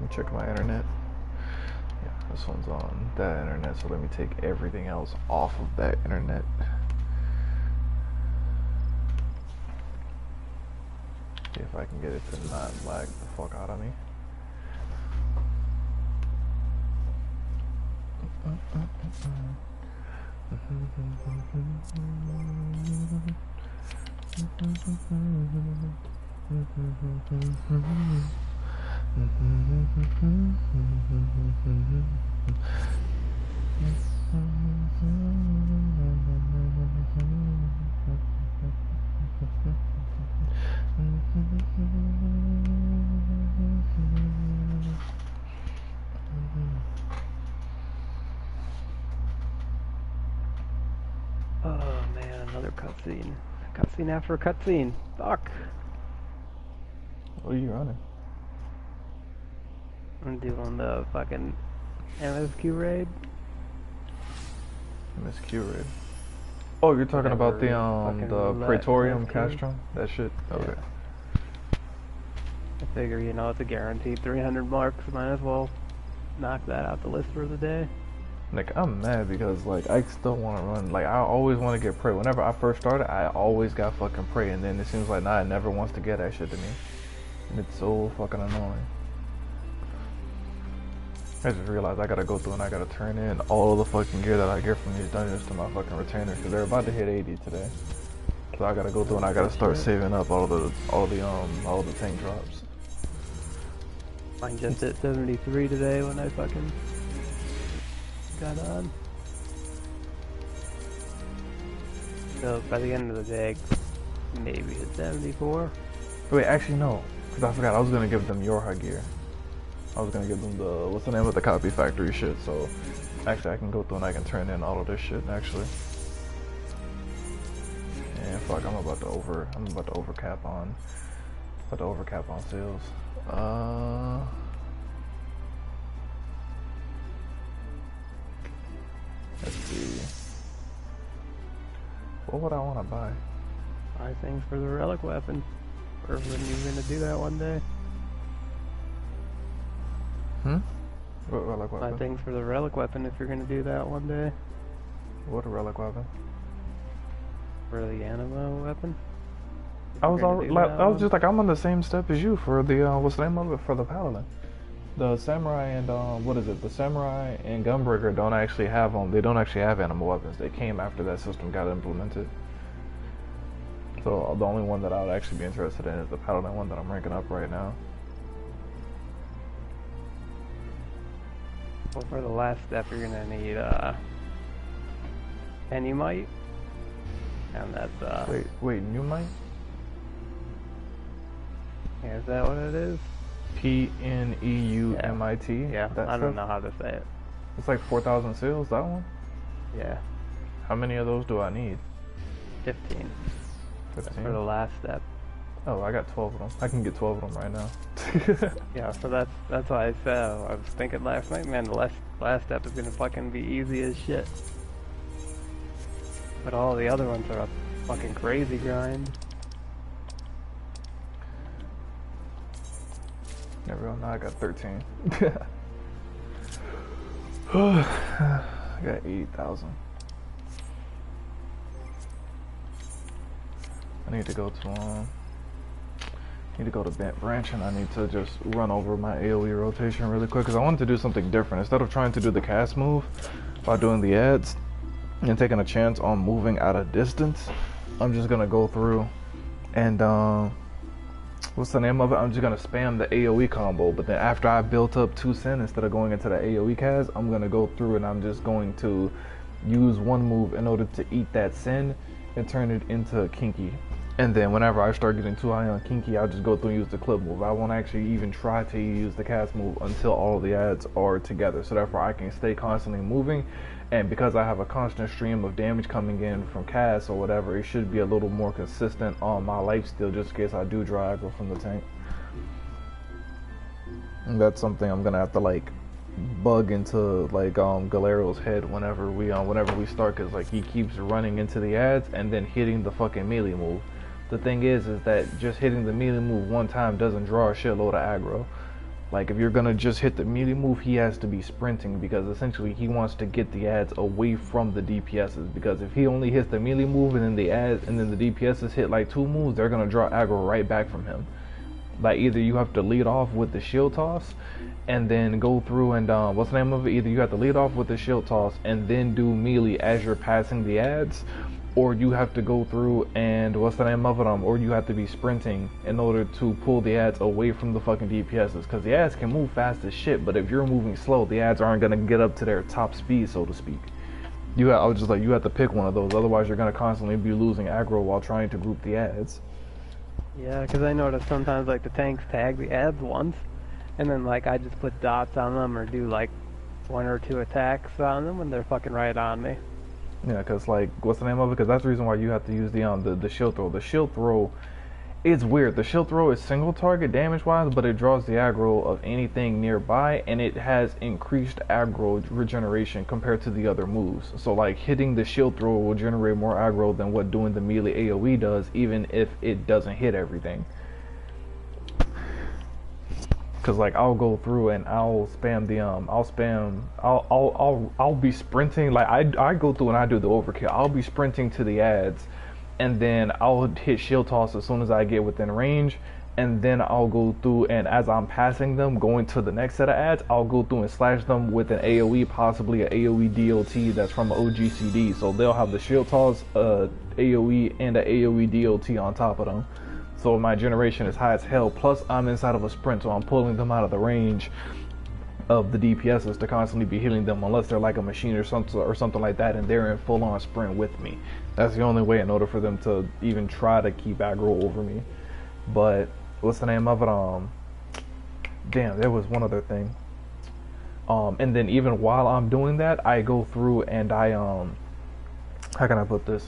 me check my internet. Yeah, this one's on that internet, so let me take everything else off of that internet. See if I can get it to not lag the fuck out of me. Oh man, another cutscene. Cutscene after cutscene. Fuck. What are you running? I'm doing the fucking MSQ raid. MSQ raid. Oh, you're talking about the Praetorium Castrum? That shit? Okay. Yeah. I figure, you know, it's a guaranteed 300 marks. Might as well knock that out the list for the day. Like, I'm mad because, like, I still want to run. Like, I always want to get Prey. Whenever I first started, I always got fucking Prey. And then it seems like, nah, it never wants to get that shit to me. And it's so fucking annoying. I just realized I gotta go through and I gotta turn in all of the fucking gear that I get from these dungeons to my fucking retainer. Because they're about to hit 80 today. So I gotta go through and I gotta start saving up all the tank drops. Mine just hit 73 today when I fucking got on. So by the end of the day, maybe it's 74. Wait, actually no, because I forgot I was gonna give them Yorha gear. I was gonna give them the, what's the name of the copy factory shit. So actually I can go through and I can turn in all of this shit actually. And fuck, I'm about to overcap on sales. Let's see. What would I want to buy? Buy things for the relic weapon. Or when you're gonna do that one day. What relic weapon? Buy things for the relic weapon if you're gonna do that one day. What a relic weapon? For the anima weapon. I was just like, I'm on the same step as you for the what's the name of it, for the paladin. The samurai and what is it? The samurai and gunbreaker don't actually have them. They don't actually have anima weapons. They came after that system got implemented. So the only one that I would actually be interested in is the paladin one that I'm ranking up right now. Well, for the last step, you're gonna need Penumite, and that's Wait, new might? Yeah, is that what it is? PNEUMIT? Yeah, I don't know how to say it. It's like 4,000 seals, that one? Yeah. How many of those do I need? 15. 15? For the last step. Oh, I got 12 of them. I can get 12 of them right now. Yeah, so that's why I said, I was thinking last night, man, the last step is gonna fucking be easy as shit. But all the other ones are a fucking crazy grind. Never know, now I got 13. I got 8,000. I need to go to branch and I need to just run over my AoE rotation really quick because I wanted to do something different. Instead of trying to do the cast move by doing the ads and taking a chance on moving out of distance, I'm just gonna go through and what's the name of it? I'm just gonna spam the AoE combo, but then after I built up 2 Sin, instead of going into the AoE cast, I'm gonna go through and I'm just going to use one move in order to eat that Sin and turn it into Kinky. And then whenever I start getting too high on Kinky, I'll just go through and use the clip move. I won't actually even try to use the cast move until all of the ads are together. So therefore I can stay constantly moving. And because I have a constant stream of damage coming in from cast or whatever, it should be a little more consistent on my lifesteal just in case I do draw aggro from the tank. And that's something I'm gonna have to like bug into like Galero's head whenever we start, cause like he keeps running into the ads and then hitting the fucking melee move. The thing is that just hitting the melee move one time doesn't draw a shitload of aggro. Like, if you're gonna just hit the melee move, he has to be sprinting, because essentially he wants to get the ads away from the DPSs. Because if he only hits the melee move and then the DPSs hit like 2 moves, they're gonna draw aggro right back from him. Like, either you have to lead off with the shield toss and then go through and what's the name of it? Either you have to lead off with the shield toss and then do melee as you're passing the ads, or you have to go through and what's the name of it? Or you have to be sprinting in order to pull the ads away from the fucking DPSs, because the ads can move fast as shit, but if you're moving slow, the ads aren't gonna get up to their top speed, so to speak. I was just like, you have to pick one of those, otherwise you're gonna constantly be losing aggro while trying to group the ads. Yeah, because I noticed sometimes like the tanks tag the ads once, and then like I just put dots on them or do like 1 or 2 attacks on them when they're fucking right on me. Yeah, because like, what's the name of it? Because that's the reason why you have to use the shield throw. The shield throw, it's weird. The shield throw is single target damage wise, but it draws the aggro of anything nearby, and it has increased aggro regeneration compared to the other moves. So like, hitting the shield throw will generate more aggro than what doing the melee AoE does, even if it doesn't hit everything. Cause like, I'll go through and I'll spam the I'll be sprinting. Like, I go through and I do the overkill. I'll be sprinting to the ads, and then I'll hit shield toss as soon as I get within range, and then I'll go through and as I'm passing them, going to the next set of ads, I'll go through and slash them with an AoE, possibly an AoE DLT that's from OGCD. So they'll have the shield toss, AoE, and an AoE DLT on top of them. So my generation is high as hell, plus I'm inside of a sprint, so I'm pulling them out of the range of the DPSs to constantly be hitting them, unless they're like a machine or something like that, and they're in full-on sprint with me. That's the only way in order for them to even try to keep aggro over me. But what's the name of it? Damn, there was one other thing. And then even while I'm doing that, I go through and I how can I put this?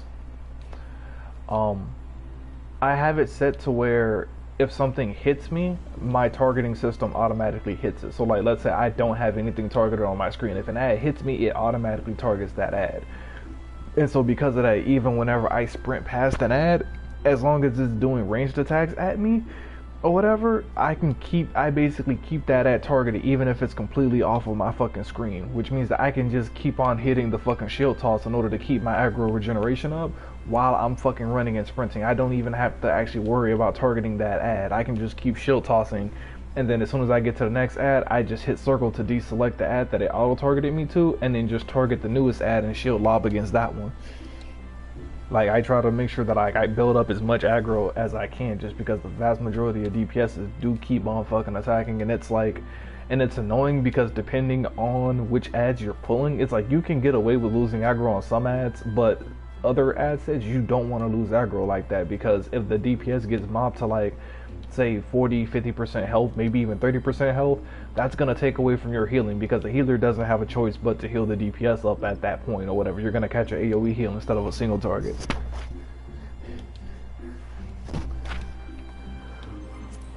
I have it set to where if something hits me, my targeting system automatically hits it. So like, let's say I don't have anything targeted on my screen. If an ad hits me, it automatically targets that ad. And so because of that, even whenever I sprint past an ad, as long as it's doing ranged attacks at me or whatever, I basically keep that ad targeted even if it's completely off of my fucking screen, which means that I can just keep on hitting the fucking shield toss in order to keep my aggro regeneration up while I'm fucking running and sprinting. I don't even have to actually worry about targeting that ad. I can just keep shield tossing, and then as soon as I get to the next ad, I just hit circle to deselect the ad that it auto-targeted me to, and then just target the newest ad and shield lob against that one. Like, I try to make sure that I build up as much aggro as I can, just because the vast majority of DPSs do keep on fucking attacking, and it's like, and it's annoying because depending on which ads you're pulling, it's like you can get away with losing aggro on some ads, but other ad sets you don't want to lose aggro like that, because if the DPS gets mobbed to like, say 40-50% health, maybe even 30% health, that's gonna take away from your healing, because the healer doesn't have a choice but to heal the DPS up at that point or whatever. You're gonna catch an AoE heal instead of a single target.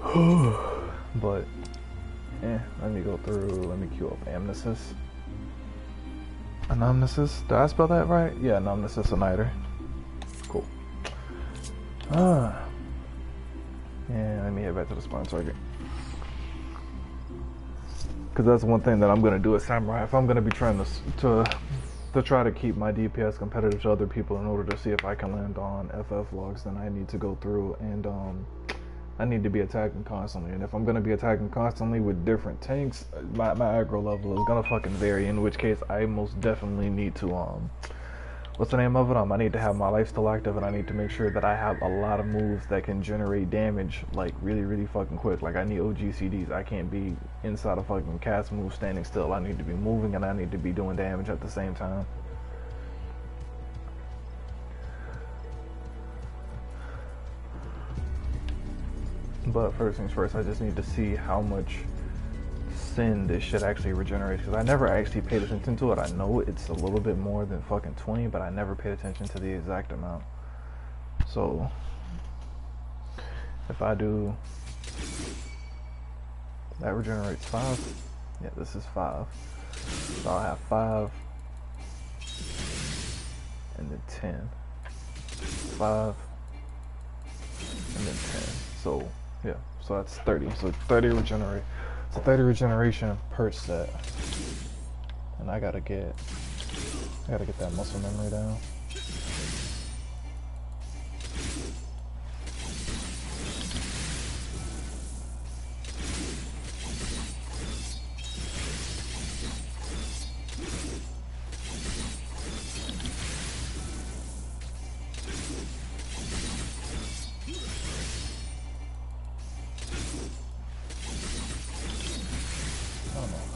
But let me go through, let me queue up Anamnesis. Anamnesis, did I spell that right? Yeah, Anamnesis Anyder. Cool. Yeah, let me head back to the spawn target. Because that's one thing that I'm going to do as Samurai. If I'm going to be trying to try to keep my DPS competitive to other people in order to see if I can land on FF logs, then I need to go through and I need to be attacking constantly. And if I'm going to be attacking constantly with different tanks, my aggro level is going to fucking vary, in which case I most definitely need to what's the name of it? I need to have my life still active, and I need to make sure that I have a lot of moves that can generate damage like really, really fucking quick. Like, I need OGCDs. I can't be inside a fucking cast move standing still. I need to be moving and I need to be doing damage at the same time. But first things first, I just need to see how much sin this shit actually regenerates, because I never actually paid attention to it. I know it's a little bit more than fucking 20, but I never paid attention to the exact amount. So if I do, that regenerates 5. Yeah, this is 5. So I'll have 5 and then 10. 5 and then 10. So yeah, so that's 30. So 30 regenerate. It's a 30 regeneration per set. And I gotta get that muscle memory down.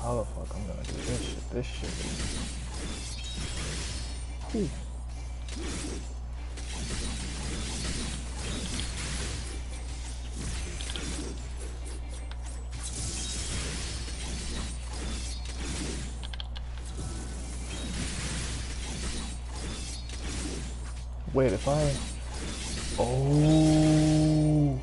How the fuck I'm gonna do this shit? This shit is... Whew. Wait, if I... Oh...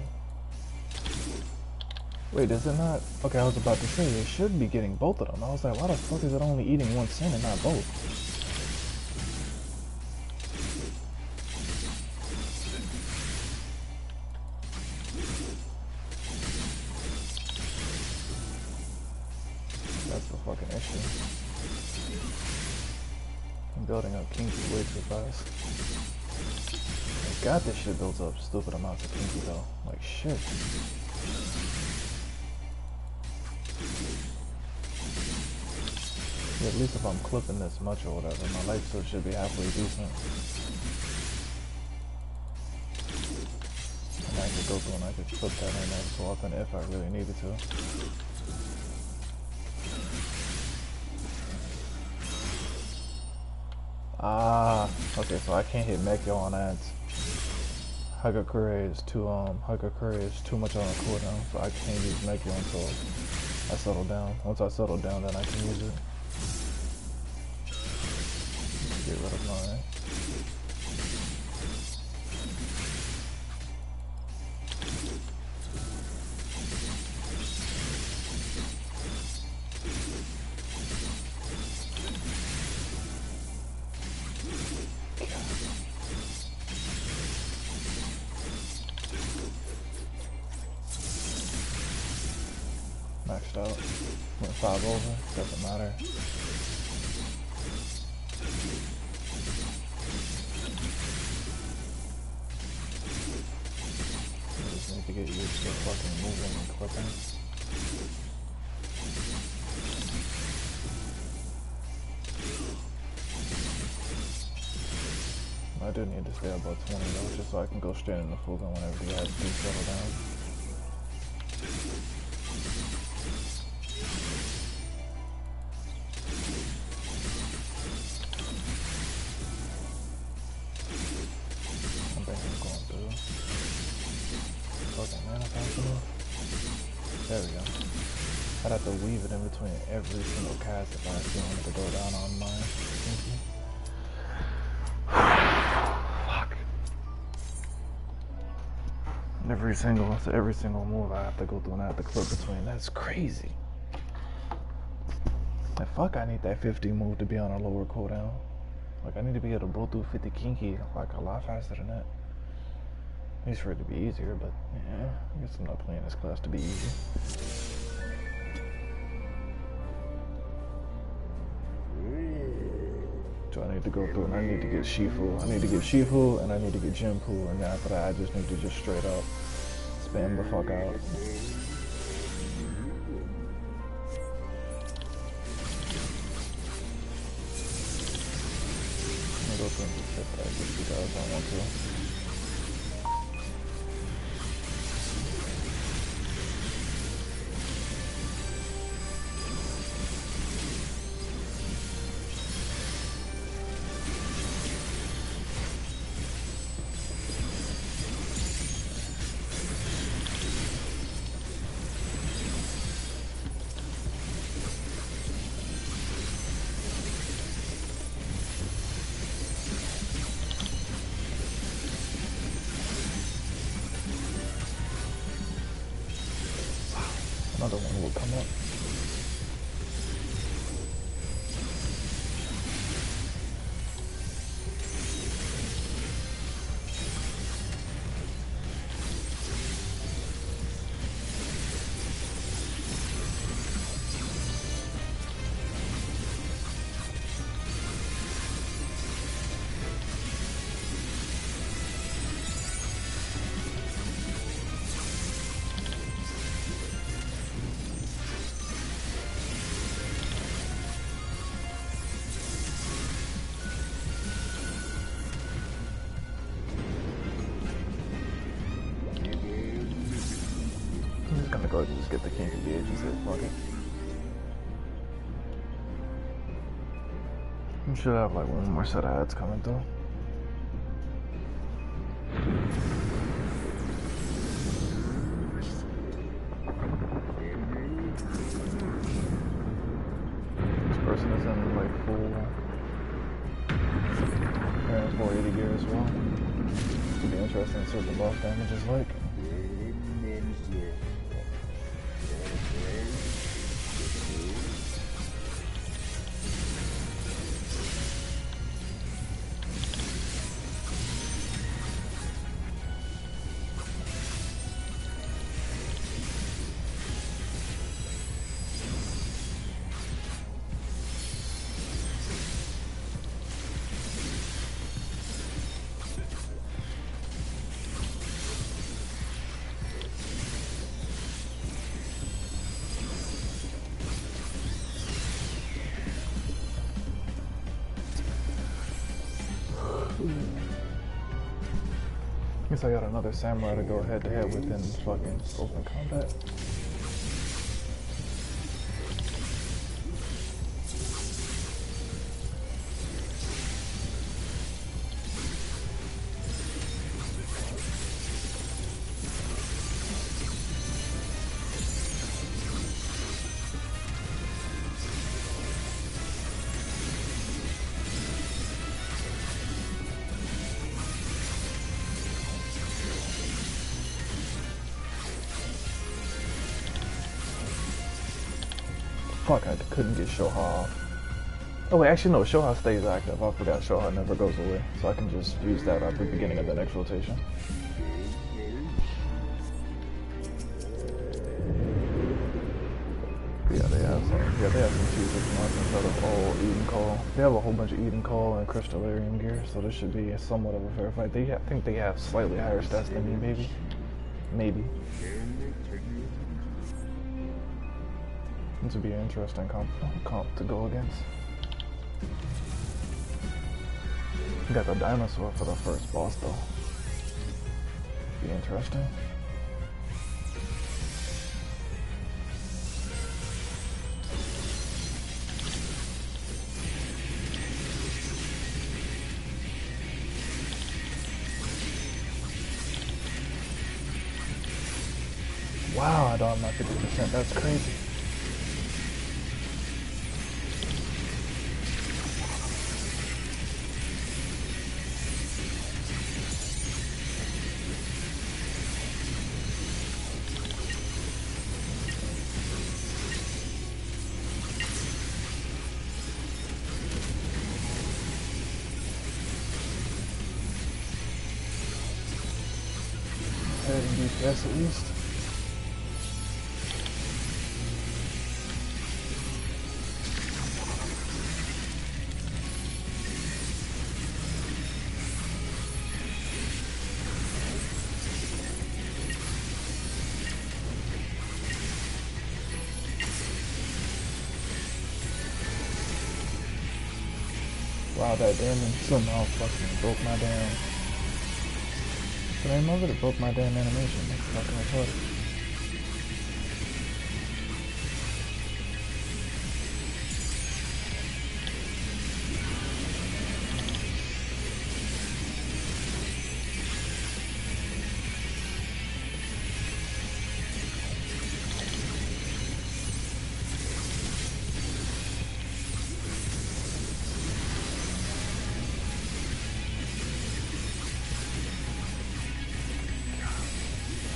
Wait, is it not? Okay, I was about to say, it should be getting both of them. I was like, why the fuck is it only eating one sin and not both? That's the fucking issue. I'm building up Kinky way too fast. God, this shit builds up stupid amounts of Kinky though. Like, shit. Yeah, at least if I'm clipping this much or whatever, my life still should be halfway decent. And I could go through and I could clip that in there so often if I really needed to. Ah, okay, so I can't hit Mekyo on ads. Hagakure is too much on a cooldown, so I can't use Mekyo until I settle down. Once I settle down, then I can use it. Get rid of mine. Maxed out. Went 5 over. Doesn't matter. Need to get used to fucking moving and clipping. I do need to stay above 20 though, just so I can go straight into full gun whenever the guys do settle down. I think I'm going through. Fucking manifesting. There we go. I'd have to weave it in between every single cast if I actually wanted to go down on mine. Fuck. Every single move I have to go through and I have to clip between. That's crazy. And fuck, I need that 50 move to be on a lower cooldown. Like, I need to be able to blow through 50 Kinky like a lot faster than that. At least for it to be easier, but yeah, I guess I'm not playing this class to be easy. So I need to go through and I need to get Shifu. I need to get Shifu and I need to get Jinpu, and after that I just need to just straight up spam the fuck out. I'm gonna go through and just hit that just because I want to. Another one will come up. go ahead and just get the kinky gauge and say fuck it. We should have like one more set of ads coming through. This person is in like full 480 gear as well. It'll be interesting to see what the buff damage is like. Guess I got another samurai to go head to head with in fucking open combat. Fuck, I couldn't get Shoha off. Oh wait, actually no, Shoha stays active. I forgot Shoha never goes away. So I can just use that at the beginning of the next rotation. Yeah, they have some cheese marks instead of all Eden Call. They have a whole bunch of Eden Call and Crystallarium gear, so this should be somewhat of a fair fight. I think they have slightly higher stats than me, maybe. Maybe. This would be an interesting comp to go against. You got the dinosaur for the first boss though. Be interesting. Wow, I don't have my 50%. That's crazy. And DPS at least. Wow, that damage somehow fucking broke my damn. The name of it broke my damn animation. That's fucking retarded.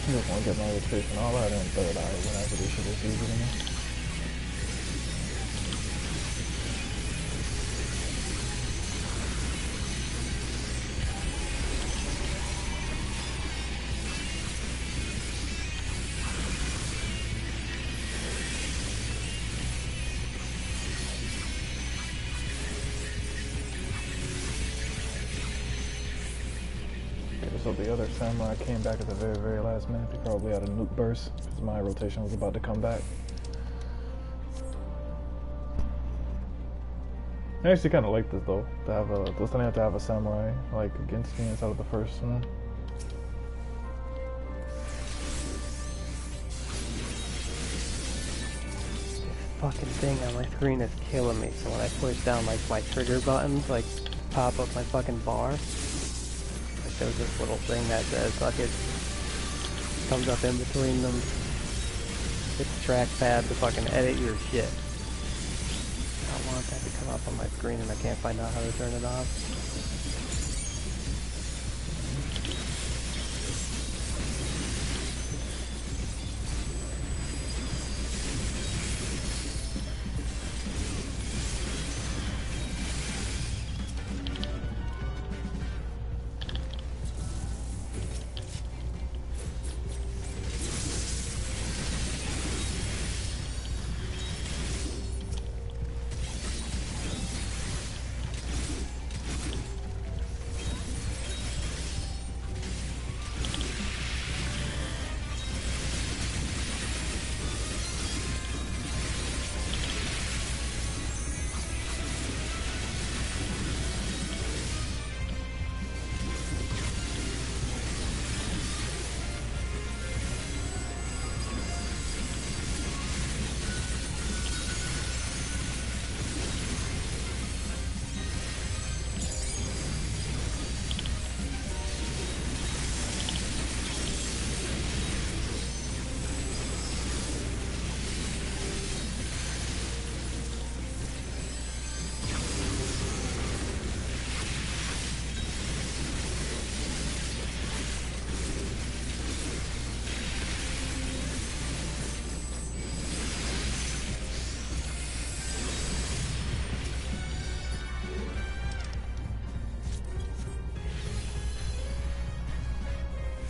I just want to get my rotation all out in third eye whenever this shit is easy to me. So the other samurai came back at the very, very last minute. They probably had a nuke burst because my rotation was about to come back. I actually kind of like this though, to have a samurai like against me instead of the first one. fucking thing on my screen is killing me. So when I push down like my trigger buttons, like pop up my fucking bar, it shows this little thing that says fucking comes up in between them. It's trackpad to fucking edit your shit. I want that to come up on my screen and I can't find out how to turn it off.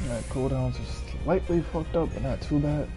Alright, cooldowns are slightly fucked up, but not too bad.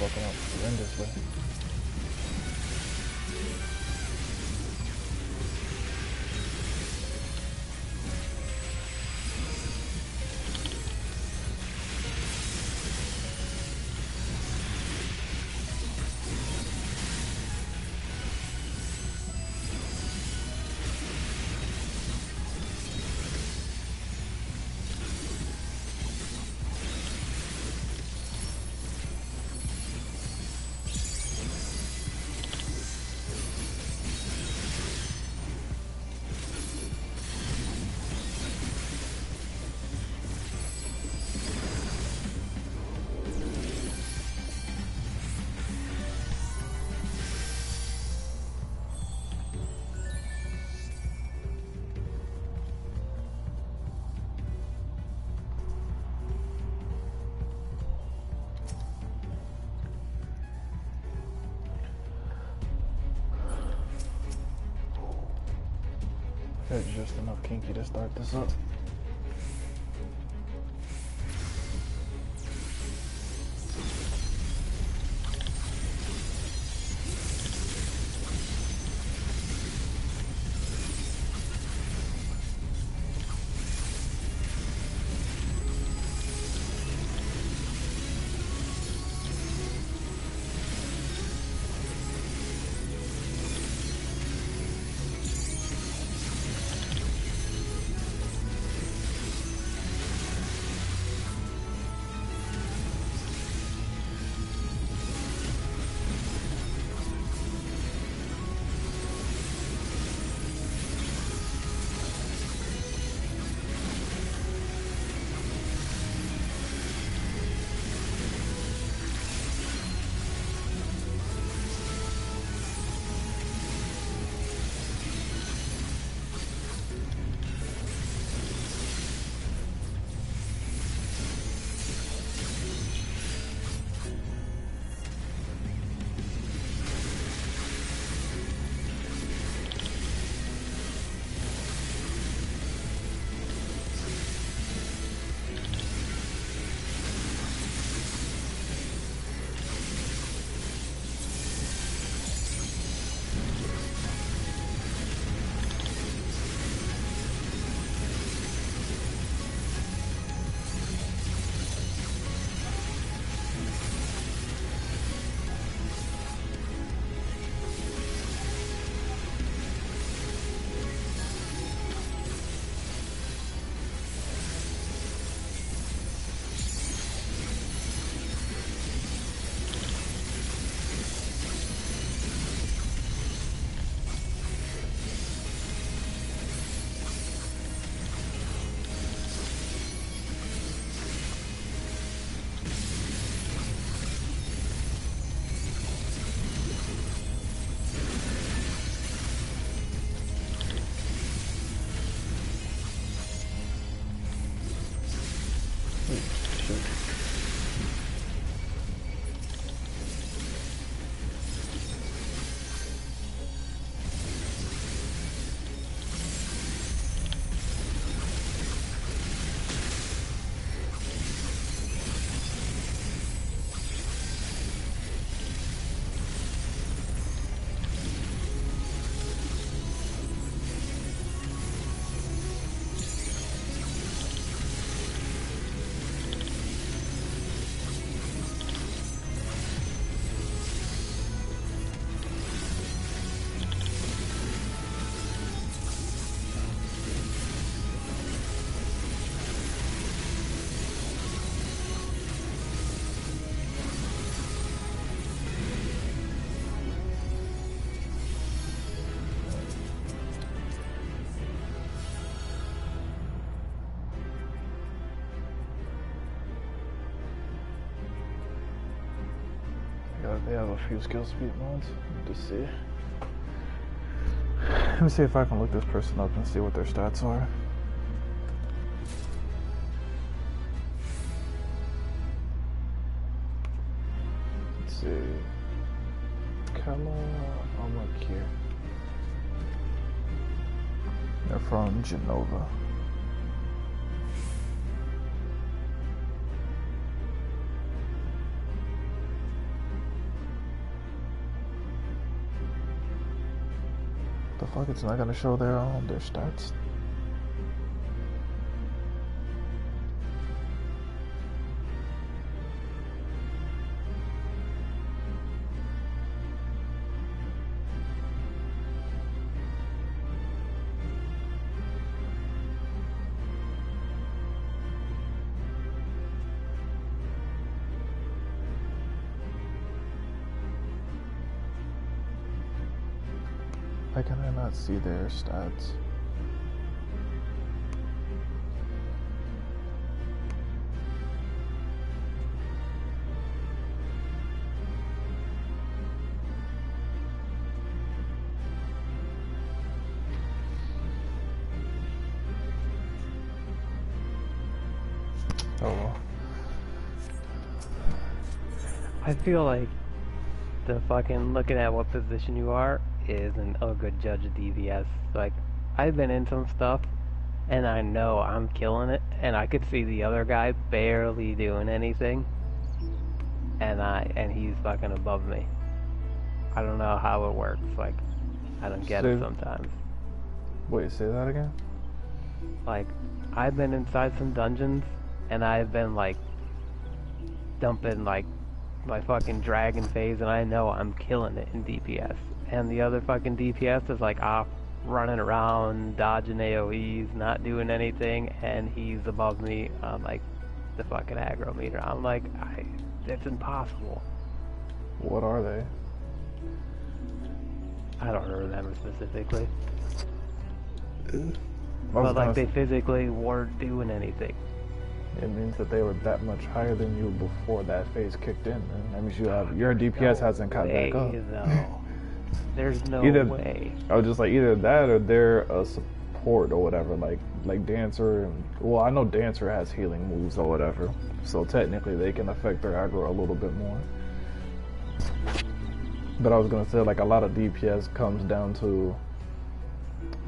fucking up horrendously. There's just enough kinky to start this up. They have a few skill speed mods. Just see. Let me see if I can look this person up and see what their stats are. Let's see. Kama Amakir. They're from Genova. The fuck, it's not gonna show their stats. Why can I not see their stats? Oh well. I feel like the fucking looking at what position you are isn't a good judge of DPS. Like, I've been in some stuff, and I know I'm killing it, and I could see the other guy barely doing anything, and he's fucking above me. I don't know how it works. Like, I don't get it sometimes. Wait, say that again? Like, I've been inside some dungeons, and I've been like dumping like my fucking dragon phase, and I know I'm killing it in DPS. And the other fucking DPS is like off running around, dodging AoEs, not doing anything, and he's above me on like the fucking aggro meter. I'm like, it's impossible. What are they? I don't remember specifically. But like they physically weren't doing anything. It means that they were that much higher than you before that phase kicked in, man. That means your DPS hasn't caught back up. No. There's no way. I was just like, either that or they're a support or whatever, like Dancer. Well, I know Dancer has healing moves or whatever, so technically they can affect their aggro a little bit more. But I was gonna say, like, a lot of DPS comes down to,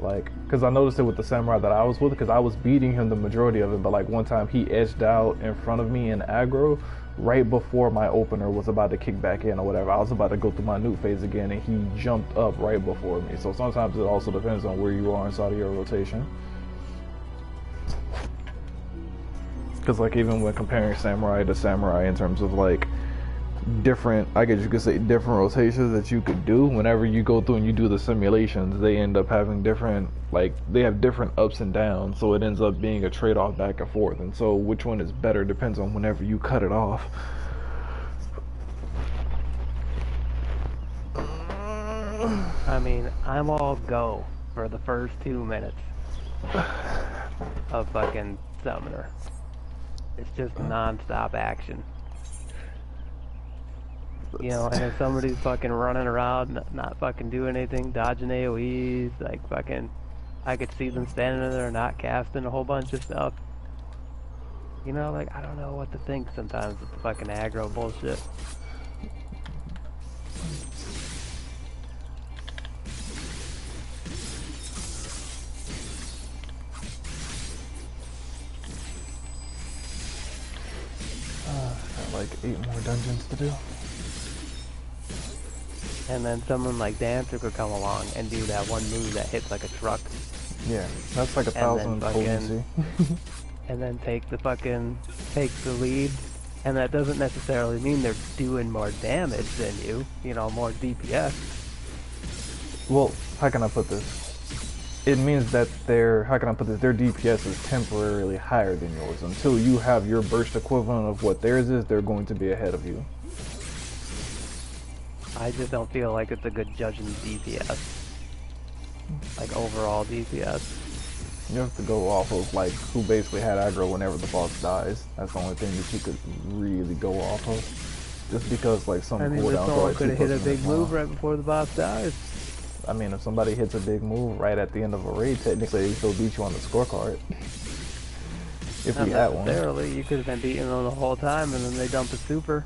like, because I noticed it with the samurai that I was with, because I was beating him the majority of it, but like one time he edged out in front of me in aggro right before my opener was about to kick back in or whatever. I was about to go through my new phase again, and he jumped up right before me. So sometimes it also depends on where you are inside of your rotation. Because like even when comparing samurai to samurai in terms of like different, I guess you could say different rotations that you could do, whenever you go through and you do the simulations, they end up having different, like, they have different ups and downs, so it ends up being a trade-off back and forth, and so which one is better depends on whenever you cut it off. I mean, I'm all go for the first 2 minutes of fucking Summoner. It's just non-stop action. You know, and if somebody's fucking running around, not fucking doing anything, dodging AoEs, like fucking, I could see them standing there not casting a whole bunch of stuff. You know, like, I don't know what to think sometimes with the fucking aggro bullshit. Got like 8 more dungeons to do. And then someone like Dancer could come along and do that one move that hits like a truck. Yeah, that's like 1,000 potency. And then take the lead. And that doesn't necessarily mean they're doing more damage than you, you know, more DPS. Well, how can I put this? It means that their DPS is temporarily higher than yours. Until you have your burst equivalent of what theirs is, they're going to be ahead of you. I just don't feel like it's a good judging DPS. Like overall DPS. You have to go off of like who basically had aggro whenever the boss dies. That's the only thing that you could really go off of. Just because like some cooldowns are like 2 could have hit a minutes big long. move right before the boss dies. I mean, if somebody hits a big move right at the end of a raid, technically they still beat you on the scorecard. If we had one. Not necessarily. You could have been beating them the whole time and then they dump a super.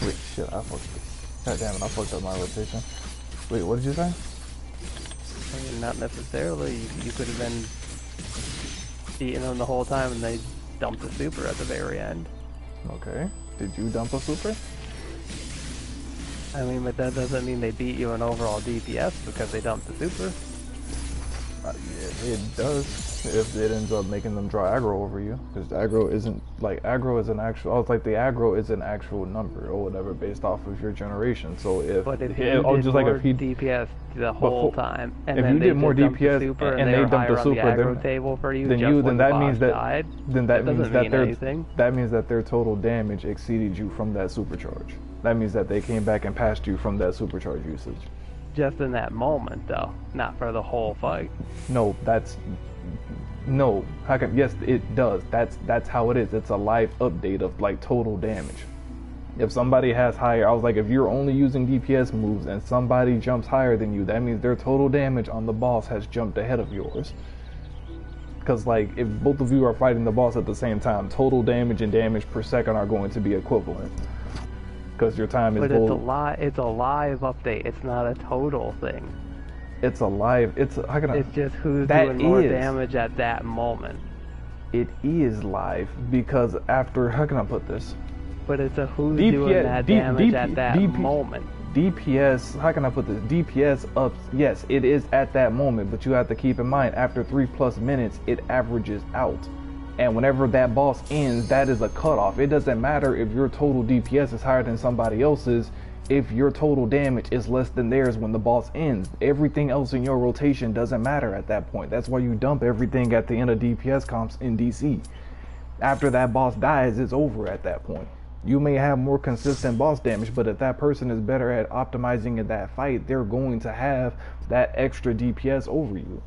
Wait, shit, I fucked it. God damn it, I fucked up my rotation. Wait, what did you say? I mean, not necessarily. You could have been beating them the whole time and they dumped a super at the very end. Okay. Did you dump a super? I mean, but that doesn't mean they beat you in overall DPS because they dumped the super. Yeah, it does if it ends up making them draw aggro over you, because aggro isn't like aggro is an actual. I was like the aggro is an actual number or whatever based off of your generation. So if but if you did more DPS the whole time, and if then you did more DPS super and they dumped the super, then table for you, then that means that died, that means that anything. That means that their total damage exceeded you from that supercharge. That means that they came back and passed you from that supercharge usage. Just in that moment, though, not for the whole fight. No, no. How can? Yes, it does. That's how it is. It's a live update of like total damage. If somebody has higher, I was like, if you're only using DPS moves and somebody jumps higher than you, that means their total damage on the boss has jumped ahead of yours. Because like, if both of you are fighting the boss at the same time, total damage and damage per second are going to be equivalent. Because your time is. But it's a live update. It's not a total thing. It's a live. It's just who's doing more damage at that moment. It is live because after, how can I put this? But it's a who's doing that damage at that moment. DPS, how can I put this? DPS ups, yes, it is at that moment, but you have to keep in mind after 3+ minutes, it averages out. And whenever that boss ends, that is a cutoff. It doesn't matter if your total DPS is higher than somebody else's, if your total damage is less than theirs when the boss ends. Everything else in your rotation doesn't matter at that point. That's why you dump everything at the end of DPS comps in DC. After that boss dies, it's over at that point. You may have more consistent boss damage, but if that person is better at optimizing in that fight, they're going to have that extra DPS over you.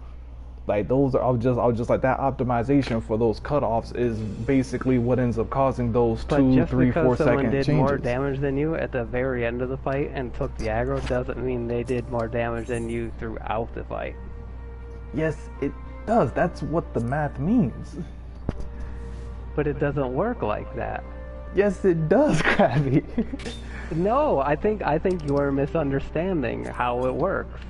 Like those are, I was just like that optimization for those cutoffs is basically what ends up causing those 2, 3, 4 second changes. Did more damage than you at the very end of the fight and took the aggro doesn't mean they did more damage than you throughout the fight. Yes, it does. That's what the math means. But it doesn't work like that. Yes, it does, Krabby. No, I think you're misunderstanding how it works.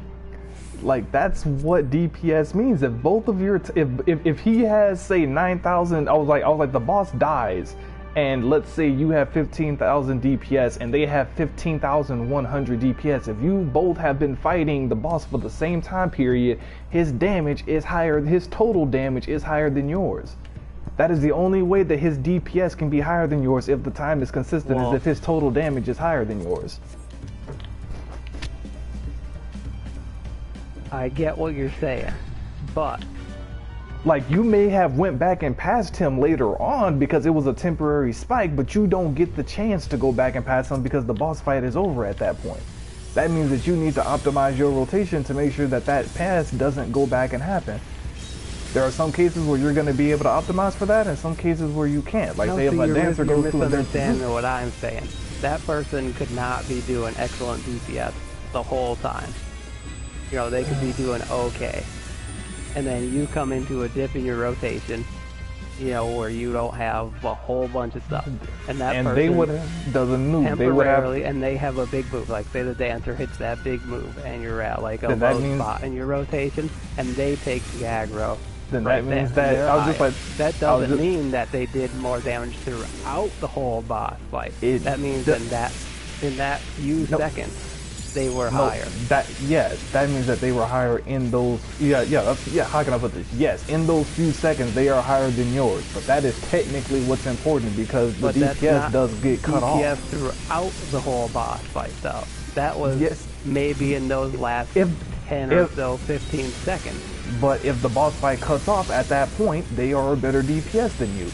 Like that's what DPS means. If both of your if he has say 9,000, I was like the boss dies, and let's say you have 15,000 DPS and they have 15,100 DPS. If you both have been fighting the boss for the same time period, his damage is higher. His total damage is higher than yours. That is the only way that his DPS can be higher than yours if the time is consistent, is if his total damage is higher than yours. I get what you're saying, but like you may have went back and passed him later on because it was a temporary spike, but you don't get the chance to go back and pass him because the boss fight is over at that point. That means that you need to optimize your rotation to make sure that that pass doesn't go back and happen. There are some cases where you're going to be able to optimize for that, and some cases where you can't. Like say if a dancer goes through misunderstanding what I'm saying. That person could not be doing excellent DPS the whole time. You know, they could be doing okay. And then you come into a dip in your rotation, you know, where you don't have a whole bunch of stuff. And that person they would have doesn't move. Temporarily, and they have a big move. Like say the dancer hits that big move and you're at like a low spot in your rotation and they take the aggro. Then that means that I was just like that doesn't mean that they did more damage throughout the whole boss fight. That means in that few seconds they were higher. That means that they were higher in those. How can I put this? Yes, in those few seconds they are higher than yours. But that is technically what's important because the DPS does get cut off. DPS throughout the whole boss fight, though. That was maybe in those last 10 or so 15 seconds. But if the boss fight cuts off at that point, they are a better DPS than you.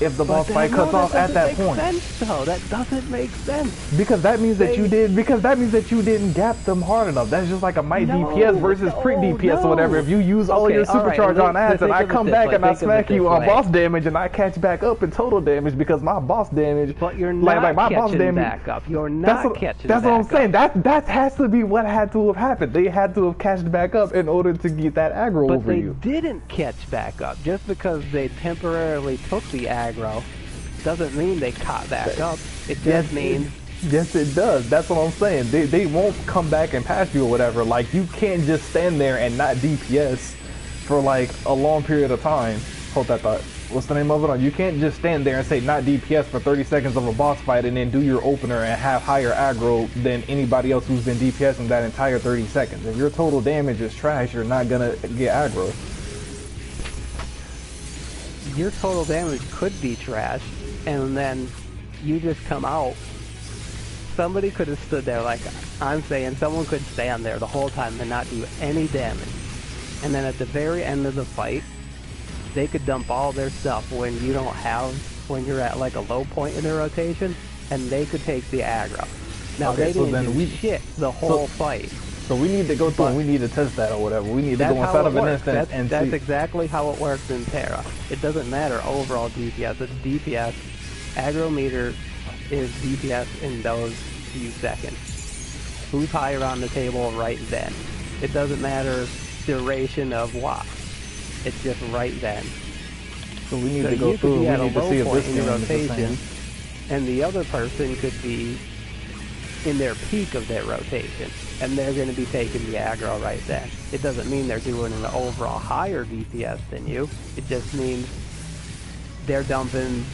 If the boss fight cuts off at that point, that doesn't make sense. Because that means that you did. Because that means that you didn't gap them hard enough. That's just like a might DPS versus pre DPS or whatever. If you use all your supercharge on ads and I come back and I smack you on boss damage and I catch back up in total damage because my boss damage. But you're not catching back up. You're not catching. That's what I'm saying. That has to be what had to have happened. They had to have catched back up in order to get that aggro over you. But they didn't catch back up just because they temporarily took the aggro. Doesn't mean they caught back up. It just means... Yes, it does. That's what I'm saying. They won't come back and pass you or whatever. Like, you can't just stand there and not DPS for, like, a long period of time. Hold that thought. what's the name of it? You can't just stand there and say not DPS for 30 seconds of a boss fight and then do your opener and have higher aggro than anybody else who's been DPSing that entire 30 seconds. If your total damage is trash, you're not gonna get aggro. Your total damage could be trash, and then you just come out. Somebody could have stood there, like I'm saying, someone could stand there the whole time and not do any damage. And then at the very end of the fight, they could dump all their stuff when you don't have, when you're at like a low point in their rotation, and they could take the aggro. Now Okay, they didn't do shit the whole fight. So we need to go through and we need to test that or whatever. We need to go inside of an instance and see. That's exactly how it works in Terra. It doesn't matter overall DPS, it's DPS. Aggro meter is DPS in those few seconds. Who's higher on the table right then? It doesn't matter duration of what. It's just right then. So we need to go through and we need to see if this game is the same. And the other person could be in their peak of their rotation, and they're going to be taking the aggro right then. It doesn't mean they're doing an overall higher DPS than you. It just means they're dumping.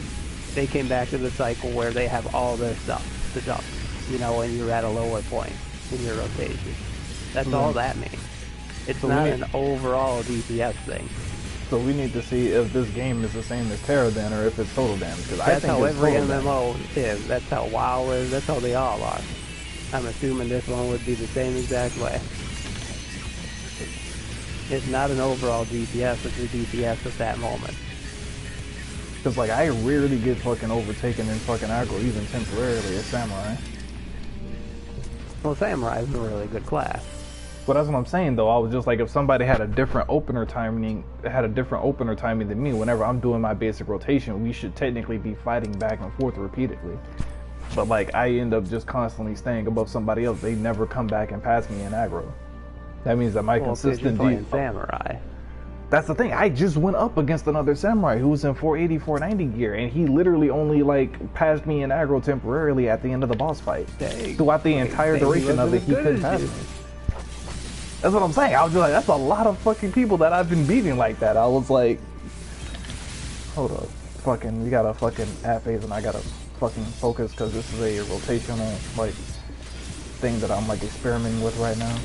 They came back to the cycle where they have all their stuff to dump. You know, when you're at a lower point in your rotation. That's all that means. It's not an overall DPS thing. So we need to see if this game is the same as Terra then, or if it's total damage. Because that's how every MMO is. That's how WoW is. That's how they all are. I'm assuming this one would be the same exact way. It's not an overall DPS, it's a DPS at that moment. Because, like, I rarely get fucking overtaken in fucking aggro, even temporarily, as Samurai. Well, Samurai is a really good class. But that's what I'm saying, though. I was just like, if somebody had a different opener timing, than me, whenever I'm doing my basic rotation, we should technically be fighting back and forth repeatedly. But like, I end up just constantly staying above somebody else. They never come back and pass me in aggro. That means that my consistent Samurai. That's the thing. I just went up against another Samurai who was in 480, 490 gear, and he literally only like passed me in aggro temporarily at the end of the boss fight. Dang. Throughout the entire duration of it, he couldn't pass me. That's what I'm saying. I was just like, that's a lot of fucking people that I've been beating like that. I was like, hold up, fucking, we gotta fucking add phase, and I gotta fucking focus because this is a rotational like thing that I'm like experimenting with right now.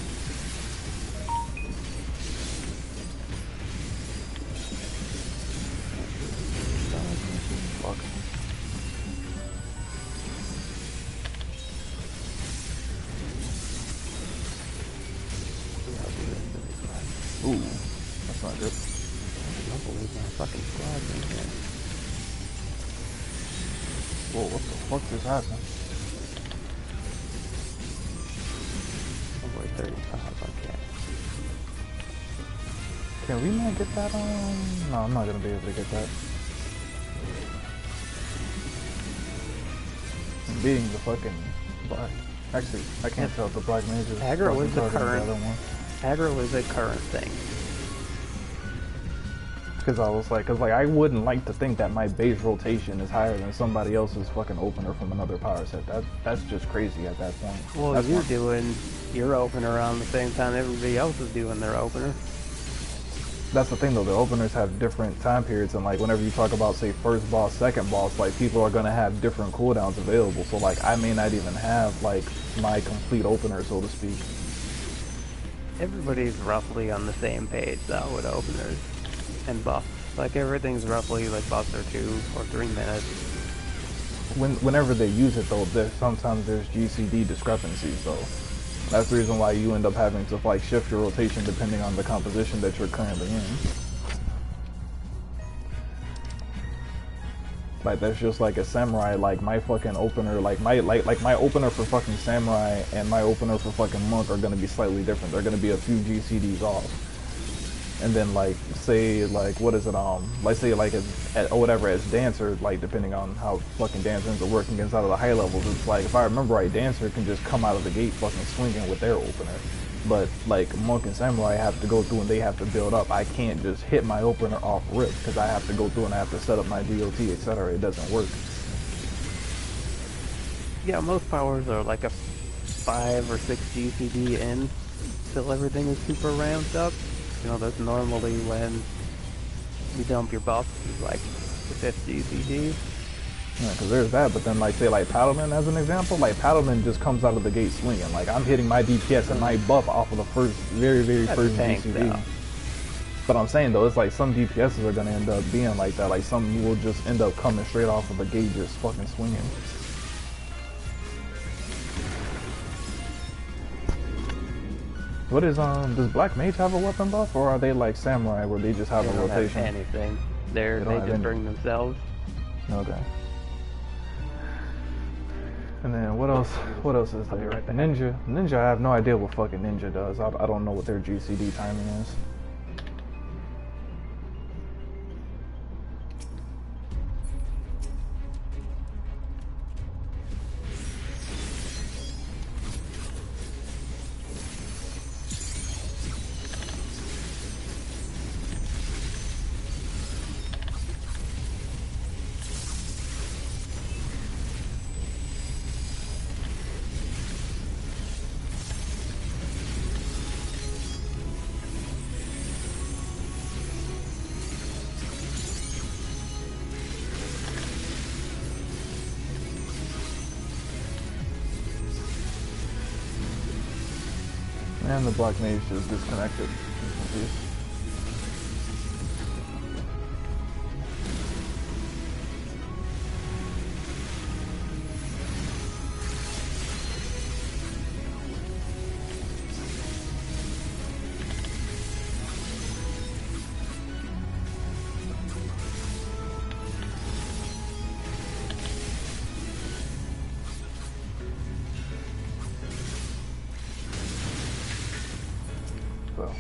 Ooh, that's not good. I don't believe my fucking squad's in here. Whoa, what the fuck just happened? Over 35, okay. Can we not get that on? No, I'm not gonna be able to get that. I'm beating the fucking black. Actually, I can't tell if the black mage is aggro is the current. Aggro is a current thing. Because I was like, I wouldn't like to think that my base rotation is higher than somebody else's fucking opener from another power set. That's just crazy at that point. Well, that's you're doing your opener around the same time everybody else is doing their opener. That's the thing though, the openers have different time periods, and like whenever you talk about say first boss, second boss, like people are gonna have different cooldowns available. So like I may not even have like my complete opener, so to speak. Everybody's roughly on the same page though with openers and buffs. Like everything's roughly like buffs are 2 or 3 minutes. Whenever they use it though, sometimes there's GCD discrepancies though. That's the reason why you end up having to like shift your rotation depending on the composition that you're currently in. Like that's just like a Samurai, like my fucking opener, like my opener for fucking Samurai and my opener for fucking Monk are gonna be slightly different. They're gonna be a few GCDs off. And then like say like what is it like say like or whatever as Dancer, like depending on how fucking Dancer ends up working inside of the high levels, it's like if I remember right, Dancer can just come out of the gate fucking swinging with their opener. But like Monk and Samurai have to go through and they have to build up. I can't just hit my opener off rip because I have to go through and I have to set up my DOT, etc. It doesn't work. Yeah, most powers are like a 5 or 6 GCD in till everything is super ramped up. You know, that's normally when you dump your buffs, like the 5th GCD. Yeah, because there's that, but then like say like Paladin as an example, like Paladin just comes out of the gate swinging. Like I'm hitting my DPS and my buff off of the very That's first tank, GCD. though. But I'm saying though, it's like some DPSs are gonna end up being like that. Like some will just end up coming straight off of the gate just fucking swinging. What is does Black Mage have a weapon buff, or are they like Samurai where they just have They a don't rotation? have anything. They don't They have just any. bring themselves. Okay. And then what else? What else is I'll be there? right back. Ninja. I have no idea what fucking Ninja does. I don't know what their GCD timing is. And the Black Mage just disconnected. I'm confused. So.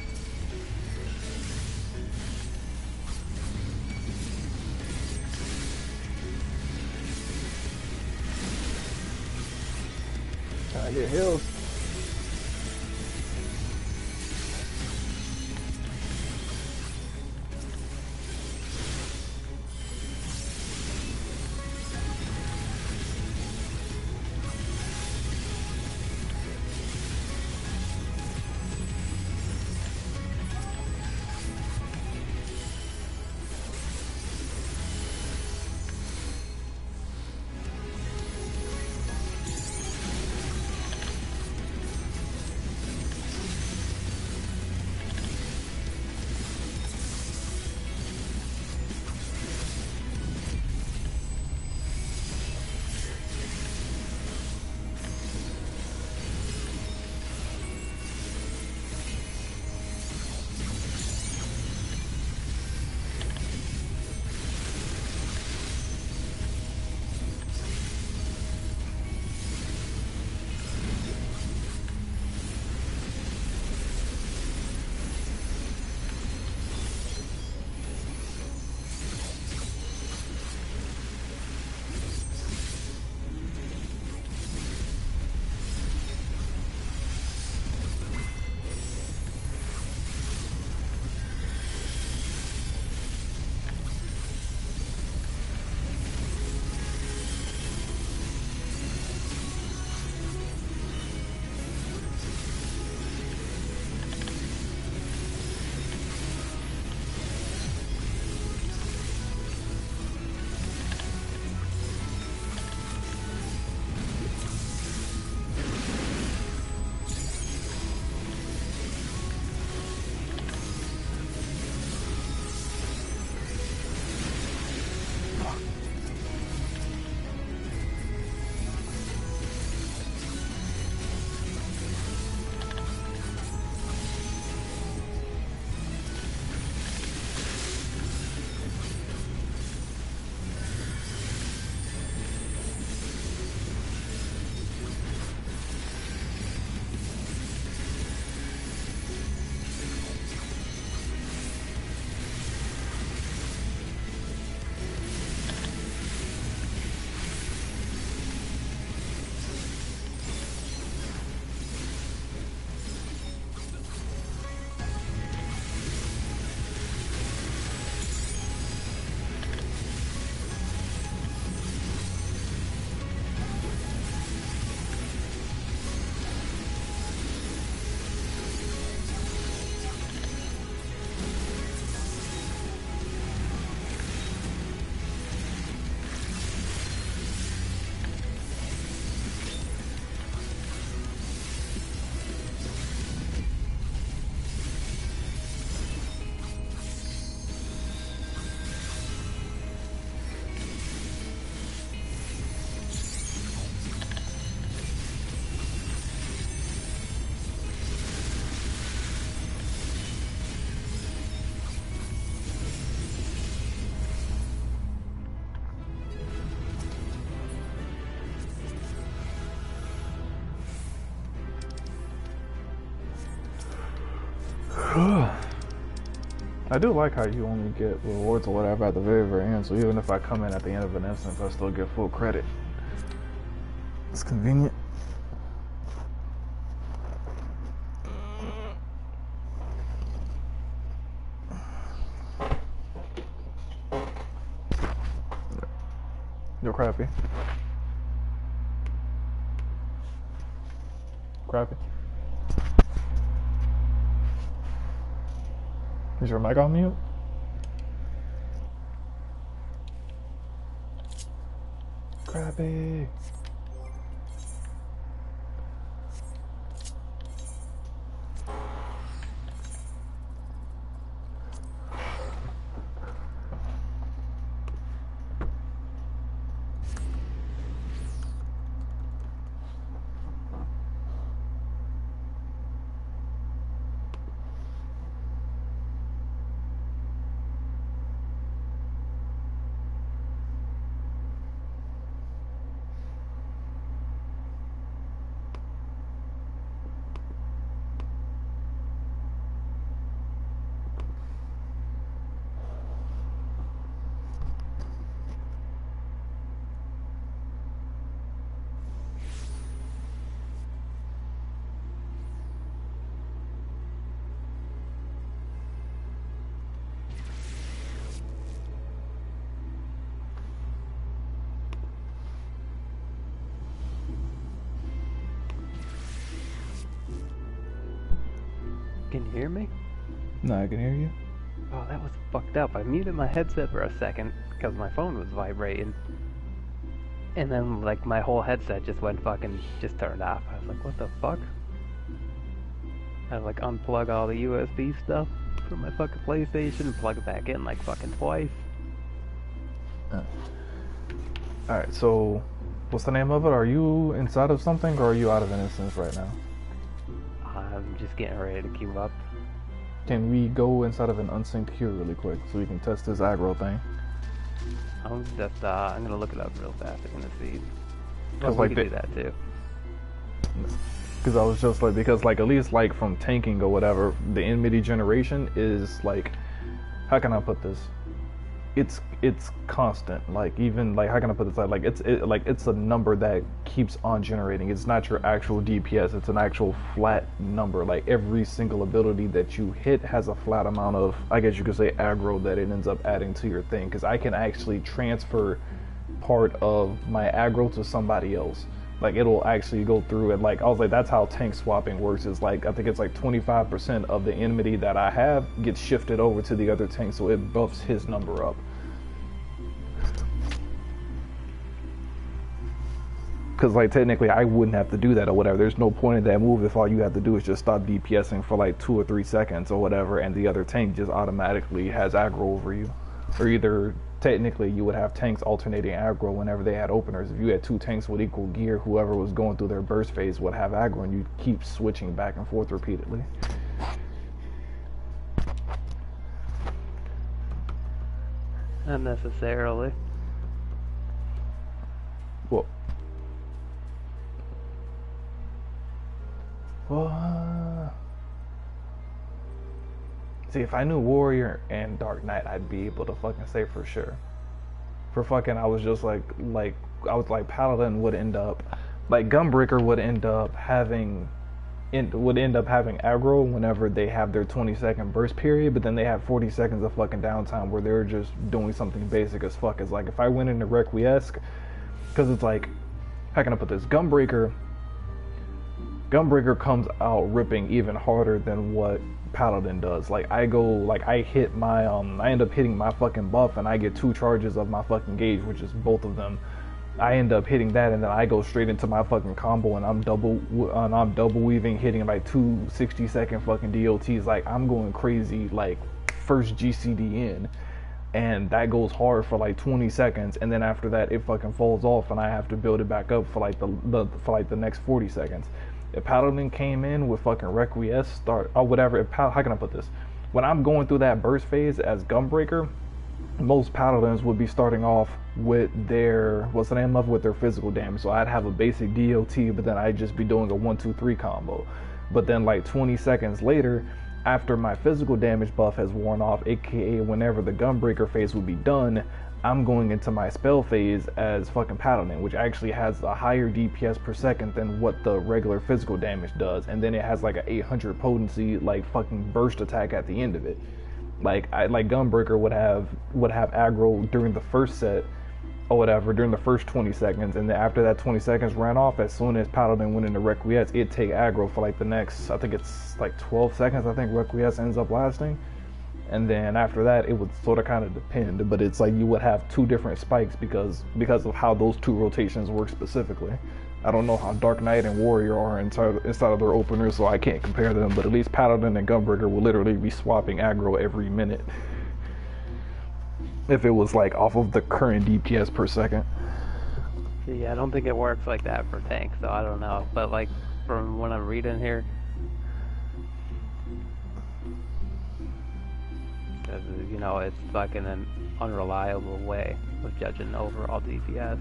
Can I get healed? I do like how you only get rewards or whatever at the very, very end. So even if I come in at the end of an instance, I still get full credit. It's convenient. You're crappy. Crappy. Is your mic on mute? Crappy. Can you hear me? No, I can hear you. Oh, that was fucked up. I muted my headset for a second because my phone was vibrating. And then, like, my whole headset just went just turned off. I was like, what the fuck? I had to, like, unplug all the USB stuff from my fucking PlayStation and plug it back in, like, fucking twice. Alright, so what's the name of it? Are you inside of something or are you out of an instance right now? I'm just getting ready to queue up. Can we go inside of an unsynced queue really quick so we can test this aggro thing? I'm gonna look it up real fast. I'm gonna see. Well, we like can do that too. Because I was just like, because like at least like from tanking or whatever, the enmity generation is like, how can I put this? It's constant. Like even like how can I put this? Like it's a number that keeps on generating. It's not your actual DPS. It's an actual flat number. Like every single ability that you hit has a flat amount of, I guess you could say, aggro that it ends up adding to your thing. Because I can actually transfer part of my aggro to somebody else. Like it'll actually go through and like I was like, that's how tank swapping works. Is like I think it's like 25% of the enmity that I have gets shifted over to the other tank, so it buffs his number up. Because like technically I wouldn't have to do that or whatever. There's no point in that move if all you have to do is just stop DPSing for like 2 or 3 seconds or whatever, and the other tank just automatically has aggro over you. Or either technically you would have tanks alternating aggro whenever they had openers. If you had 2 tanks with equal gear, whoever was going through their burst phase would have aggro, and you keep switching back and forth repeatedly. Unnecessarily. Well, see, if I knew Warrior and Dark Knight, I'd be able to fucking say for sure. For fucking, I was just like I was like Paladin would end up, like Gunbreaker would end up having aggro whenever they have their 20-second burst period, but then they have 40 seconds of fucking downtime where they're just doing something basic as fuck. It's like if I went into Requiesce, because it's like, how can I put this? Gunbreaker comes out ripping even harder than what Paladin does. Like I hit my I end up hitting my fucking buff and I get 2 charges of my fucking gauge, which is both of them. I end up hitting that and then I go straight into my fucking combo and I'm double weaving, hitting like 2 60-second fucking DOTs. Like I'm going crazy, like first GCD in, and that goes hard for like 20 seconds, and then after that it fucking falls off and I have to build it back up for like the next 40 seconds. If Paladin came in with fucking Requiesce or whatever, how can I put this? When I'm going through that burst phase as Gunbreaker, most Paladins would be starting off with their, with their physical damage. So I'd have a basic DOT, but then I'd just be doing a 1-2-3 combo. But then like 20 seconds later, after my physical damage buff has worn off, aka whenever the Gunbreaker phase will be done, I'm going into my spell phase as fucking Paladin, which actually has a higher DPS per second than what the regular physical damage does, and then it has like a 800 potency like fucking burst attack at the end of it. Like Gunbreaker would have aggro during the first set or whatever, during the first 20 seconds, and then after that 20 seconds ran off, as soon as Paladin went into Requiesce, it'd take aggro for like the next, I think it's like 12 seconds, I think Requiesce ends up lasting. And then after that, it would sort of kind of depend, but it's like you would have two different spikes because of how those two rotations work specifically. I don't know how Dark Knight and Warrior are inside of their openers, so I can't compare them, but at least Paladin and Gunbreaker will literally be swapping aggro every minute. If it was like off of the current DPS per second. Yeah, I don't think it works like that for tanks, so I don't know. But like from what I'm reading here, you know, it's fucking an unreliable way of judging overall DPS.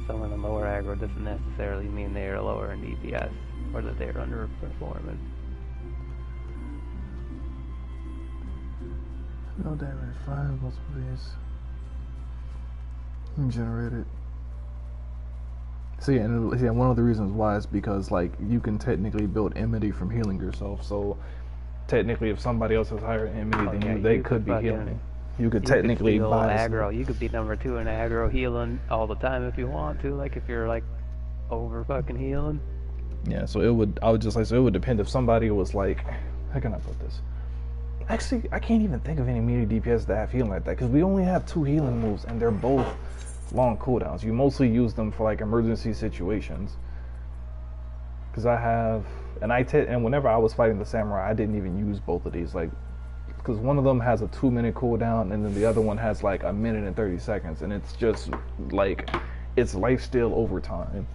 Someone in lower aggro doesn't necessarily mean they are lower in DPS or that they are underperforming. No damage, 5 multiple base. Generated. So yeah, and one of the reasons why is because like you can technically build enmity from healing yourself. So technically, if somebody else has higher enmity than they could be healing. You could technically buy aggro. You could be number 2 in aggro healing all the time if you want to. Like if you're like over fucking healing. Yeah. So I would just like, so it would depend if somebody was like, how can I put this? Actually, I can't even think of any melee DPS that have healing like that, because we only have 2 healing moves, and they're both long cooldowns. You mostly use them for like emergency situations. Because I have, and whenever I was fighting the samurai, I didn't even use both of these, like, because one of them has a 2-minute cooldown, and then the other one has like a minute and 30 seconds, and it's just like, it's lifesteal over time.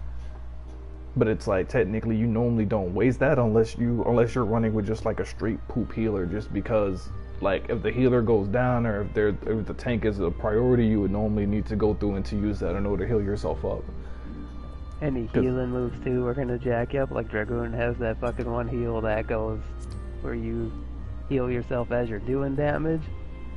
But it's like technically you normally don't waste that unless you're running with just like a straight poop healer, just because like if the healer goes down or if the tank is a priority, you would normally need to go through and to use that in order to heal yourself up. Any healing moves too are gonna jack you up. Like Dragoon has that fucking one heal that goes where you heal yourself as you're doing damage,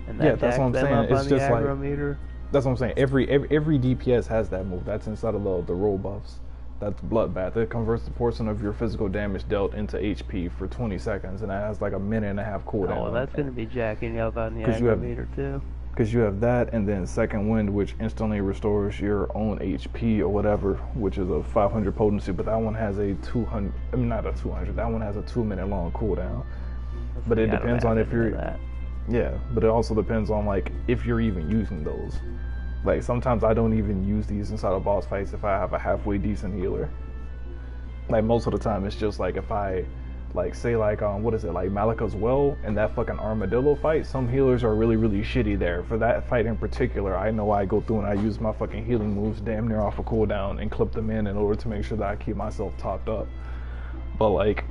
and that that's what I'm saying. It's just like meter. That's what I'm saying. Every DPS has that move. That's inside of the roll buffs. That's Bloodbath. It converts the portion of your physical damage dealt into HP for 20 seconds, and that has like a minute and a half cooldown. Oh, well, that's going to be jacking you up on the aggro meter too. Because you have that, and then Second Wind, which instantly restores your own HP or whatever, which is a 500 potency, but that one has a 200, I mean not a 200, that one has a 2-minute long cooldown. But it depends on if you're, yeah, but it also depends on like if you're even using those. Like, sometimes I don't even use these inside of boss fights if I have a halfway decent healer. Like, most of the time, it's just like if I, like, say, like, what is it, like Malika's Well in that fucking armadillo fight, some healers are really, really shitty there. For that fight in particular, I know I go through and I use my fucking healing moves damn near off a cooldown and clip them in order to make sure that I keep myself topped up. But, like,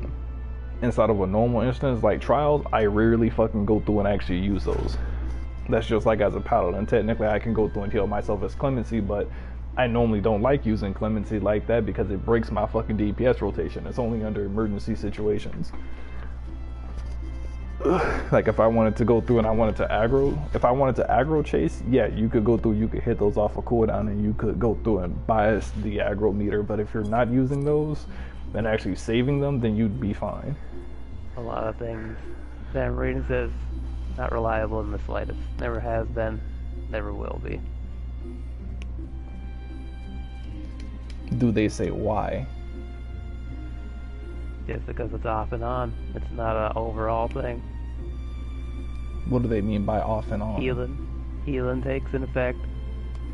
inside of a normal instance, like Trials, I rarely fucking go through and actually use those. That's just like as a paladin. Technically, I can go through and heal myself as Clemency, but I normally don't like using Clemency like that because it breaks my fucking DPS rotation. It's only under emergency situations. Like if I wanted to go through and I wanted to aggro chase, yeah, you could go through, you could hit those off a cooldown and you could go through and bias the aggro meter. But if you're not using those and actually saving them, then you'd be fine. A lot of things that reading says not reliable in the slightest. Never has been, never will be. Do they say why? Just because it's off and on. It's not an overall thing. What do they mean by off and on? Healing takes an effect.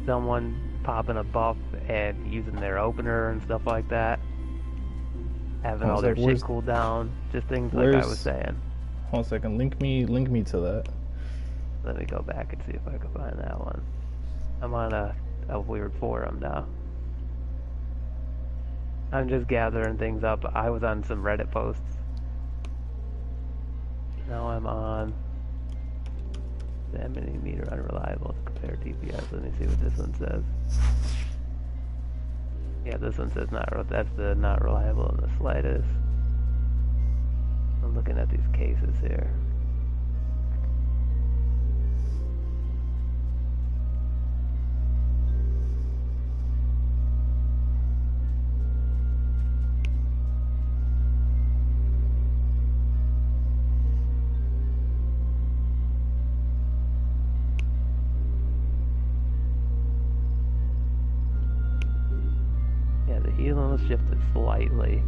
Someone popping a buff and using their opener and stuff like that. Having all their shit cool down. Just things like I was saying. Hold on a second, link me to that. Let me go back and see if I can find that one. I'm on a weird forum now. I'm just gathering things up. I was on some Reddit posts. Now I'm on Stamina meter unreliable to compare DPS. Let me see what this one says. Yeah, this one says that's the not reliable in the slightest. I'm looking at these cases here. Yeah, the healing was shifted slightly.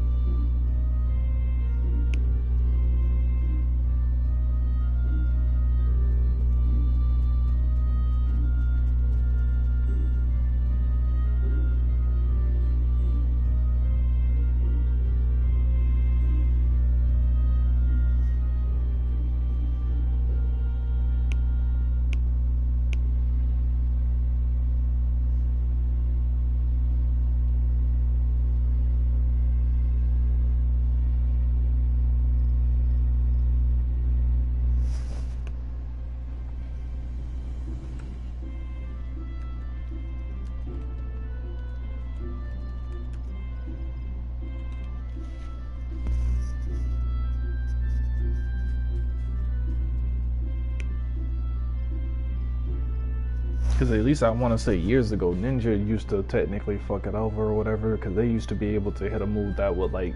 Because at least I want to say years ago, Ninja used to technically fuck it over or whatever, because they used to be able to hit a move that would like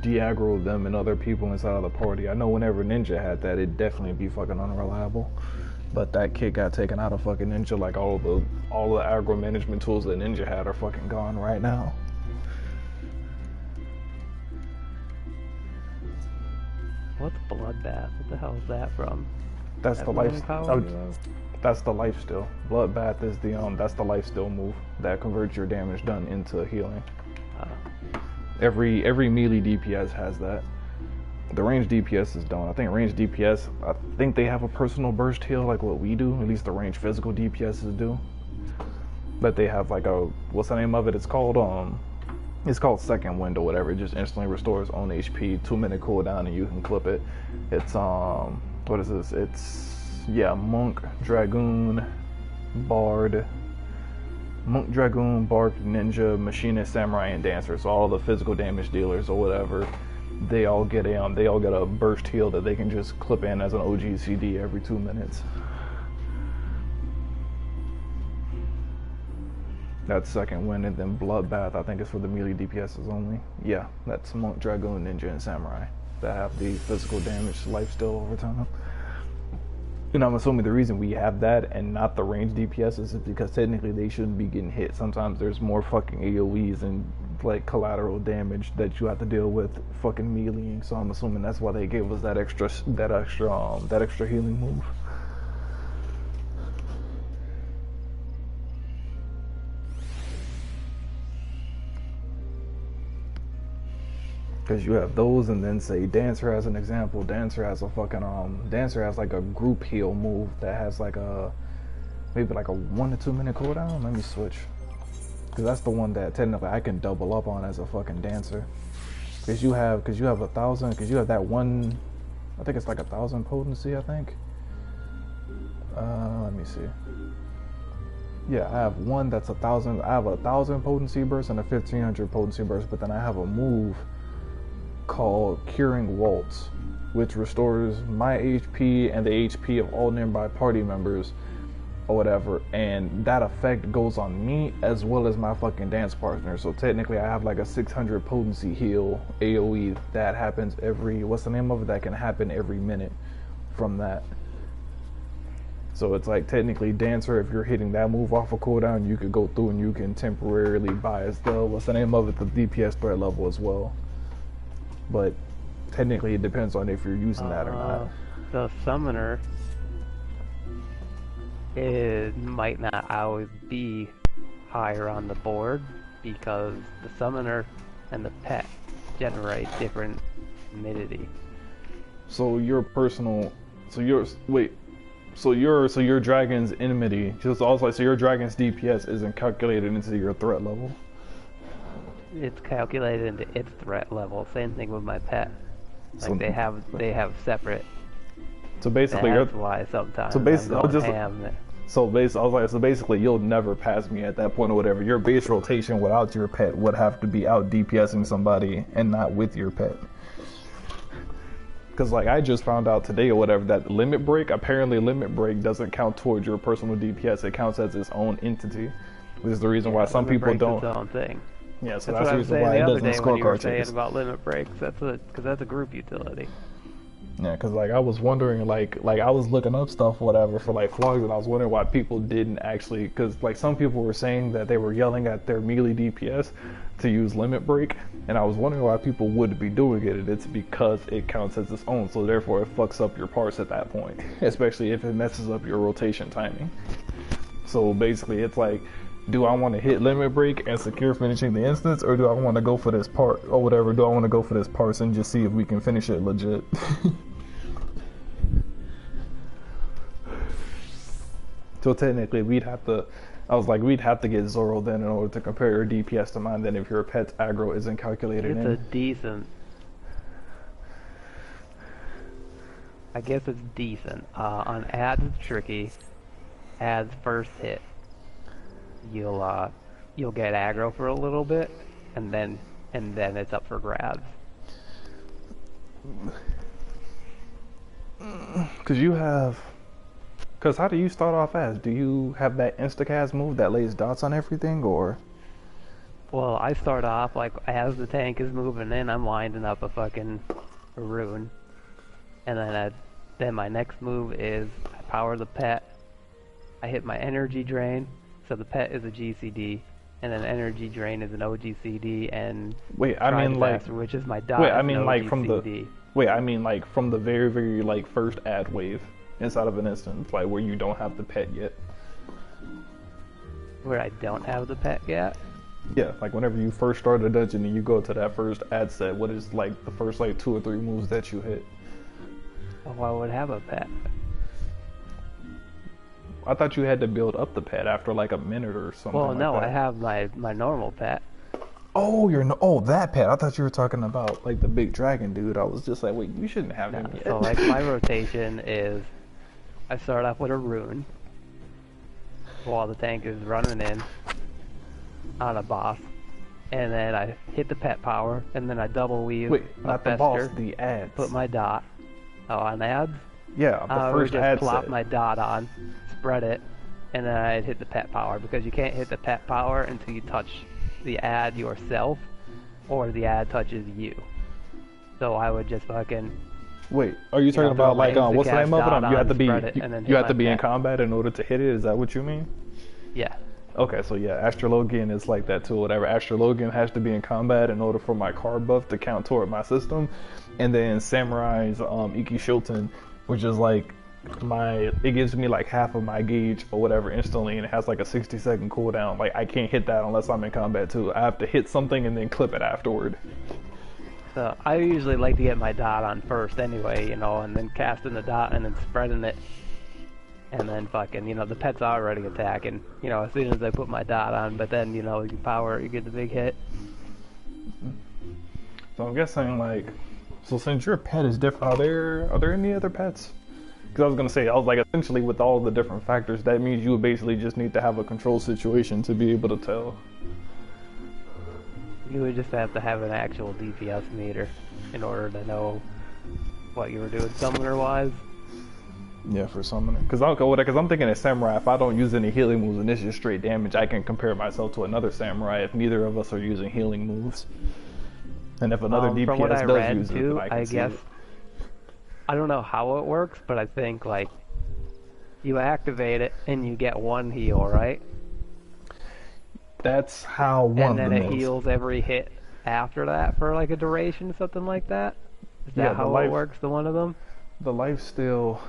de-aggro them and other people inside of the party. I know whenever Ninja had that, it'd definitely be fucking unreliable. But that kit got taken out of fucking Ninja. Like all the aggro management tools that Ninja had are fucking gone right now. What's Bloodbath? What the hell is that from? That's the life. That's the life steal. Bloodbath is the that's the life steal move that converts your damage done into healing. Every melee DPS has that. The range DPSs don't. I think range DPS, I think they have a personal burst heal like what we do. At least the range physical DPSs do. But they have like a, what's the name of it? It's called second wind or whatever. It just instantly restores own HP, 2-minute cooldown, and you can clip it. It's what is this? It's Monk, Dragoon, Bard, Ninja, Machinist, Samurai, and Dancer. So all the physical damage dealers or whatever, they all get a burst heal that they can just clip in as an OG CD every 2 minutes. That's second wind, and then Bloodbath, I think it's for the melee DPSs only. Yeah, that's Monk, Dragoon, Ninja, and Samurai that have the physical damage lifesteal over time. And I'm assuming the reason we have that and not the range DPSs is because technically they shouldn't be getting hit. Sometimes there's more fucking AoEs and like collateral damage that you have to deal with fucking meleeing. So I'm assuming that's why they gave us that extra healing move. Because you have those, and then say Dancer as an example. Dancer has a fucking Dancer has like a group heal move that has like a maybe like a 1 to 2 minute cooldown. Let me switch, because that's the one that technically I can double up on as a fucking Dancer. Because you have 1,000. Because you have that one. I think it's like 1,000 potency. I think. Let me see. Yeah, I have one that's 1,000. I have 1,000 potency burst and a 1,500 potency burst. But then I have a move called Curing Waltz, which restores my HP and the HP of all nearby party members or whatever, and that effect goes on me as well as my fucking dance partner. So technically I have like a 600 potency heal AoE that happens every, what's the name of it, that can happen every minute from that. So it's like technically Dancer, if you're hitting that move off a cooldown, you could go through and you can temporarily bias the, what's the name of it, the DPS threat level as well. But technically it depends on if you're using that or not. The Summoner, it might not always be higher on the board because the Summoner and the Pet generate different humidity. So your personal, so your dragon's enmity, so your dragon's DPS isn't calculated into your threat level. It's calculated into its threat level. Same thing with my Pet. Like so, they have separate. So basically, that's why sometimes. So basically, So basically you'll never pass me at that point or whatever. Your base rotation without your pet would have to be out DPSing somebody and not with your pet. Because like I just found out today or whatever that apparently limit break doesn't count towards your personal DPS. It counts as its own entity, which is the reason why some people don't. Its own thing. Yeah, so that's the reason why it doesn't score card saying chase. about limit breaks. Because that's a group utility. Yeah, because like I was wondering, like I was looking up stuff, whatever, for like flogs, and I was wondering why people didn't actually, because like some people were saying that they were yelling at their melee DPS to use limit break, and I was wondering why people would be doing it. It's because it counts as its own, so therefore it fucks up your parts at that point, especially if it messes up your rotation timing. So basically, it's like, do I want to hit limit break and secure finishing the instance, or do I want to go for this part or whatever? Do I want to go for this parse and just see if we can finish it legit? So technically, we'd have to get Zoro then in order to compare your DPS to mine. Then if your pet's aggro isn't calculated it's a decent. I guess it's decent. On ads, it's tricky. Ads first hit, you'll get aggro for a little bit, and then it's up for grabs. Because how do you start off as? Do you have that instacast move that lays dots on everything, or? Well, I start off like as the tank is moving in, I'm winding up a fucking rune, and then my next move is I power the pet. I hit my energy drain, so the pet is a GCD, and then energy drain is an OGCD, and which is my dot. Wait, I mean like from the very very like first ad wave inside of an instance, like where you don't have the pet yet. Where I don't have the pet yet? Yeah, like whenever you first start a dungeon and you go to that first ad set, what is like the first like 2 or 3 moves that you hit? Oh, I would have a pet. I thought you had to build up the pet after like a minute or something. Well, like no, that. I have my normal pet. Oh, that pet. I thought you were talking about like the big dragon dude. I was just like, wait, you shouldn't have him yet. So like my rotation is, I start off with a rune while the tank is running in on a boss, and then I hit the pet power, and then I double weave. Wait, not the boss, the ads. Put my dot. Oh, on ads? Yeah, the first ad just plop set. my dot on, spread it, and then I'd hit the pet power, because you can't hit the pet power until you touch the ad yourself, or the ad touches you. So I would just fucking... Wait, are you talking about like what's the name of it? You have to be in combat in order to hit it. Is that what you mean? Yeah. Okay, so yeah, Astrologian is like that too. Whatever, Astrologian has to be in combat in order for my card buff to count toward my system, and then Samurai's Iki Shilton, which is like it gives me like half of my gauge or whatever instantly, and it has like a 60-second cooldown. Like I can't hit that unless I'm in combat too. I have to hit something and then clip it afterward. So I usually like to get my dot on first anyway, you know, and then casting the dot and then spreading it, and then fucking, you know, the pet's already attacking, you know, as soon as I put my dot on, but then, you know, you power it, you get the big hit. So I'm guessing like, so since your pet is different, are there any other pets? Because I was gonna say, I was like, essentially with all the different factors, that means you would basically just need to have a control situation to be able to tell. You would just have to have an actual DPS meter in order to know what you were doing summoner-wise. Yeah, for summoner. Because I'm thinking as Samurai, if I don't use any healing moves and it's just straight damage, I can compare myself to another Samurai if neither of us are using healing moves. And if another DPS from what I does read use too, it, then I guess I don't know how it works, but I think like you activate it and you get one heal, right? That's how one of them is. And then it heals every hit after that for like a duration, something like that? Is that how it works, the one of them? The life steal,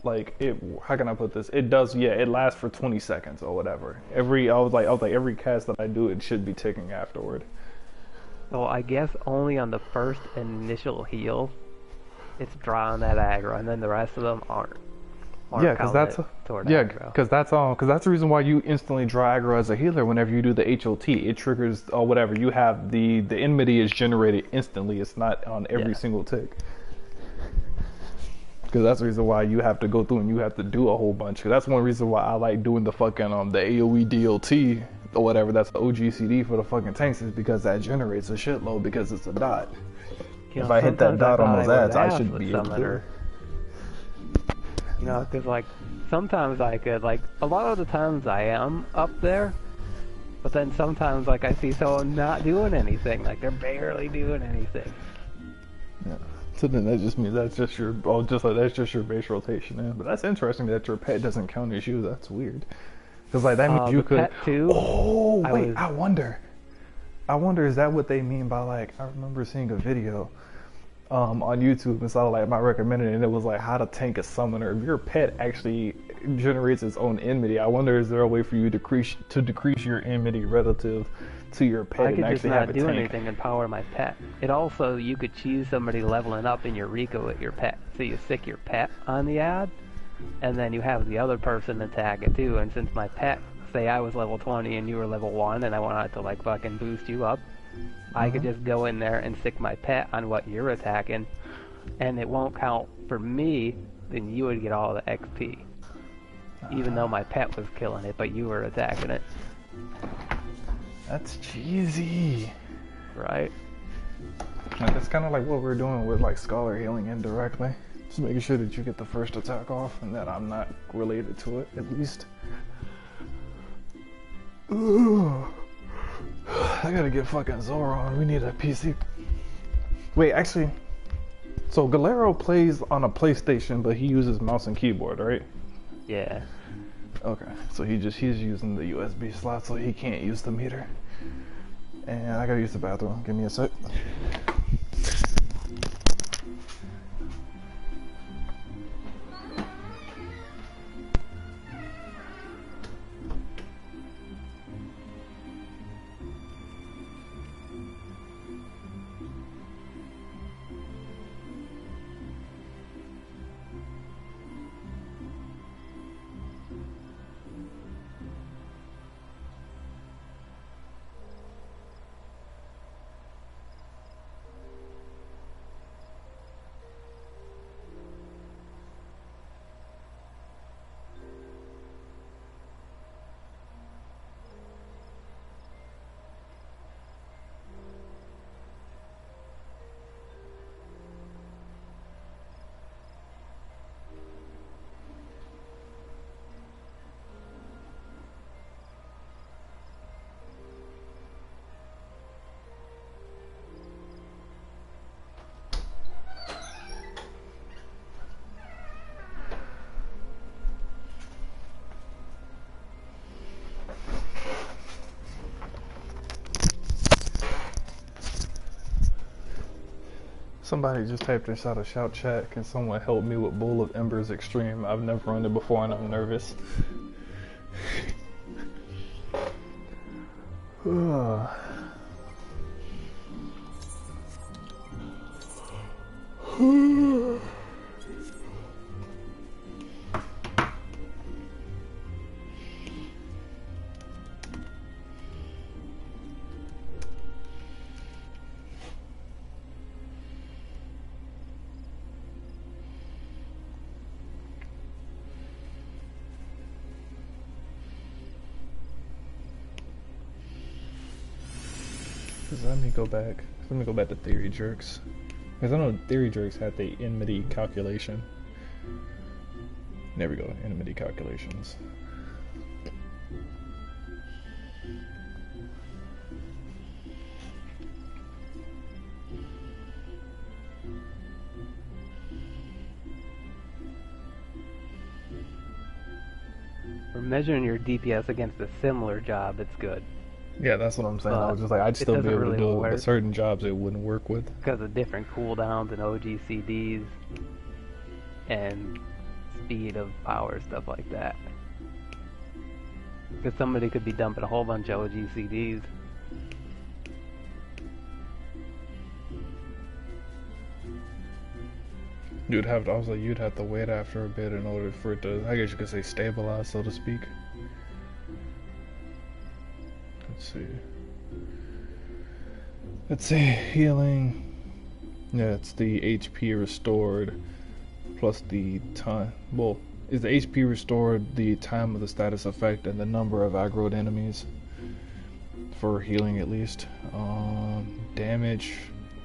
like, how can I put this? It does, yeah, it lasts for 20 seconds or whatever. I was like, every cast that I do, it should be ticking afterward. So I guess only on the first initial it's drawing that aggro, and then the rest of them aren't. Yeah, because that's the reason why you instantly draw aggro as a healer whenever you do the HOT. It triggers or whatever. You have the enmity is generated instantly. It's not on every single tick. Because that's the reason why you have to go through and you have to do a whole bunch. Because that's one reason why I like doing the fucking the AoE DLT or whatever. That's the OGCD for the fucking tanks, is because that generates a shitload because it's a dot. You know, if I hit that dot on those ads, I should with be able to. Summoner. You know, because like sometimes I could, like a lot of the times I am up there, but then sometimes like I see someone not doing anything, like they're barely doing anything. Yeah. So then that just means that's just your, oh, just like that's just your base rotation. Yeah. But that's interesting that your pet doesn't count as you. That's weird. Because like that means you could. Pet too, oh wait, I wonder. Is that what they mean by like? I remember seeing a video on YouTube and saw like my recommended, and it was like how to tank a summoner. If your pet actually generates its own enmity, I wonder is there a way for you to decrease your enmity relative to your pet I could and just actually not have it do tank? anything and power my pet. It also, you could choose somebody leveling up in Eureka with your pet. So you stick your pet on the ad, and then you have the other person attack it too. And since my pet, say I was level 20 and you were level 1 and I wanted to like fucking boost you up, I could just go in there and stick my pet on what you're attacking, and it won't count for me, then you would get all the XP. Even though my pet was killing it, but you were attacking it. That's cheesy. Right? Like, that's kind of like what we're doing with like Scholar Healing indirectly. Just making sure that you get the first attack off and that I'm not related to it, at least. Ooh. I gotta get fucking Zoron. We need a PC. Wait, actually, so Galero plays on a PlayStation, but he uses mouse and keyboard, right? Yeah. Okay, so he's using the USB slot, so he can't use the meter. And I gotta use the bathroom. Give me a sec. Somebody just typed inside a shout chat, can someone help me with Bowl of Embers Extreme? I've never run it before and I'm nervous. Let me go back. Let me go back to Theory Jerks. Because I know Theory Jerks had the enmity calculation. There we go, enmity calculations. For measuring your DPS against a similar job, it's good. Yeah, that's what I'm saying. I was just like, I'd still be able to do it, but certain jobs it wouldn't work with. Because of different cooldowns and OGCDs and speed of power, stuff like that. Because somebody could be dumping a whole bunch of OGCDs. You'd have to, I was like, you'd have to wait after a bit in order for it to, I guess you could say, stabilize, so to speak. Let's see, healing. Yeah, it's the HP restored plus the time. Well, is the HP restored, the time of the status effect, and the number of aggroed enemies for healing at least. Damage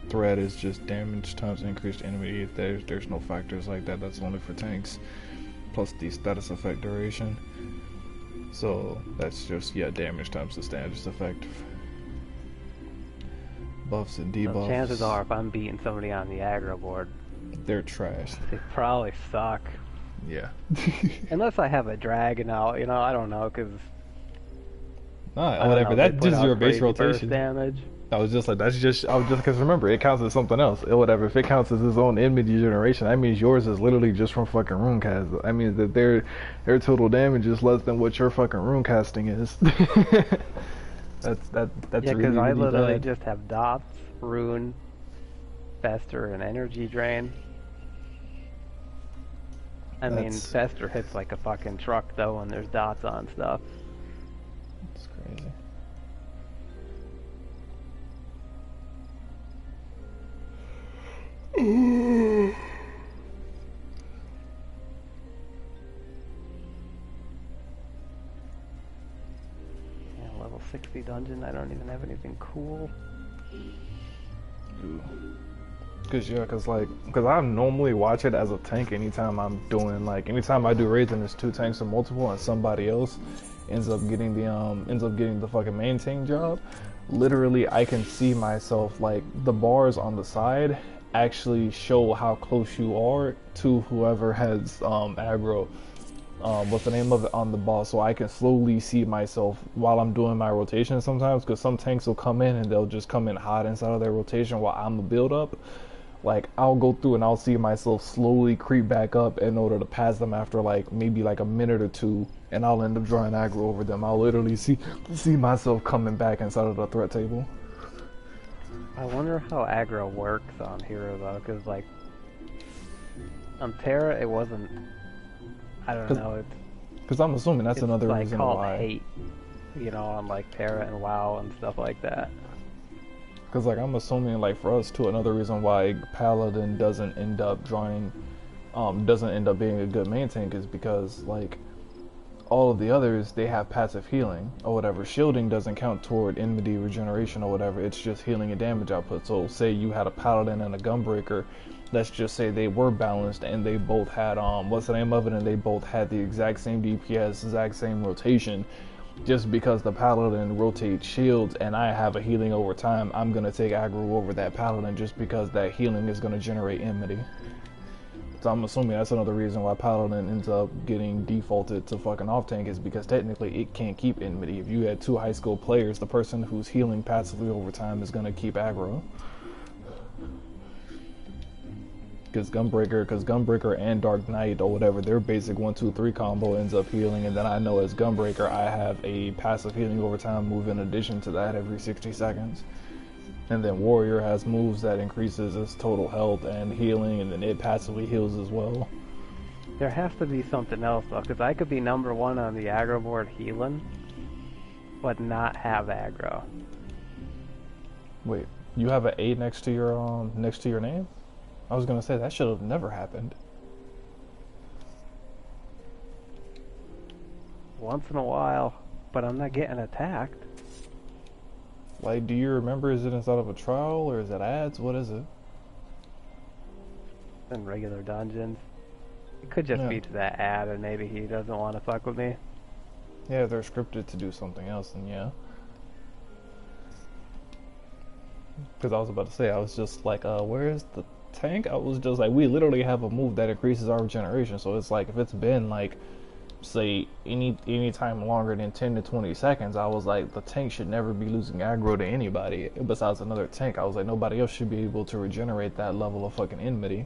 threat is just damage times increased enemy. If there's no factors like that, that's only for tanks. Plus the status effect duration. So that's just, yeah, damage times the status effect. Buffs and debuffs. So chances are, if I'm beating somebody on the aggro board, they're trash. they probably suck. Yeah. Unless I have a dragon out, you know, I don't know, because... Nah, whatever, that's just your base rotation. Damage. I was just like, because remember, it counts as something else. Whatever, if it counts as its own enmity generation, that means yours is literally just from fucking rune cast. I mean, that their total damage is less than what your fucking rune casting is. that's yeah, really, because I really literally bad. just have dots, rune, fester, and energy drain. I mean, fester hits like a fucking truck though when there's dots on stuff. It's crazy. Yeah, level 60 dungeon, I don't even have anything cool. Cause I normally watch it as a tank anytime I'm doing, like, anytime I do raids and there's two tanks or multiple and somebody else ends up getting the fucking main tank job. Literally, I can see myself, like, the bars on the side actually show how close you are to whoever has aggro. What's the name of it on the boss? So I can slowly see myself while I'm doing my rotation sometimes, because some tanks will come in and they'll just come in hot inside of their rotation while I'm a build up. Like, I'll go through and I'll see myself slowly creep back up in order to pass them after like maybe like a minute or two, and I'll end up drawing aggro over them. I'll literally see myself coming back inside of the threat table. I wonder how aggro works on Hero though, because like on Terra it wasn't. I don't know. Because I'm assuming that's another like reason called why. hate, you know, on like Terra and WoW and stuff like that. Because like I'm assuming, like, for us too, another reason why Paladin doesn't end up being a good main tank is because, like, all of the others, they have passive healing or whatever. Shielding doesn't count toward enmity regeneration or whatever. It's just healing and damage output. So say you had a Paladin and a Gunbreaker. Let's just say they were balanced and they both had what's the name of it, and they both had the exact same DPS, exact same rotation. Just because the Paladin rotates shields and I have a healing over time, I'm gonna take aggro over that Paladin just because that healing is gonna generate enmity. So I'm assuming that's another reason why Paladin ends up getting defaulted to fucking off tank, is because technically it can't keep enmity. If you had two high skill players, the person who's healing passively over time is gonna keep aggro. Because Gunbreaker and Dark Knight or whatever, their basic 1-2-3 combo ends up healing, and then I know as Gunbreaker I have a passive healing over time move in addition to that every 60 seconds. And then Warrior has moves that increases its total health and healing, and then it passively heals as well. There has to be something else though, because I could be number one on the aggro board healing, but not have aggro. Wait, you have an A next to your name? I was gonna say that should have never happened. Once in a while, but I'm not getting attacked. Like, do you remember, is it inside of a trial or is it ads? What is it? In regular dungeons. It could just be to that ad, and maybe he doesn't want to fuck with me. Yeah, if they're scripted to do something else, then yeah. Because I was about to say, I was just like, where's the tank? I was just like, we literally have a move that increases our regeneration, so it's like, if it's been like, say, any time longer than 10 to 20 seconds, I was like, the tank should never be losing aggro to anybody besides another tank. I was like, nobody else should be able to regenerate that level of fucking enmity.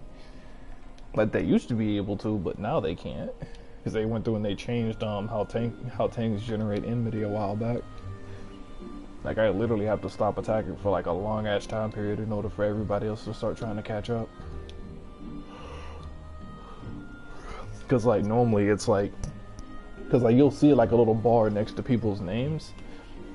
Like, they used to be able to, but now they can't, because they went through and they changed how tanks generate enmity a while back. Like, I literally have to stop attacking for like a long ass time period in order for everybody else to start trying to catch up. Because like normally it's like, because like you'll see like a little bar next to people's names,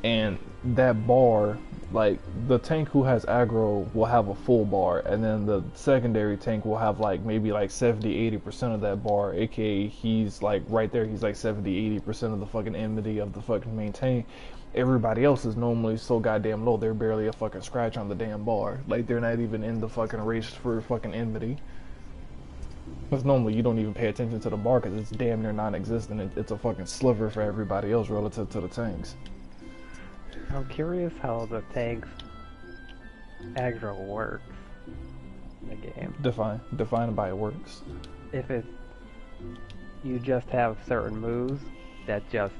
and that bar, like the tank who has aggro will have a full bar, and then the secondary tank will have like maybe like 70-80% of that bar, aka he's like right there, he's like 70-80% of the fucking enmity of the fucking main tank. Everybody else is normally so goddamn low, they're barely a fucking scratch on the damn bar. Like they're not even in the fucking race for fucking enmity. Because normally you don't even pay attention to the bar because it's damn near non-existent. It's a fucking sliver for everybody else relative to the tanks. I'm curious how the tank's aggro works in the game. Define by it works. If it's you just have certain moves that just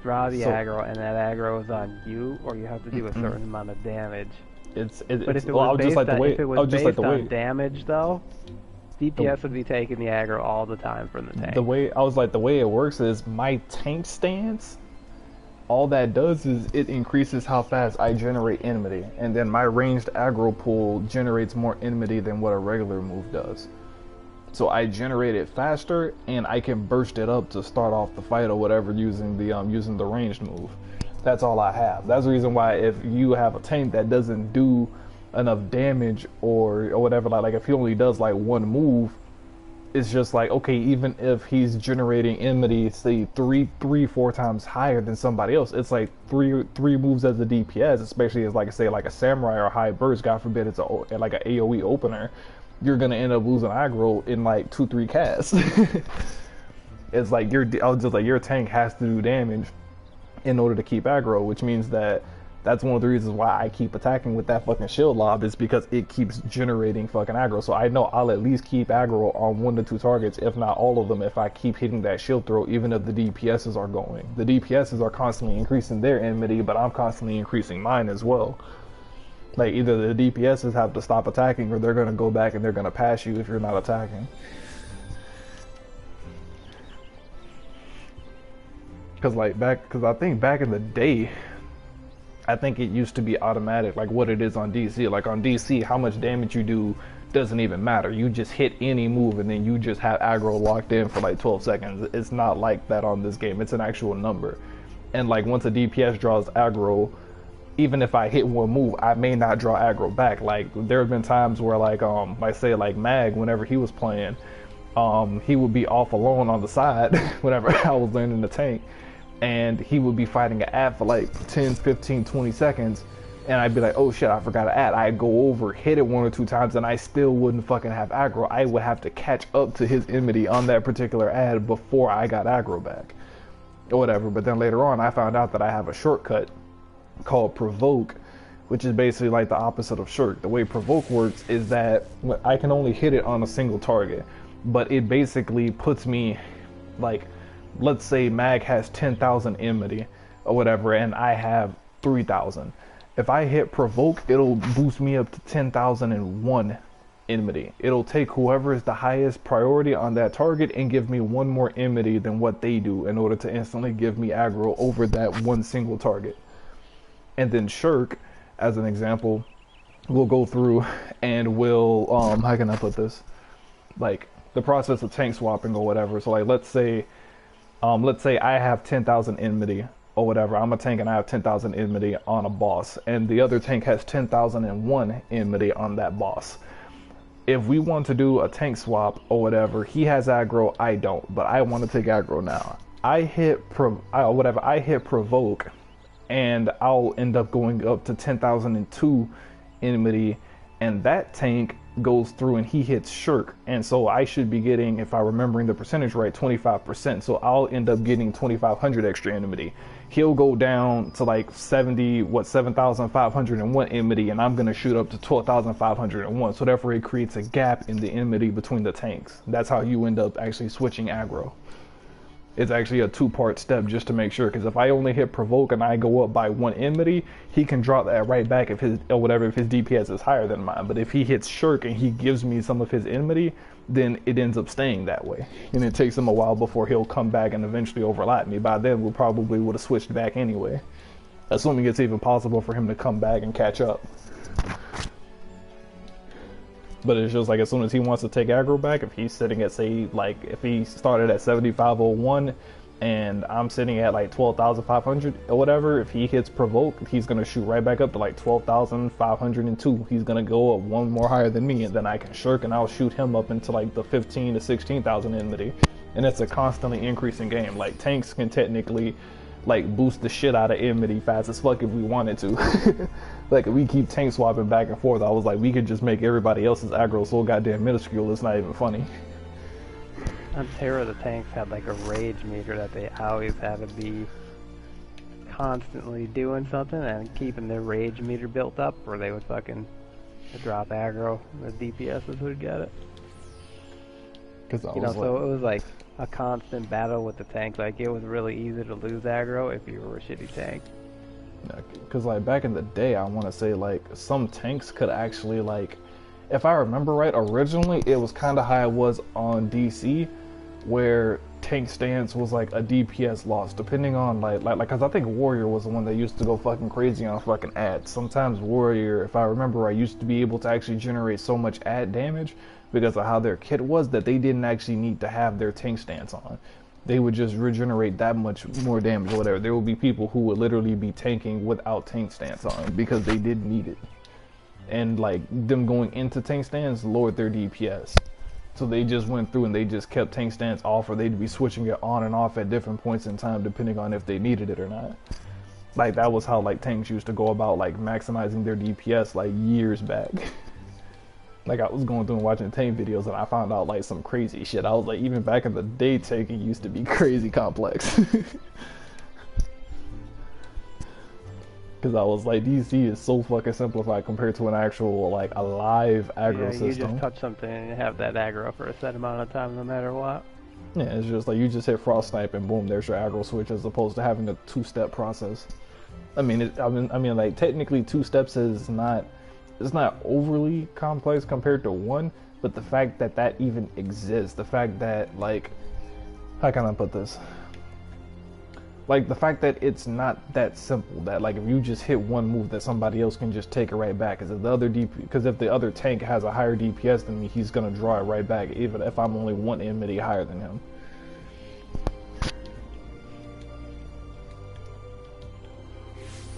draw the aggro, and that aggro is on you, or you have to do a certain amount of damage. But if it was based on damage, though, DPS would be taking the aggro all the time from the tank. The way it works is my tank stance. All that does is it increases how fast I generate enmity, and then my ranged aggro pool generates more enmity than what a regular move does. So I generate it faster, and I can burst it up to start off the fight or whatever using the ranged move. That's all I have. That's the reason why if you have a tank that doesn't do enough damage or whatever, like if he only does like one move, it's just like, okay, even if he's generating enmity, say four times higher than somebody else, it's like three moves as a DPS, especially as like say like a samurai or high burst. God forbid it's like an AOE opener, you're gonna end up losing aggro in like 2-3 casts. It's like your tank has to do damage in order to keep aggro, which means that's one of the reasons why I keep attacking with that fucking shield lob, is because it keeps generating fucking aggro. So I know I'll at least keep aggro on 1 to 2 targets, if not all of them, if I keep hitting that shield throw, even if the DPSs are going. The DPSs are constantly increasing their enmity, but I'm constantly increasing mine as well. Like either the DPSs have to stop attacking, or they're gonna go back and they're gonna pass you if you're not attacking. Because I think back in the day, I think it used to be automatic, like what it is on DC. Like on DC, how much damage you do doesn't even matter. You just hit any move and then you just have aggro locked in for like 12 seconds. It's not like that on this game. It's an actual number. And like once a DPS draws aggro, even if I hit one move, I may not draw aggro back. Like there have been times where like say like Mag, whenever he was playing, he would be off alone on the side whenever I was learning the tank. And he would be fighting an ad for like 10, 15, 20 seconds, and I'd be like, oh shit, I forgot an ad. I'd go over, hit it 1 or 2 times, and I still wouldn't fucking have aggro. I would have to catch up to his enmity on that particular ad before I got aggro back, or whatever. But then later on, I found out that I have a shortcut called Provoke, which is basically like the opposite of Shirk. The way Provoke works is that I can only hit it on a single target, but it basically puts me like, let's say Mag has 10,000 enmity or whatever, and I have 3,000. If I hit Provoke, it'll boost me up to 10,001 enmity. It'll take whoever is the highest priority on that target and give me 1 more enmity than what they do in order to instantly give me aggro over that one single target. And then Shirk, as an example, will go through and will, how can I put this? Like the process of tank swapping or whatever. So like, let's say I have 10,000 enmity or whatever. I'm a tank and I have 10,000 enmity on a boss, and the other tank has 10,001 enmity on that boss. If we want to do a tank swap or whatever, he has aggro, I don't, but I want to take aggro now. I hit Provoke, and I'll end up going up to 10,002 enmity, and that tank goes through and he hits Shirk, and so I should be getting, if I'm remembering the percentage right, 25%. So I'll end up getting 2,500 extra enmity. He'll go down to like 7,501 enmity, and I'm gonna shoot up to 12,501. So therefore, it creates a gap in the enmity between the tanks. That's how you end up actually switching aggro. It's actually a 2-part step just to make sure, because if I only hit Provoke and I go up by 1 enmity, he can drop that right back if his DPS is higher than mine. But if he hits Shirk and he gives me some of his enmity, then it ends up staying that way. And it takes him a while before he'll come back and eventually overlap me. By then, we probably would have switched back anyway, assuming it's even possible for him to come back and catch up. But it's just like, as soon as he wants to take aggro back, if he's sitting at, say, like, if he started at 7501 and I'm sitting at like 12,500 or whatever, if he hits provoke, he's gonna shoot right back up to like 12,502. He's gonna go up one more higher than me, and then I can shirk and I'll shoot him up into like the 15 to 16,000 enmity. And it's a constantly increasing game. Like tanks can technically like boost the shit out of enmity fast as fuck if we wanted to. Like if we keep tank swapping back and forth, I was like, we could just make everybody else's aggro so goddamn minuscule, it's not even funny. On Terra, the tanks had like a rage meter that they always had to be constantly doing something and keeping their rage meter built up, or they would fucking drop aggro. The DPSs would get it. Cause you know, so it was like a constant battle with the tank. Like it was really easy to lose aggro if you were a shitty tank. Cause like back in the day, I want to say like some tanks could actually like, if I remember right, originally it was kind of how it was on DC, where tank stance was like a DPS loss, depending on like cause I think Warrior was the one that used to go fucking crazy on fucking ads. Sometimes Warrior, if I remember right, used to be able to actually generate so much ad damage because of how their kit was that they didn't actually need to have their tank stance on. They would just regenerate that much more damage or whatever. There would be people who would literally be tanking without tank stance on because they didn't need it. And like them going into tank stance lowered their DPS. So they just went through and they just kept tank stance off, or they'd be switching it on and off at different points in time depending on if they needed it or not. Like that was how like tanks used to go about like maximizing their DPS like years back. Like I was going through and watching tank videos and I found out like some crazy shit. I was like, even back in the day, tanking used to be crazy complex. Cause I was like, DC is so fucking simplified compared to an actual like a live aggro system. You just touch something and you have that aggro for a set amount of time, no matter what. Yeah, it's just like you just hit frost snipe and boom, there's your aggro switch, as opposed to having a two-step process. I mean, like technically 2 steps is not, it's not overly complex compared to 1, but the fact that that even exists, the fact that like, how can I put this? Like the fact that it's not that simple, that like if you just hit one move that somebody else can just take it right back, because if the other tank has a higher DPS than me, he's gonna draw it right back even if I'm only 1 enmity higher than him.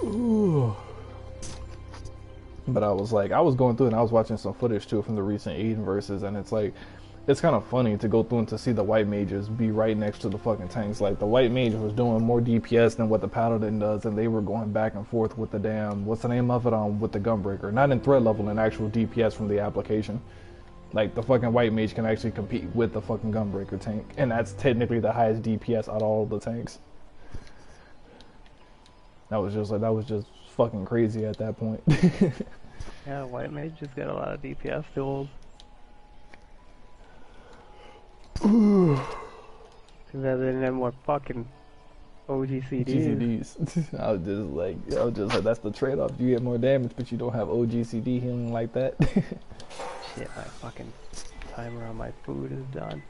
Ooh. But I was going through and I was watching some footage too from the recent Aiden versus, and it's like, it's kind of funny to go through and to see the white mages be right next to the fucking tanks. Like the white mage was doing more DPS than what the paladin does, and they were going back and forth with the damn, what's the name of it, with the gunbreaker. Not in threat level, in actual DPS from the application. Like the fucking white mage can actually compete with the fucking gunbreaker tank, and that's technically the highest DPS out of all of the tanks. That was just fucking crazy at that point. Yeah, white mage just got a lot of DPS tools. Too bad they didn't have more fucking OGCDs. I was just like, that's the trade-off. You get more damage, but you don't have OGCD healing like that. Shit, my fucking timer on my food is done.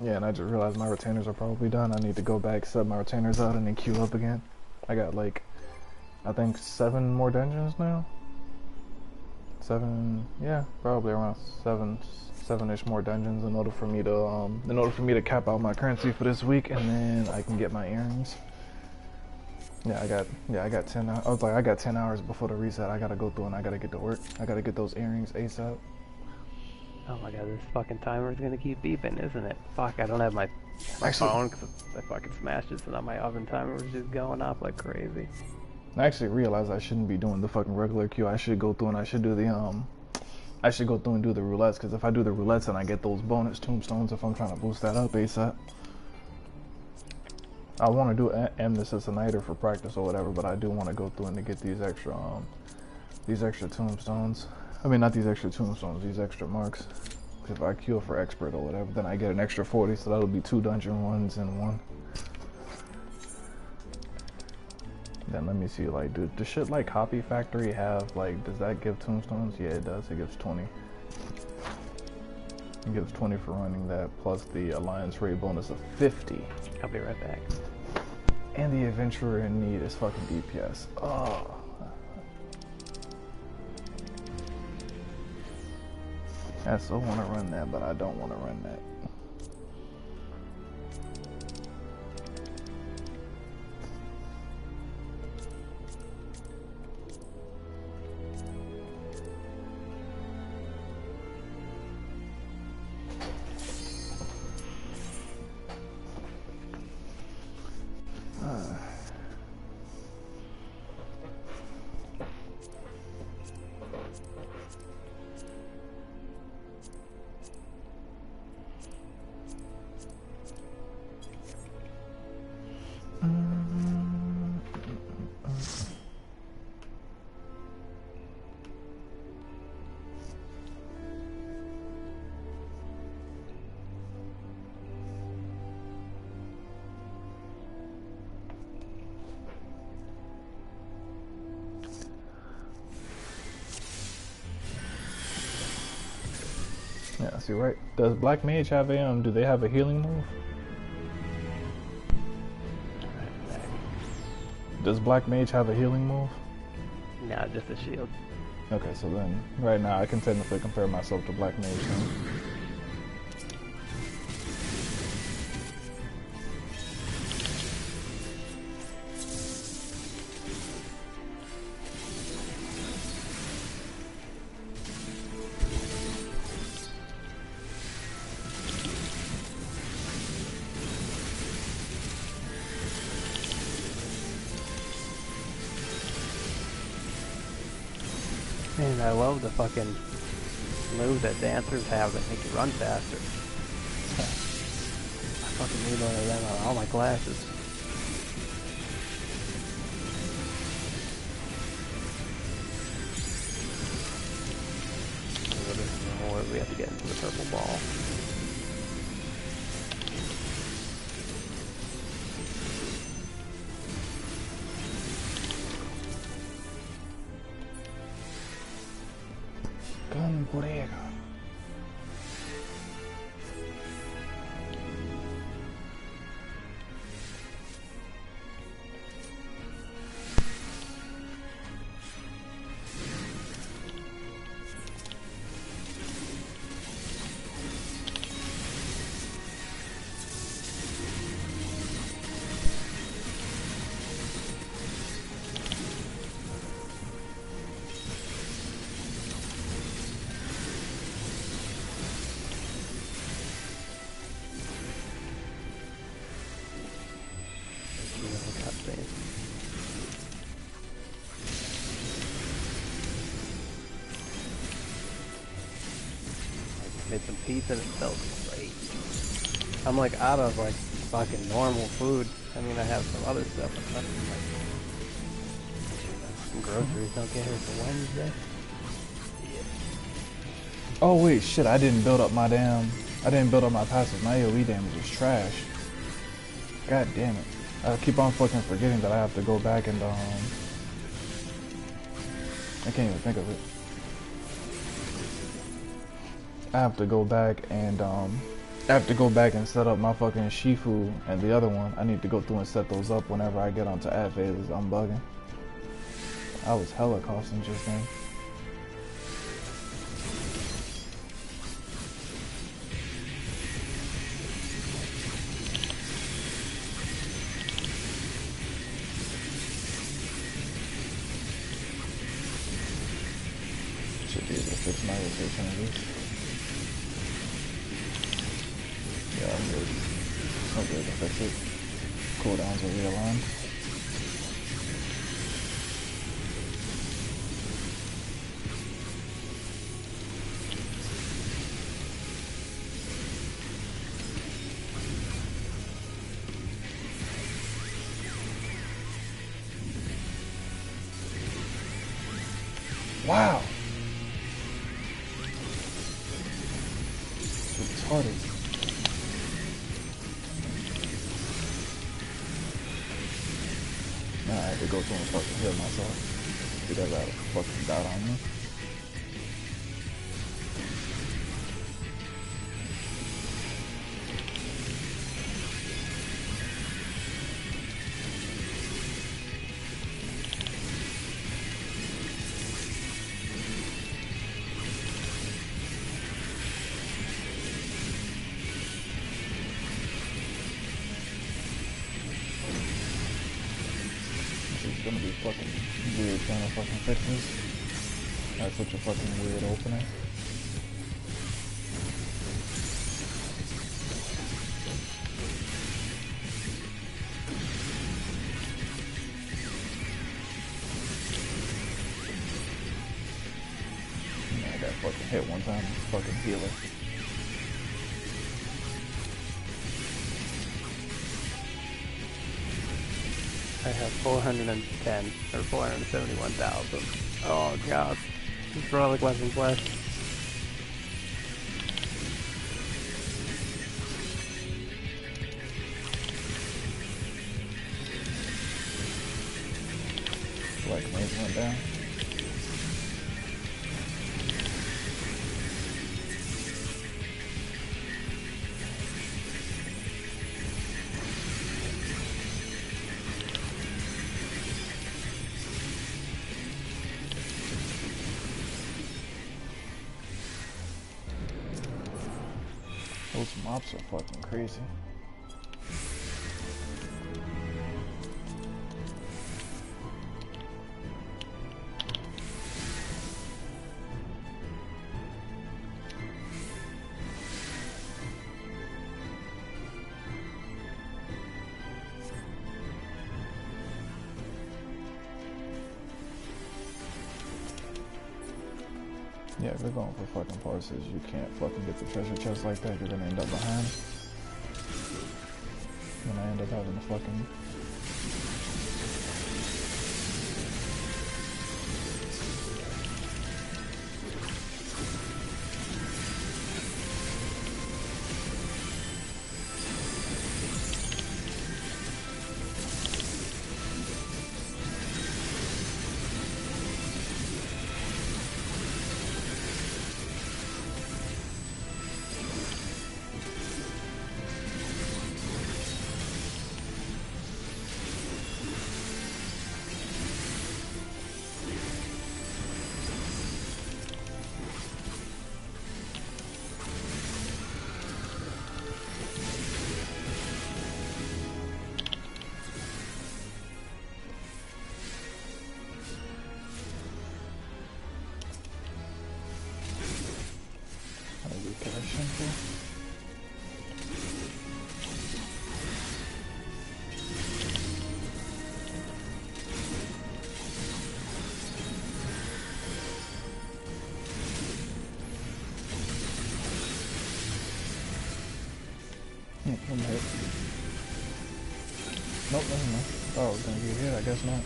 Yeah, and I just realized my retainers are probably done. I need to go back, set my retainers out, and then queue up again. I got like, I think 7 more dungeons now. 7, yeah, probably around 7-ish more dungeons in order for me to cap out my currency for this week, and then I can get my earrings. I got 10. I was like, I got 10 hours before the reset. I gotta go through and I gotta get to work. I gotta get those earrings ASAP. Oh my god, this fucking timer is gonna keep beeping, isn't it? Fuck, I don't have my phone because I fucking smashed it, so now my oven timer was just going off like crazy. I actually realized I shouldn't be doing the fucking regular queue. I should go through and I should do the I should go through and do the roulettes, because if I do the roulettes and I get those bonus tombstones, if I'm trying to boost that up ASAP. I want to do Anamnesis and Anyder for practice or whatever, but I do want to go through and to get these extra tombstones. I mean, not these extra tombstones, these extra marks. If I queue for expert or whatever, then I get an extra 40, so that'll be 2 dungeon runs in 1. Then let me see, like, does shit like Copy Factory have, like, does that give tombstones? Yeah, it does. It gives 20. It gives 20 for running that, plus the alliance rate bonus of 50. I'll be right back. And the adventurer in need is fucking DPS. Oh. I still want to run that, but I don't want to run that. Yeah, see, right? Does Black Mage have a, do they have a healing move? Does Black Mage have a healing move? Nah, just a shield. Okay, so then, right now, I can technically compare myself to Black Mage then. Man, I love the fucking move that dancers have that make you run faster. I fucking need one of them on all my classes. So this is where we have to get into the purple ball. Gun Borega. Made some pizza and it felt great. I'm like out of like fucking normal food. I mean, I have some other stuff, but nothing like groceries. Don't get here for Wednesday. Oh wait, shit! I didn't build up my passive. My AOE damage is trash. God damn it! I keep on fucking forgetting that I have to go back and I can't even think of it. I have to go back and set up my fucking Shifu and the other one. I need to go through and set those up whenever I get onto ad phases. I'm bugging. I was hella costing just then. Should be able to fix my rotation at least. Yeah, I'm good. I'll be able to fix it. Cooldowns are realigned. Wow! Retarded. Nah, I had to go through and fucking heal myself. Because I fucking died on me. It's gonna be fucking weird trying to fucking fix this. That's such a fucking weird opening. I got fucking hit one time, fucking healer. I have 410 or 471,000. Oh god. Just relic weapons left. Black Mage went down. Those mops are fucking crazy. Yeah, if you're going for fucking parses, you can't fucking get the treasure chest like that. You're gonna end up behind. You're gonna end up having to fucking... I'm hit. Nope, never mind. Thought I was gonna get hit, I guess not.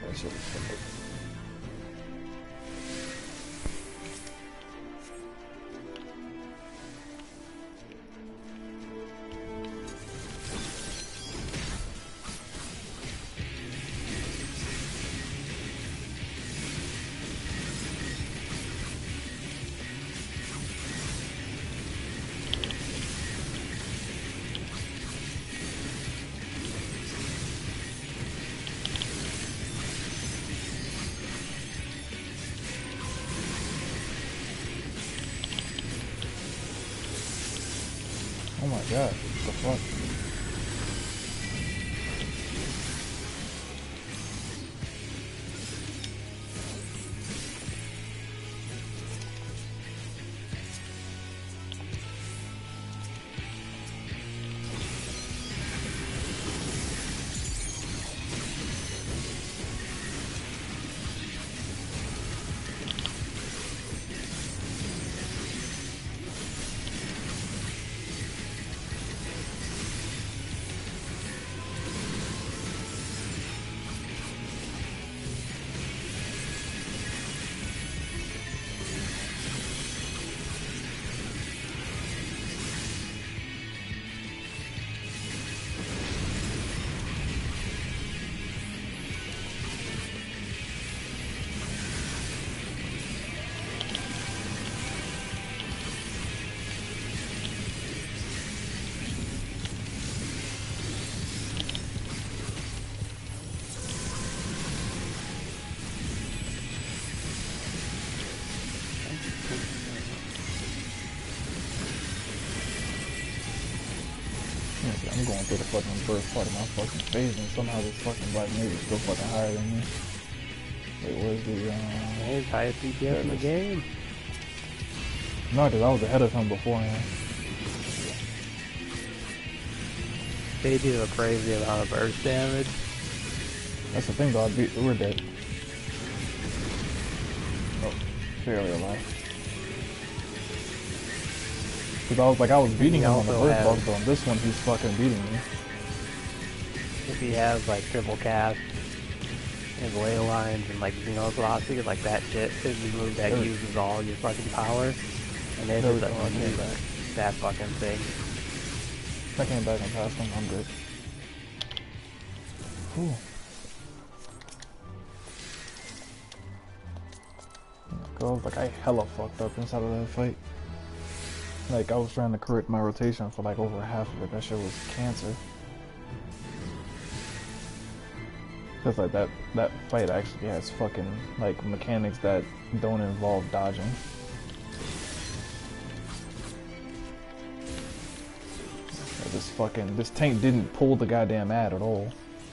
That shit was fucking... Oh my god, what the fuck? I'm going through the fucking first part of my fucking phase and somehow this fucking Black Mage is still fucking higher than me. Wait, where's the, He's highest DPS in the game. No, because I was ahead of him beforehand. They do a crazy amount of burst damage. That's the thing though, we're dead. Oh, barely alive. Because I was beating him on the first boss, but on this one he's fucking beating me. If he has like triple cast and ley lines and like velocity, like that shit is the move that uses all your fucking power. And then it's like, that fucking thing. I came back and passed him. I'm good. Whew. Girls, like, I hella fucked up inside of that fight. Like, I was trying to correct my rotation for like over half of it. That shit was cancer. Cause like that fight actually has fucking like mechanics that don't involve dodging. This tank didn't pull the goddamn ad at all.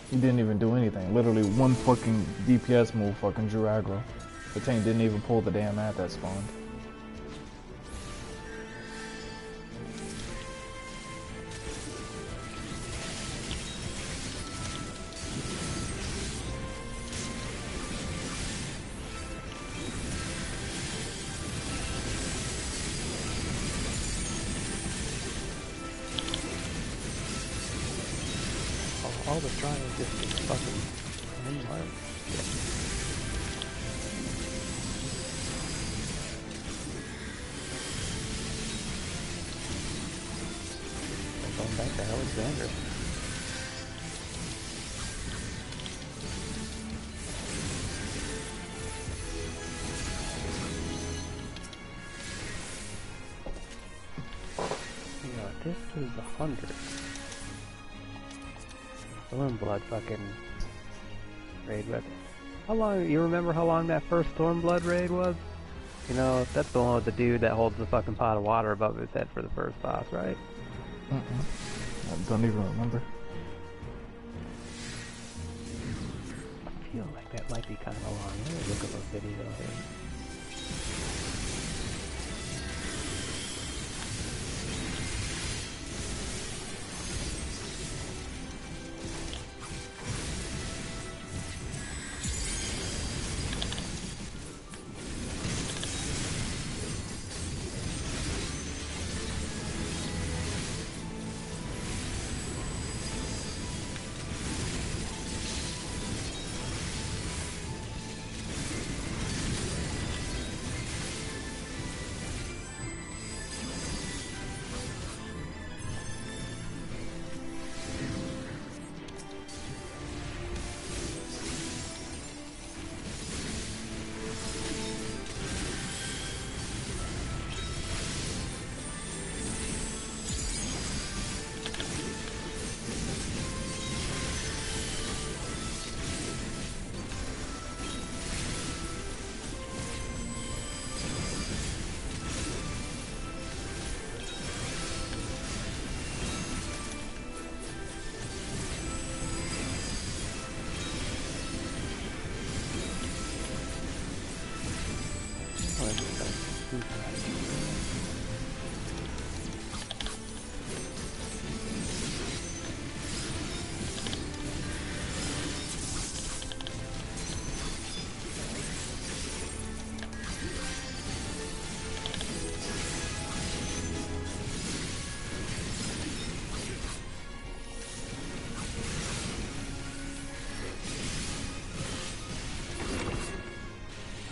He didn't even do anything. Literally one fucking DPS move fucking drew aggro. The tank didn't even pull the damn ad that spawned. All the trying is just to fucking unmark. Going back to Alexander. Yeah, this is 100. Stormblood fucking raid was. How long, you remember how long that first Stormblood raid was? You know, that's the one with the dude that holds the fucking pot of water above his head for the first boss, right? I don't even remember. I feel like that might be kind of long. Let me look at a video here.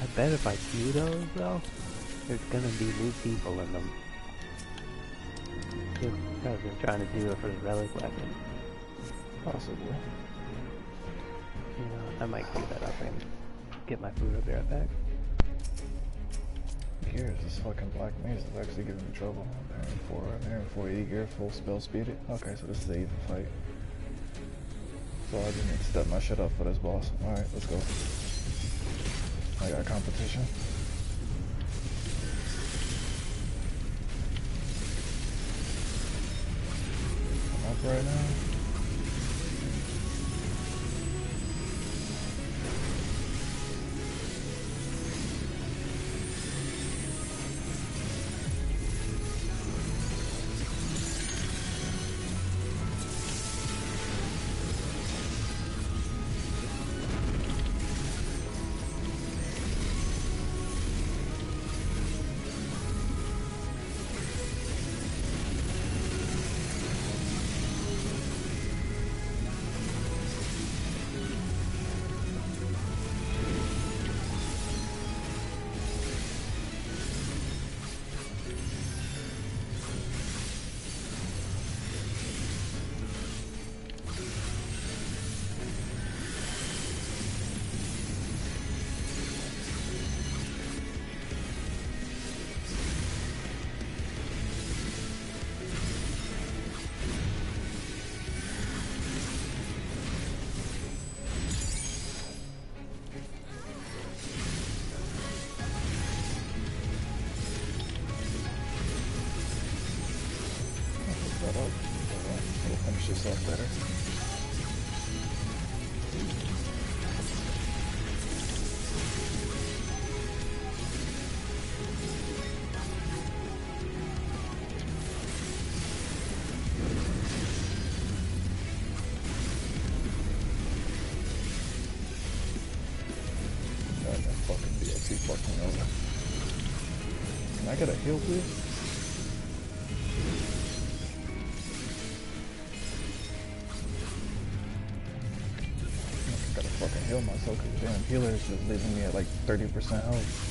I bet if I do those though, there's gonna be new people in them. Just because they're trying to do it for the relic weapon. Possibly. You know, I might clear that up and get my food up there back. Gears, this fucking black maze is actually giving me trouble. I'm hearing 480 gear, full spell speeded. Okay, so this is an even fight. So I just need to step my shit up for this boss. Alright, let's go. I got competition. I'm up right now. that up. It'll finish this off better. That fucking DLC fucking over. Can I get a heal, please? Fucking heal myself because damn healer is just leaving me at like 30% health.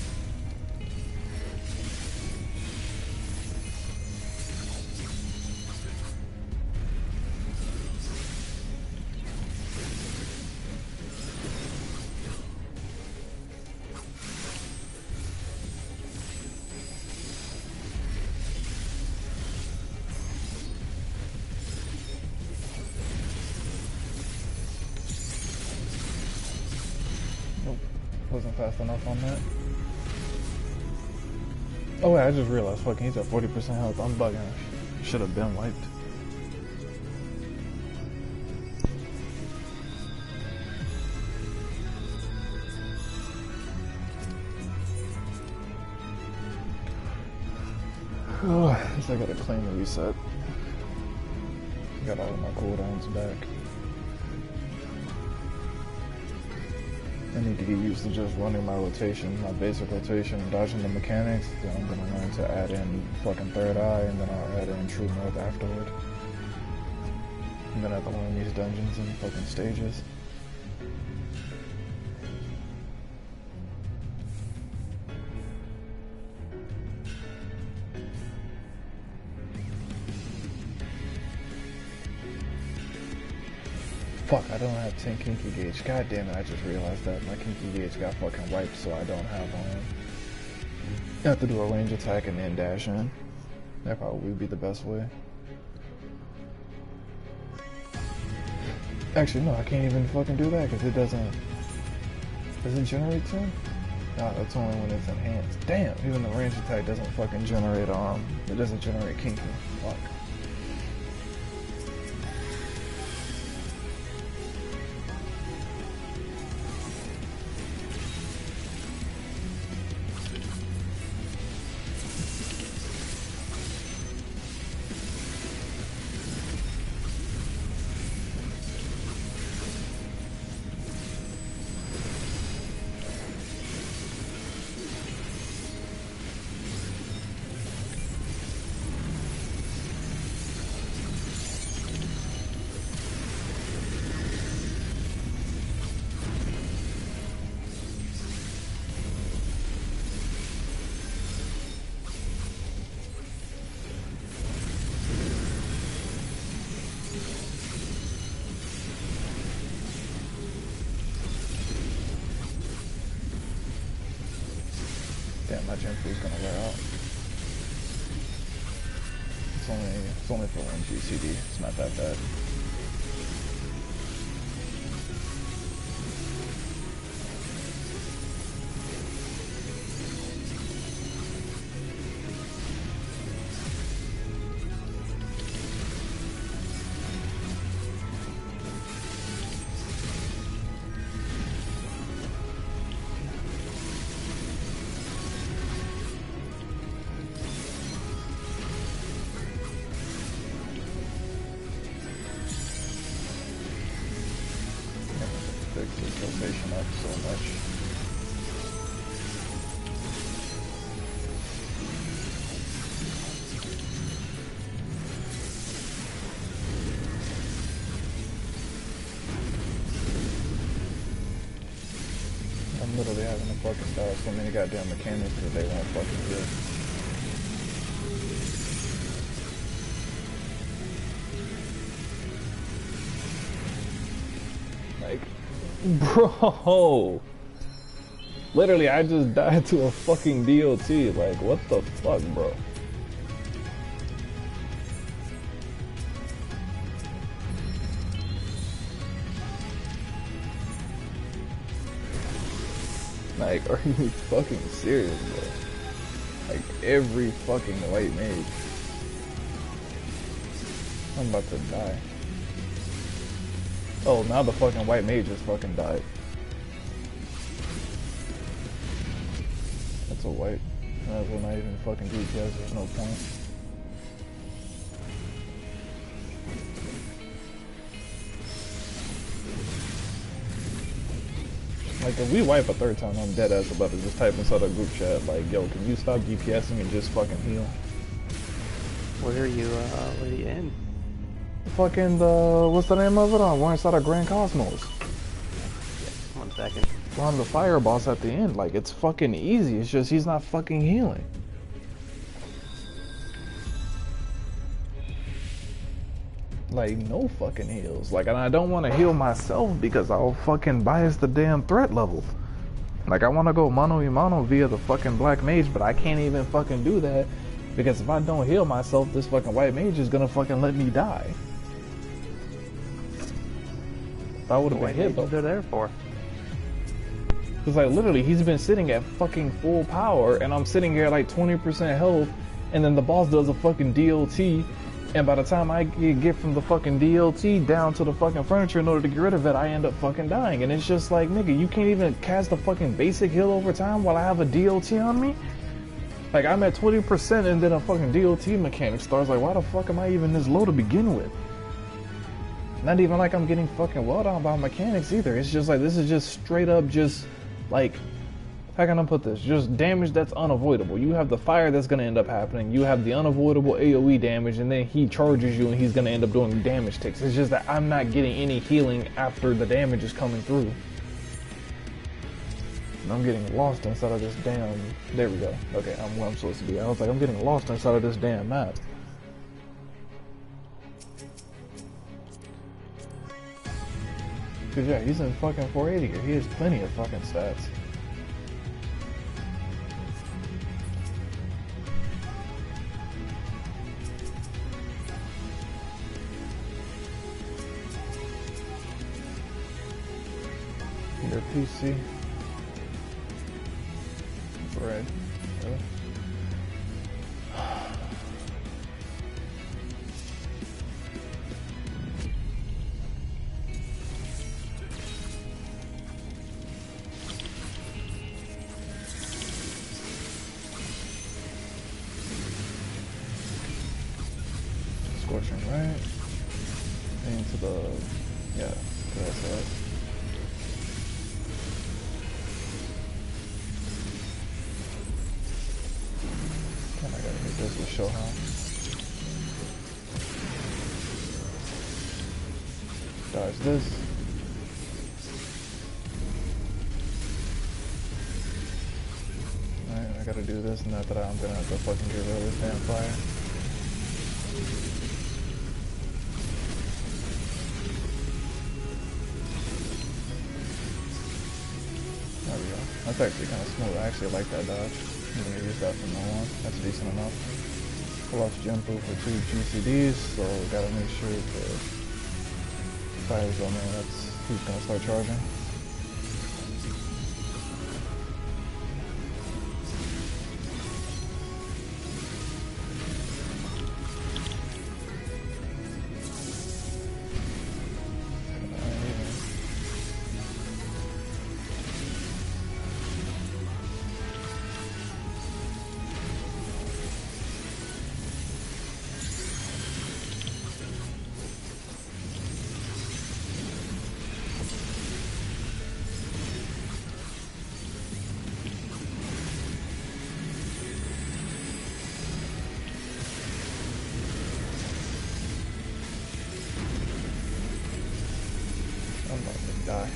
Wasn't fast enough on that. Oh wait, I just realized fucking he's at 40% health. I'm bugging. Should have been wiped. Oh, at least I got a claim reset. Got all of my cooldowns back. I need to get used to just running my rotation, my basic rotation, dodging the mechanics. Then I'm gonna learn to add in fucking third eye, and then I'll add in true north afterward. And then I have to learn these dungeons and fucking stages. Fuck, I don't have 10 kinky gauge. God damn it, I just realized that my kinky gauge got fucking wiped, so I don't have I have to do a range attack and then dash in. That probably would be the best way. Actually, no, I can't even fucking do that because it doesn't... Does it generate 10? No, that's only when it's enhanced. Damn, even the range attack doesn't fucking generate, it doesn't generate kinky. Fuck. Damn, my gym food's gonna wear out. It's only for one GCD. It's not that bad. Rotation up so much. I'm literally having to fucking dodge so many goddamn mechanics that they won't fucking do. Bro, literally I just died to a fucking DOT. Like, what the fuck, bro? Like, are you fucking serious, bro? Like, every fucking white mage. I'm about to die. Oh, now the fucking white mage just fucking died. That's a white. Might as well not even fucking GPS, there's no point. Like, if we wipe a third time, I'm dead ass about to just type inside a group chat, like, yo, can you stop GPSing and just fucking heal? Where are you in? Fucking, what's the name of it? We're inside of Grand Cosmos. Yeah, 1 second. We're on the fire boss at the end. Like, it's fucking easy. It's just he's not fucking healing. Like, no fucking heals. Like, and I don't want to heal myself because I'll fucking bias the damn threat level. Like, I want to go mano-a-mano via the fucking black mage, but I can't even fucking do that because if I don't heal myself, this fucking white mage is gonna fucking let me die. If I would have been hit, what they're there for. Because, like, literally, he's been sitting at fucking full power, and I'm sitting here at, like, 20% health, and then the boss does a fucking DLT, and by the time I get from the fucking DLT down to the fucking furniture in order to get rid of it, I end up fucking dying. And it's just like, nigga, you can't even cast a fucking basic heal over time while I have a DLT on me? Like, I'm at 20%, and then a fucking DLT mechanic starts. Like, why the fuck am I even this low to begin with? Not even like I'm getting fucking well down by mechanics either. It's just like, this is just straight up just... like, how can I put this? Just damage that's unavoidable. You have the fire that's going to end up happening. You have the unavoidable AoE damage, and then he charges you and he's going to end up doing damage ticks. It's just that I'm not getting any healing after the damage is coming through. And I'm getting lost inside of this damn... There we go. Okay, I'm where I'm supposed to be. I was like, I'm getting lost inside of this damn map. Cause yeah, he's in fucking 480 here. He has plenty of fucking stats. Your PC. Red. Really? Scorching right. Into the, yeah, to that side. I gotta hit this with show how. Dodge this. Alright, I gotta do this, and after that I'm gonna have to fucking get rid of this damn fire. There we go. That's actually kind of smooth. I actually like that dodge. I'm gonna use that from now on. That's decent enough. I lost gem pool for 2 GCDs, so gotta make sure the fire's on there. That's who's gonna start charging. Die.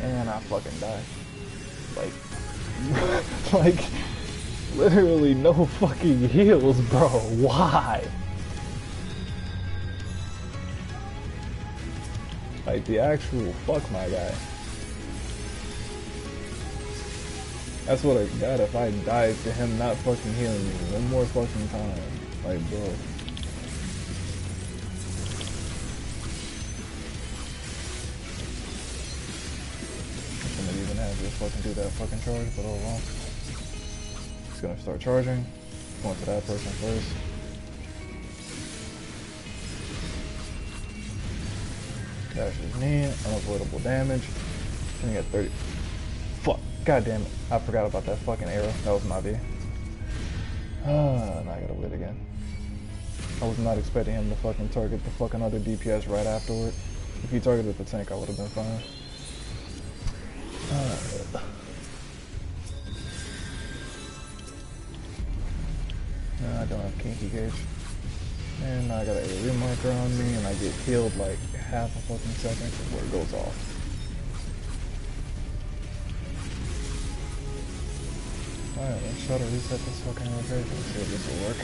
And I fucking die. Like, like, literally no fucking heals, bro. Why? Like, the actual fuck my guy. That's what I got if I died to him not fucking healing me one more fucking time. Like, bro. Just fucking do that fucking charge, but oh well. It's gonna start charging. going to that person first. That's his knee, unavoidable damage. Gonna get 30. Fuck, god damn it. I forgot about that fucking arrow. That was my V. Now I gotta wait again. I was not expecting him to fucking target the fucking other DPS right afterward. If he targeted the tank, I would have been fine. No, I don't have Kinky Gauge. And now I got an AoE marker on me, and I get healed like half a fucking second before it goes off. Alright, let's try to reset this fucking rotation and see if this will work.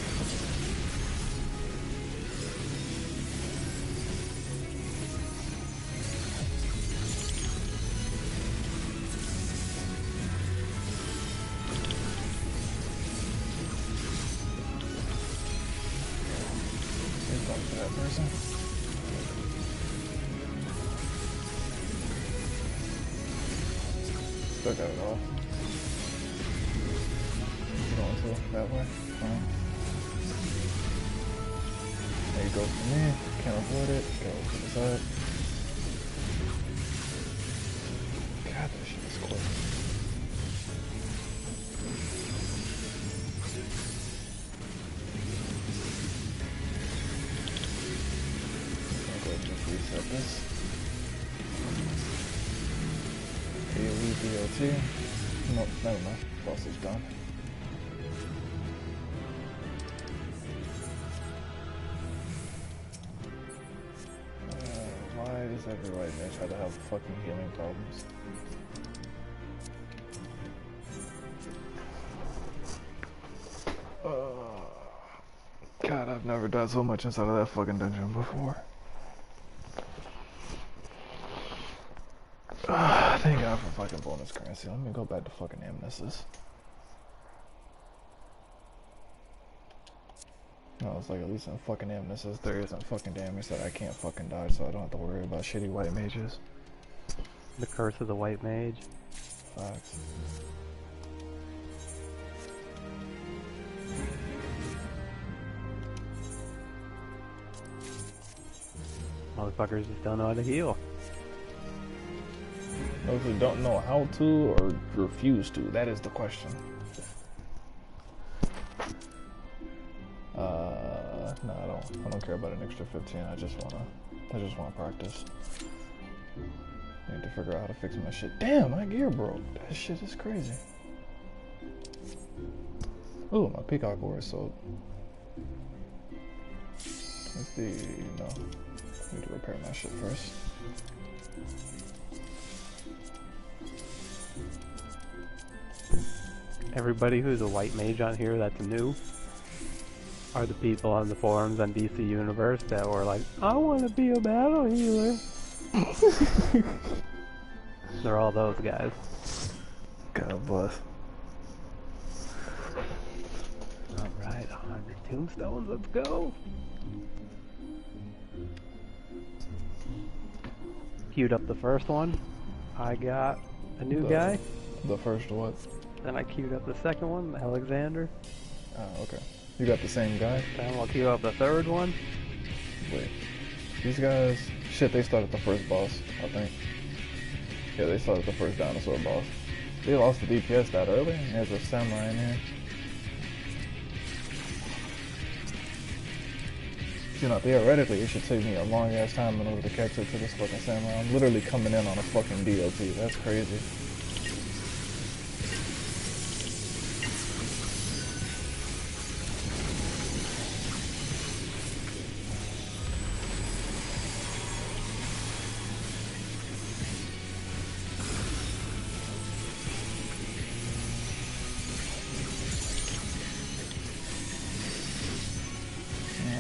Still got it off. Going to that way. There you go for me. Can't avoid it. Go to the side. God, this shit is quick. I'm gonna go ahead and just reset this. AoE DOT. Nope, never mind. Boss is done. Why does every right mage try to have fucking healing problems? God, I've never died so much inside of that fucking dungeon before. Thank God for fucking bonus currency. Let me go back to fucking Anamnesis. No, it's like at least in fucking Anamnesis there isn't fucking damage that I can't fucking dodge, so I don't have to worry about shitty white mages. The curse of the white mage. Facts. Motherfuckers just don't know how to heal. Those who don't know how to or refuse to, that is the question. No, I don't care about an extra 15. I just wanna practice. I need to figure out how to fix my shit. Damn, my gear broke. That shit is crazy. Ooh, my peacock ore is sold. Let's see. No, I need to repair my shit first. Everybody who's a white mage on here that's new are the people on the forums on DC Universe that were like, I want to be a battle healer. They're all those guys. God bless. Alright, 100 tombstones, let's go. Queued up the first one. I got a new guy. The first what? Then I queued up the second one, Alexander. Oh, okay. You got the same guy? Then I'll queue up the third one. Wait. These guys... Shit, they started the first boss, I think. Yeah, they started the first dinosaur boss. They lost the DPS that early. There's a samurai in here. You know, theoretically, it should take me a long ass time in order to catch up to this fucking samurai. I'm literally coming in on a fucking DLT. That's crazy.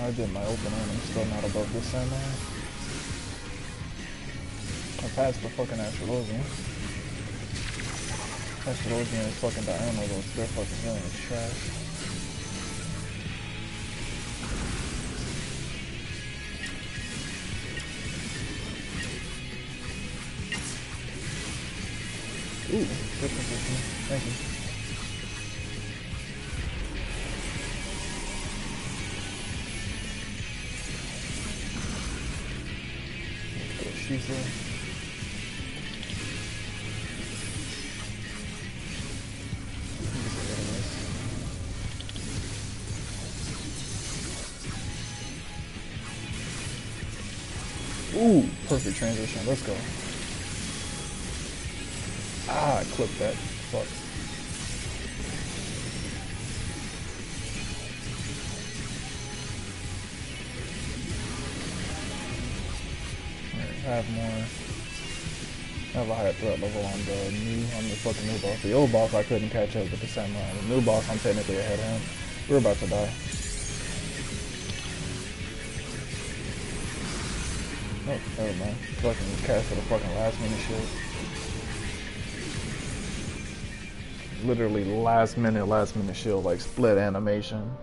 I did my open and I'm still not above this samurai. I passed the fucking Astrolosian. Astrolosian is fucking diurnal though, so their fucking healing is trash. Ooh, good position. Thank you. Shizu. Ooh, perfect transition. Let's go. Ah, I clipped that. Fuck. I have a higher threat level on the fucking new boss. The old boss I couldn't catch up with the samurai. The new boss I'm technically ahead of him. We're about to die. Oh, never mind. Fucking cast for the fucking last minute shit. Literally last minute shield, like split animation.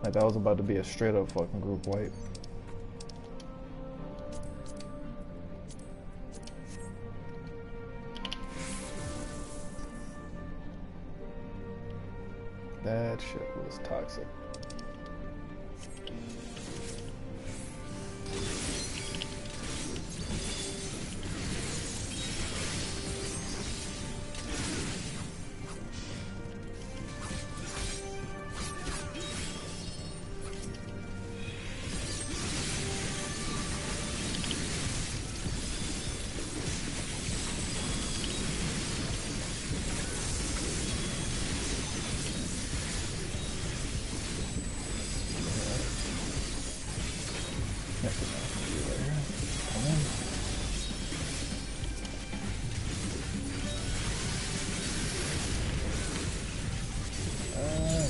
Like that was about to be a straight up fucking group wipe. That shit was toxic.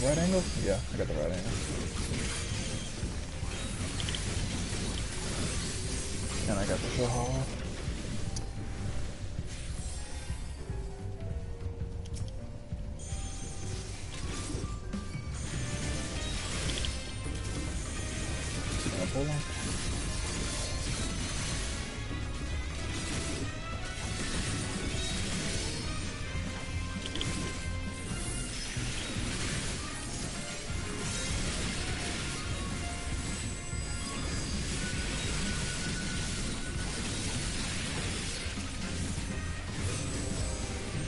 Right angle? Yeah, I got the right angle. And I got the short hollow. Pull on.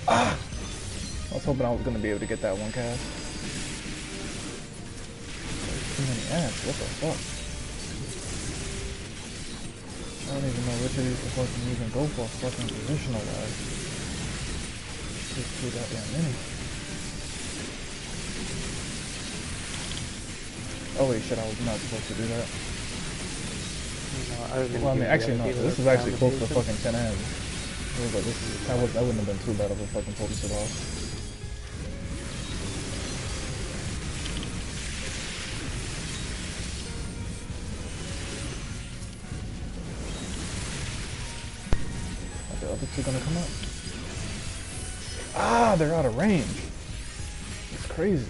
Ah! I was hoping I was gonna be able to get that one cast. There's too many ants, what the fuck? I don't even know which of these to fucking even go for fucking positional wise. Just too goddamn many. Oh wait, shit, I was not supposed to do that. No, well, I mean, actually no, this is actually close to fucking 10 ends. But that wouldn't have been too bad of a fucking focus at all. Are the other two gonna come up? Ah, they're out of range. It's crazy.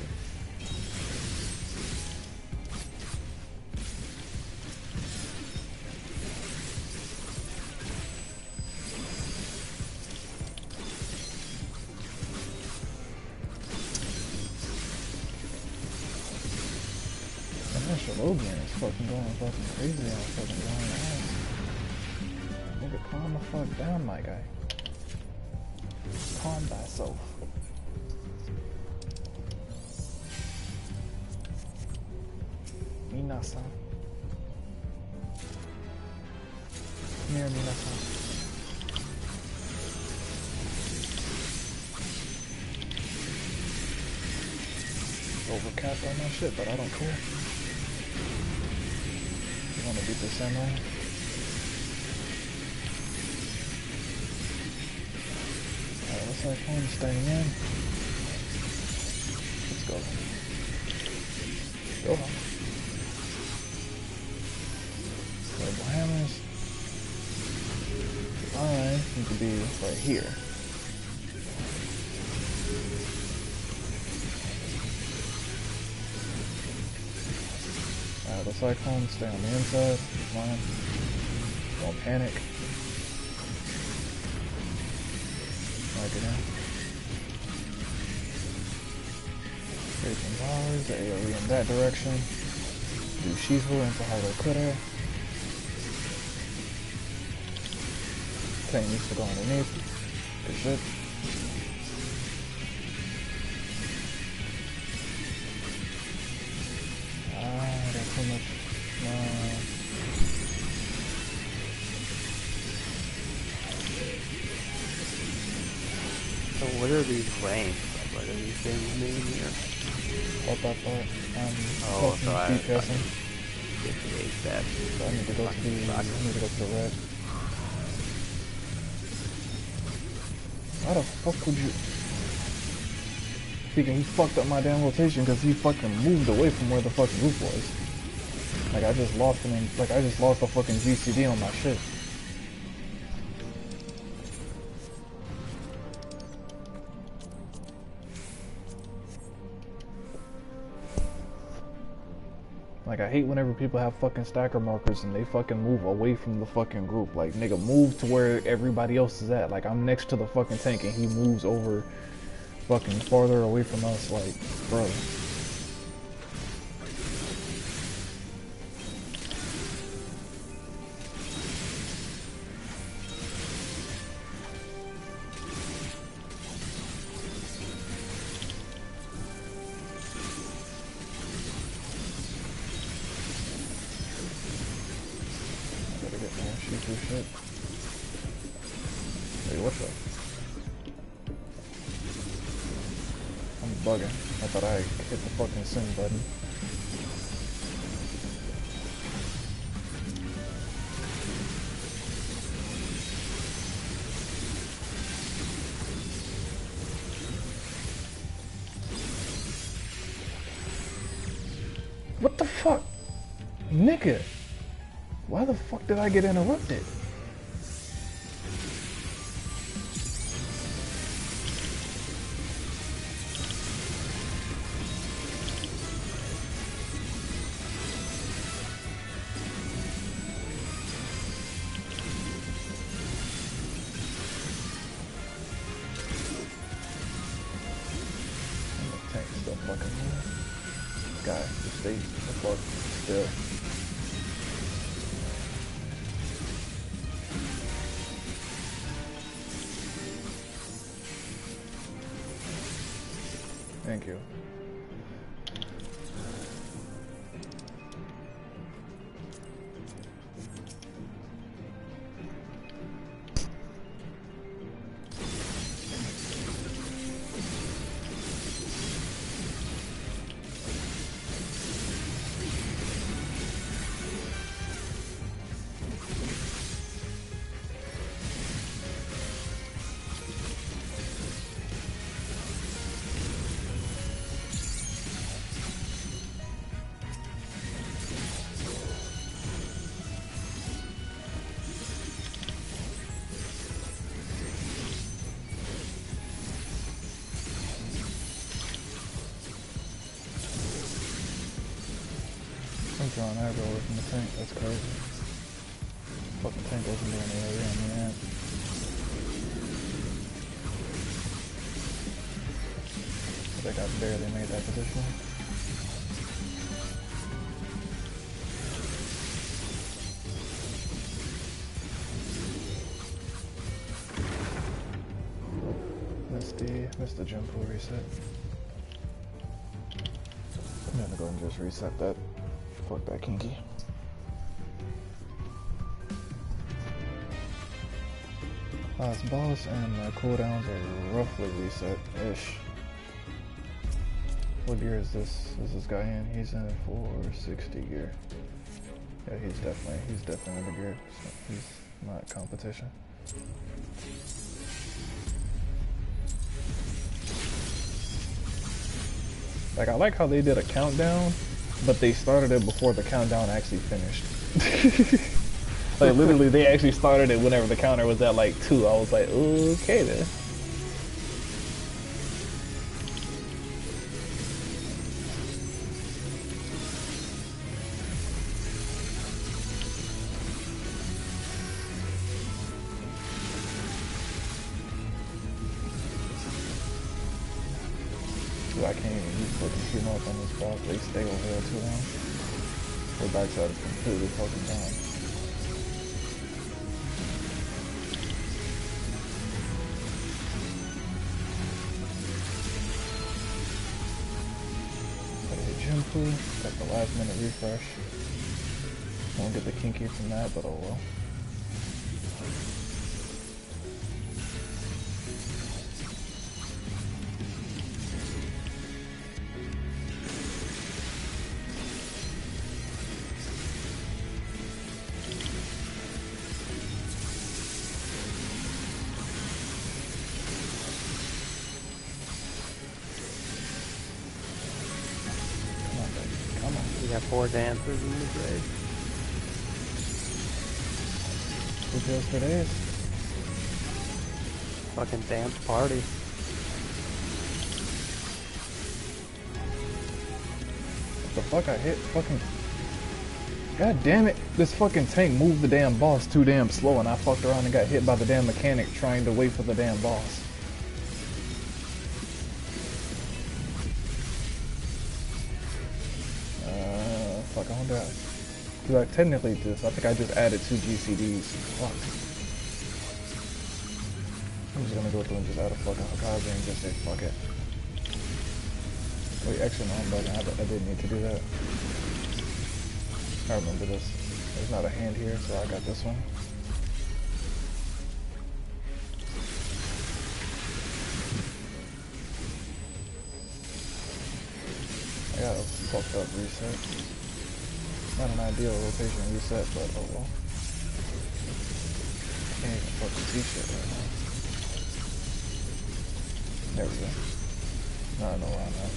Logan is fucking going fucking crazy on fucking long ass. Nigga, calm the fuck down, my guy. Calm thyself. Minasan. Come here, Minasan. Overcapped on my shit, but I don't care. I want to beat the samurai. Alright, looks like I'm staying in. Let's go. Go on. Double hammers. I need to be right here. The cyclone, stay on the inside, fine. Don't panic. Like it out. Raging powers, the AoE in that direction. Do Shizu into Hollow Cutter. tank needs to go underneath. Good shit. That's too much. So what are these ranks? Like, what do these things mean here? Hold that part. Oh, so I get the ASAP. So I need to go to the red. Why the fuck would you? Speaking, he fucked up my damn rotation because he fucking moved away from where the fucking roof was. Like I just lost him. Like I just lost the fucking GCD on my shit. Like, I hate whenever people have fucking stacker markers and they fucking move away from the fucking group. Like, nigga, move to where everybody else is at. Like, I'm next to the fucking tank and he moves over fucking farther away from us. Like, bro. Shit. Wait, what's up? I'm bugging. I thought I hit the fucking send button. What the fuck? Nigga! Why the fuck did I get interrupted? The tank's still fucking moving. Guy, just stay the fuck still. Thank you. I'm drawing aggro away from the tank, that's crazy. Fucking tank wasn't doing the area on the end. I think I barely made that position. Missed the jump pool reset. I'm gonna go and just reset that. Fuck that kinky. Last boss and my cooldowns are roughly reset-ish. What gear is this? Is this guy in? He's in 460 gear. Yeah, he's definitely in the gear. So he's not competition. Like, I like how they did a countdown, but they started it before the countdown actually finished. Like, literally, they actually started it whenever the counter was at, like, 2. I was like, okay, then. Dude, I can't even use fucking shoot off on this boss. They stay over there too long. Their backside is completely fucking down. him too. Like the last minute refresh. Won't get the kinky from that, but oh well. We got 4 dancers in the grade. Who feels for days? Fucking dance party. What the fuck I hit? Fucking... God damn it! This fucking tank moved the damn boss too damn slow and I fucked around and got hit by the damn mechanic trying to wait for the damn boss. Fuck, I wonder... Cause I technically just... I think I just added 2 GCDs. Fuck. I'm just gonna go through and just add a fucking Hakaze and just say fuck it. Wait, actually no, I'm bugging. I didn't need to do that. I remember this. There's not a hand here, so I got this one. I got a fucked up reset. Not an ideal rotation reset, but oh well. Can't even fucking see shit right now. There we go. Now I know where I'm at.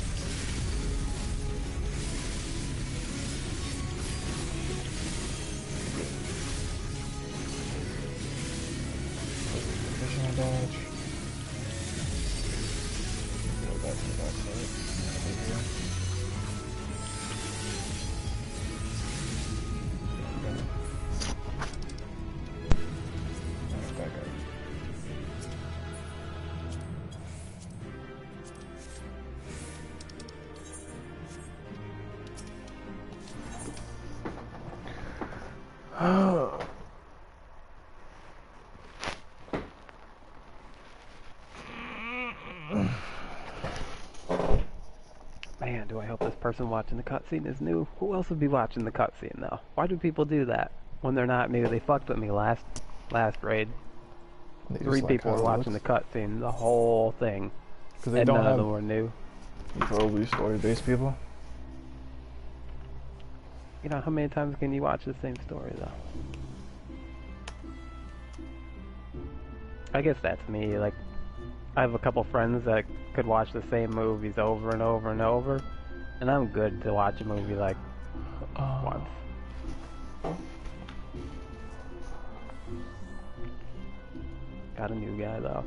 Additional dodge. Go back to the backside. Over here. Man, do I hope this person watching the cutscene is new. Who else would be watching the cutscene though? Why do people do that when they're not new? They fucked with me last raid. 3 people were watching the cutscene, the whole thing. Because they and don't none have... of them were new. Probably story-based people. You know, how many times can you watch the same story though? I guess that's me. Like, I have a couple friends that could watch the same movies over and over and over, and I'm good to watch a movie like once. Got a new guy though.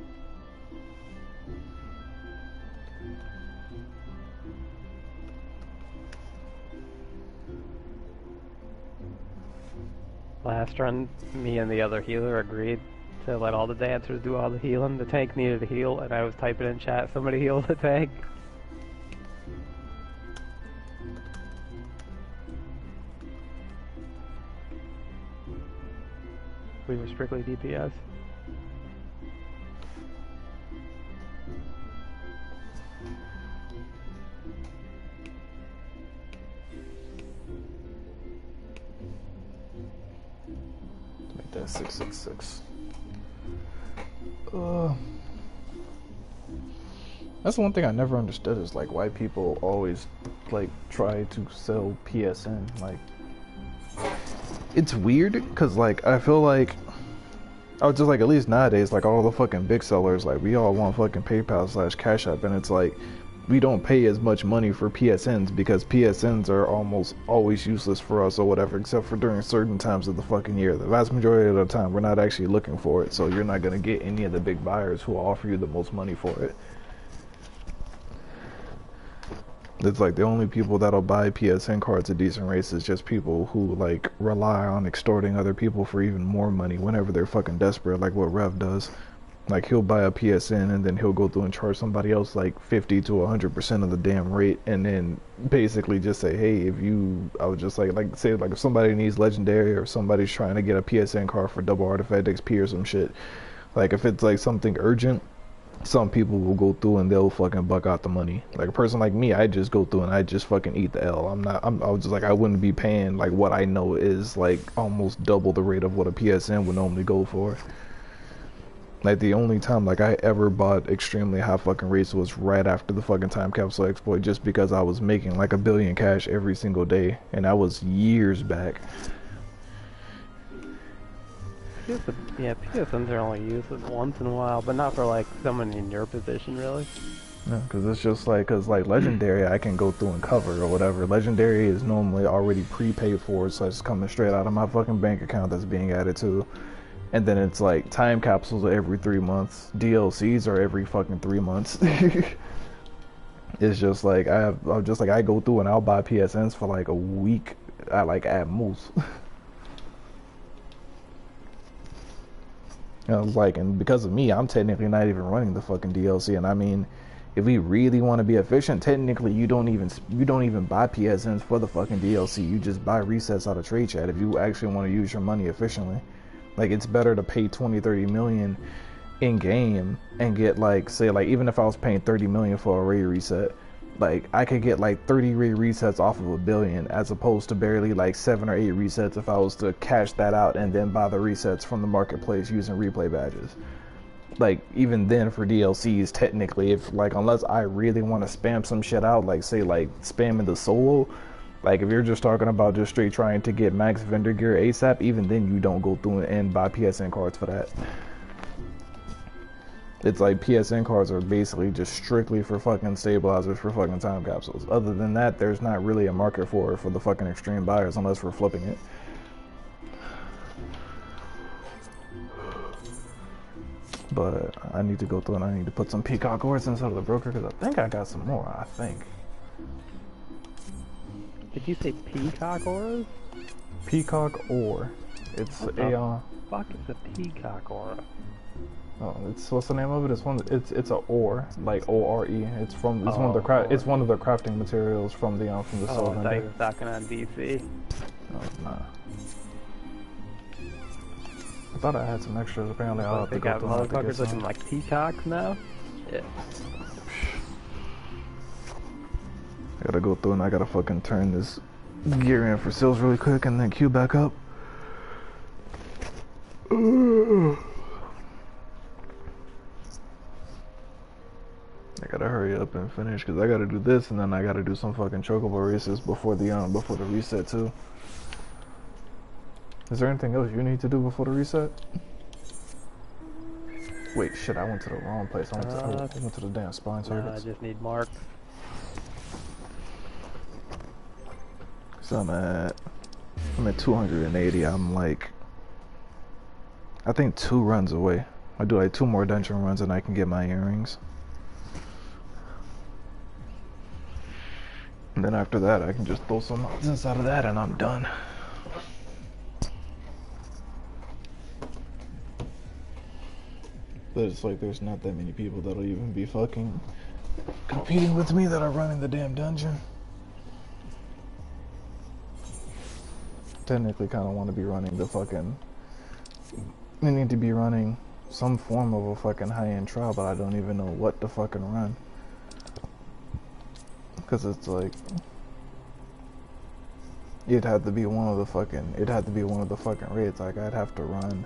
Last run, me and the other healer agreed to let all the dancers do all the healing. The tank needed a heal, and I was typing in chat, somebody heal the tank. We were strictly DPS. Make that 666. That's the one thing I never understood is like why people always like try to sell PSN. Like, it's weird because like I feel like I was just like, at least nowadays, like all the fucking big sellers, like we all want fucking PayPal / Cash App, and it's like we don't pay as much money for PSNs because PSNs are almost always useless for us or whatever, except for during certain times of the fucking year. The vast majority of the time, we're not actually looking for it, so you're not gonna get any of the big buyers who offer you the most money for it. It's like the only people that'll buy PSN cards at decent rates is just people who like rely on extorting other people for even more money whenever they're fucking desperate, like what Rev does. Like he'll buy a PSN and then he'll go through and charge somebody else like 50 to 100% of the damn rate, and then basically just say, hey, if you, I would just like say like if somebody needs legendary or somebody's trying to get a PSN card for double artifact XP or some shit, like if it's like something urgent, some people will go through and they'll fucking buck out the money. Like a person like me, I just go through and I just fucking eat the L. I was just like, I wouldn't be paying like what I know is like almost double the rate of what a PSN would normally go for. Like the only time like I ever bought extremely high fucking rates was right after the fucking time capsule exploit, just because I was making like $1 billion cash every single day, and that was years back. Yeah, PSNs are only used once in a while, but not for like someone in your position, really. Yeah, because it's just like, because like Legendary I can go through and cover or whatever. Legendary is normally already prepaid for, so it's coming straight out of my fucking bank account that's being added to. And then it's like time capsules are every 3 months, DLCs are every fucking 3 months. It's just like I go through and I'll buy PSNs for like a week at most. I was like, and because of me, I'm technically not even running the fucking DLC. And I mean, if we really want to be efficient, technically you don't even buy PSNs for the fucking DLC. You just buy resets out of trade chat if you actually want to use your money efficiently. Like, it's better to pay 20-30 million in game and get like, say like, even if I was paying 30 million for a raid reset, like I could get like 30 raid resets off of $1 billion, as opposed to barely like 7 or 8 resets if I was to cash that out and then buy the resets from the marketplace using replay badges. Like, even then for DLCs, technically, if like, unless I really want to spam some shit out, like say like spamming the solo, like if you're just talking about just straight trying to get max vendor gear ASAP, even then you don't go through and buy PSN cards for that. It's like PSN cards are basically just strictly for fucking stabilizers for fucking time capsules. Other than that, there's not really a market for the fucking extreme buyers unless we're flipping it. But I need to go through and I need to put some peacock ores inside of the broker, because I think I got some more, I think. Did you say peacock auras? Peacock ore. It's what the fuck is a peacock aura? Oh, what's the name of it? It's a ore, like O-R-E. It's one of the crafting materials from the Soul Vendor. I thought you were talking on DC. No, nah. I thought I had some extras. Apparently, I'll have to go through. They got motherfuckers looking like peacocks now. Yeah. I gotta go through and I gotta fucking turn this gear in for sales really quick and then queue back up. I gotta hurry up and finish because I gotta do this and then I gotta do some fucking chocobo races before the reset too. Is there anything else you need to do before the reset? Wait, shit, I went to the wrong place. I went to the damn spine circuits. I just need marks. So I'm at 280. I'm like, I think 2 runs away. I do like 2 more dungeon runs and I can get my earrings. And then after that, I can just throw some mods inside of that and I'm done. But it's like there's not that many people that'll even be fucking competing with me that are running the damn dungeon. Technically kind of want to be running the fucking... I need to be running some form of a fucking high-end trial, but I don't even know what to fucking run. Because it's like... It'd have to be one of the fucking raids. Like, I'd have to run...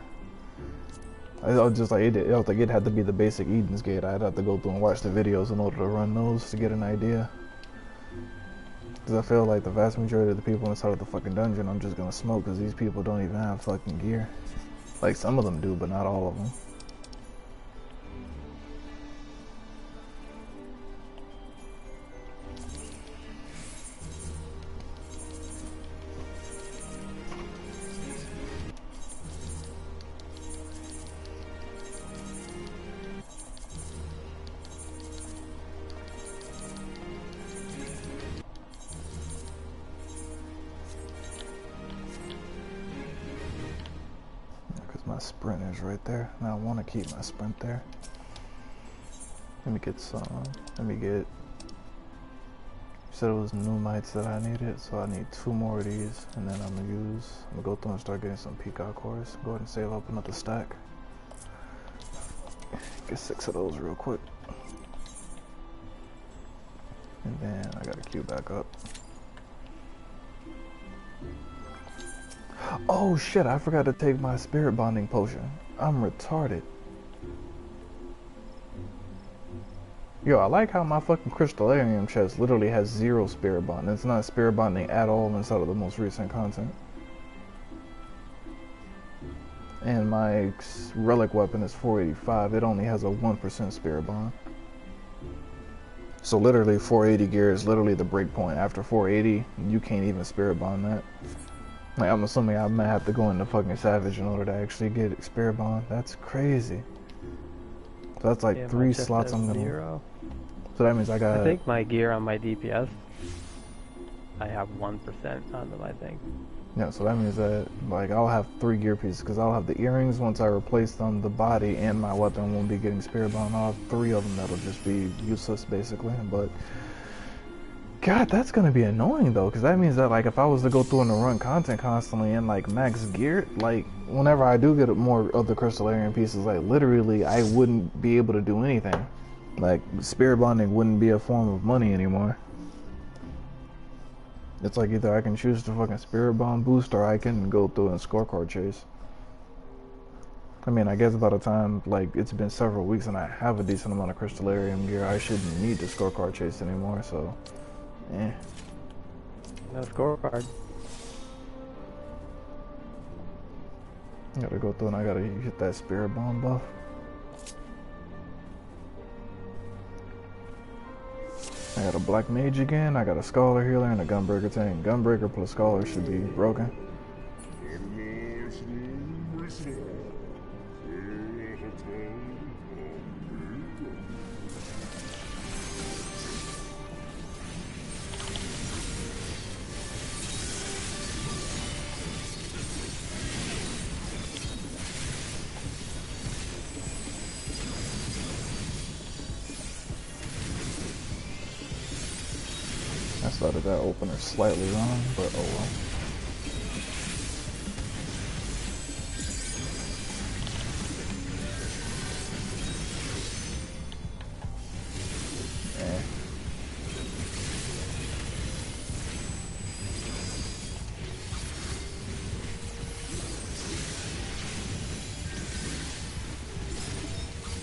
I was just like, it'd have to be the basic Eden's Gate. I'd have to go through and watch the videos in order to run those to get an idea. Because I feel like the vast majority of the people inside of the fucking dungeon I'm just gonna smoke, because these people don't even have fucking gear. Like, some of them do, but not all of them. My sprint is right there, and I want to keep my sprint there. Let me get you said it was pneumites that I needed, so I need 2 more of these, and then I'm gonna go through and start getting some peacock cores. Go ahead and save up another stack. Get 6 of those real quick. And then I gotta queue back up. Oh shit, I forgot to take my spirit bonding potion. I'm retarded. Yo, I like how my fucking crystallarium chest literally has 0 spirit bond. It's not spirit bonding at all inside of the most recent content. And my relic weapon is 485. It only has a 1% spirit bond. So literally 480 gear is literally the break point. After 480, you can't even spirit bond that. Like, I'm assuming I might have to go into fucking Savage in order to actually get spirit bond. That's crazy. So that's like 3 slots I'm gonna... 0. So that means I got... I think my gear on my DPS, I have 1% on them, I think. Yeah, so that means that, like, I'll have 3 gear pieces, because I'll have the earrings once I replace them, the body, and my weapon won't be getting spirit bond. I'll have 3 of them that'll just be useless, basically, but... God, that's gonna be annoying, though, because that means that, like, if I was to go through and run content constantly and, like, max gear, like, whenever I do get more of the crystallarian pieces, like, literally, I wouldn't be able to do anything. Like, spirit bonding wouldn't be a form of money anymore. It's like either I can choose to fucking spirit bond boost or I can go through and scorecard chase. I mean, I guess by the time, like, it's been several weeks and I have a decent amount of crystallarium gear, I shouldn't need to scorecard chase anymore, so, eh. No scorecard. I gotta go through and I gotta hit that spirit bond buff. I got a black mage again, I got a scholar healer and a gunbreaker tank. Gunbreaker plus scholar should be broken. I started that opener slightly wrong, but oh well.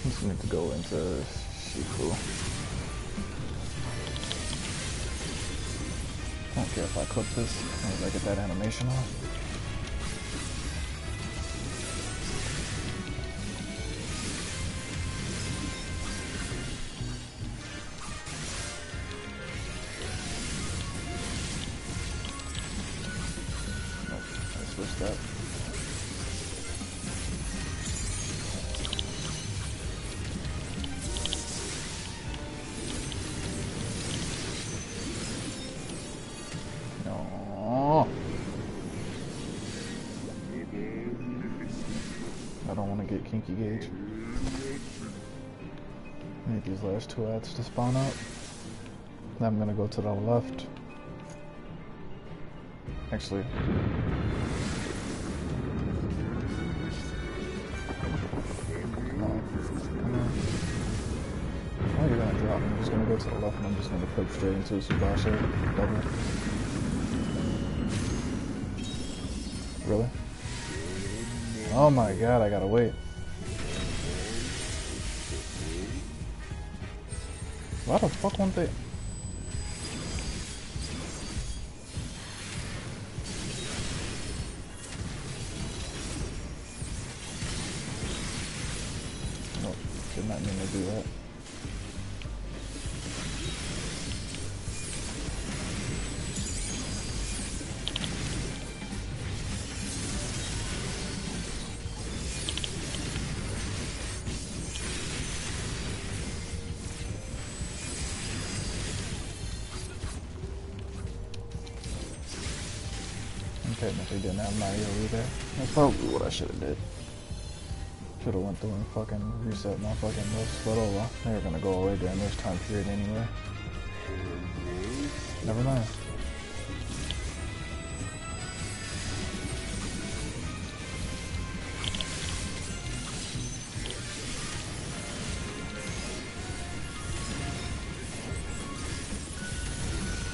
Just need to go into Shifu. I don't care if I cook this, as long as I get that animation on. Nope, I switched that. I don't want to get Kinky Gauge. I need these last 2 ads to spawn out. Then I'm gonna go to the left. Actually. Oh, you're gonna drop me. I'm just gonna go to the left and I'm just gonna flip straight into a Subasha double. Really? Oh my god, I gotta wait. Why the fuck won't they? Nope, did not mean to do that. Technically didn't have my AoE there. That's probably what I should have did. Should have went through and fucking reset my fucking list, but oh well. They're gonna go away during this time period anyway. Never mind.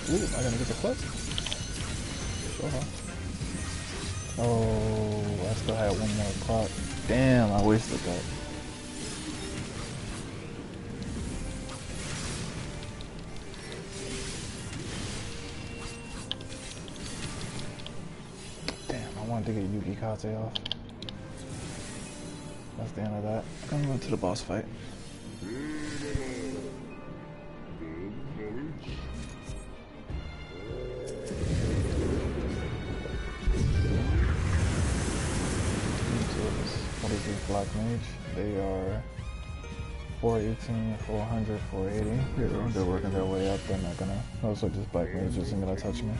Ooh, am I gonna get the clip? Sure. Oh, I still had one more clock. Damn, I wasted that. Damn, I wanted to get Yuki Kate off. That's the end of that. I'm going to the boss fight. What is this Black Mage? They are 418, 400, 480. They're working their way up. They're not gonna. Also, just Black Mage isn't gonna touch me.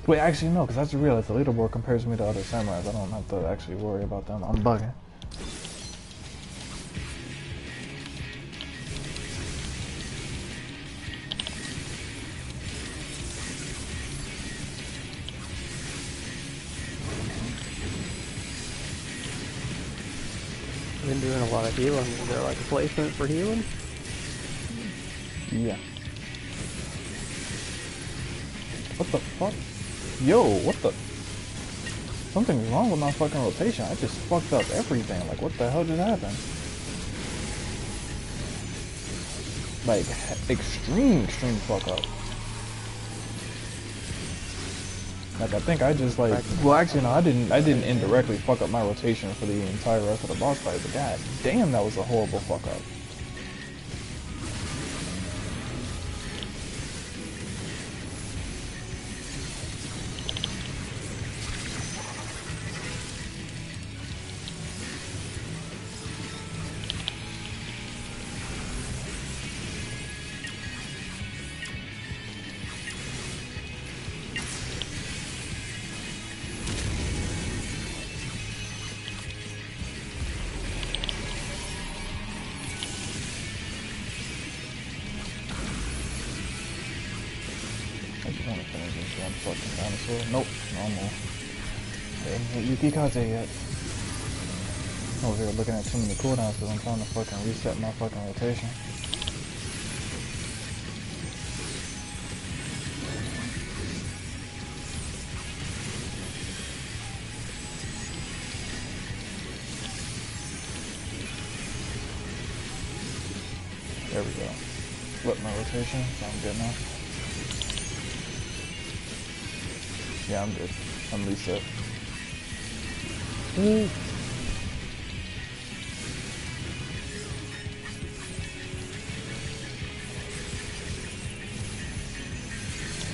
Wait, actually no, because I just realized the leaderboard compares me to other samurais. I don't have to actually worry about them. I'm bugging. I've been doing a lot of healing. Is there like a placement for healing? Yeah. What the fuck? Yo, what the? Something's wrong with my fucking rotation. I just fucked up everything. Like, what the hell just happened? Like, extreme fuck up. Like, I think I just like, well actually no, I didn't indirectly fuck up my rotation for the entire rest of the boss fight, but god damn, that was a horrible fuck up. One fucking dinosaur. Nope, no more. They didn't hit Yuki Kate yet. I'm over here looking at too many cooldowns because I'm trying to fucking reset my fucking rotation. There we go. Flip my rotation, so I'm good now. Yeah, I'm good. I'm reset. Ooh.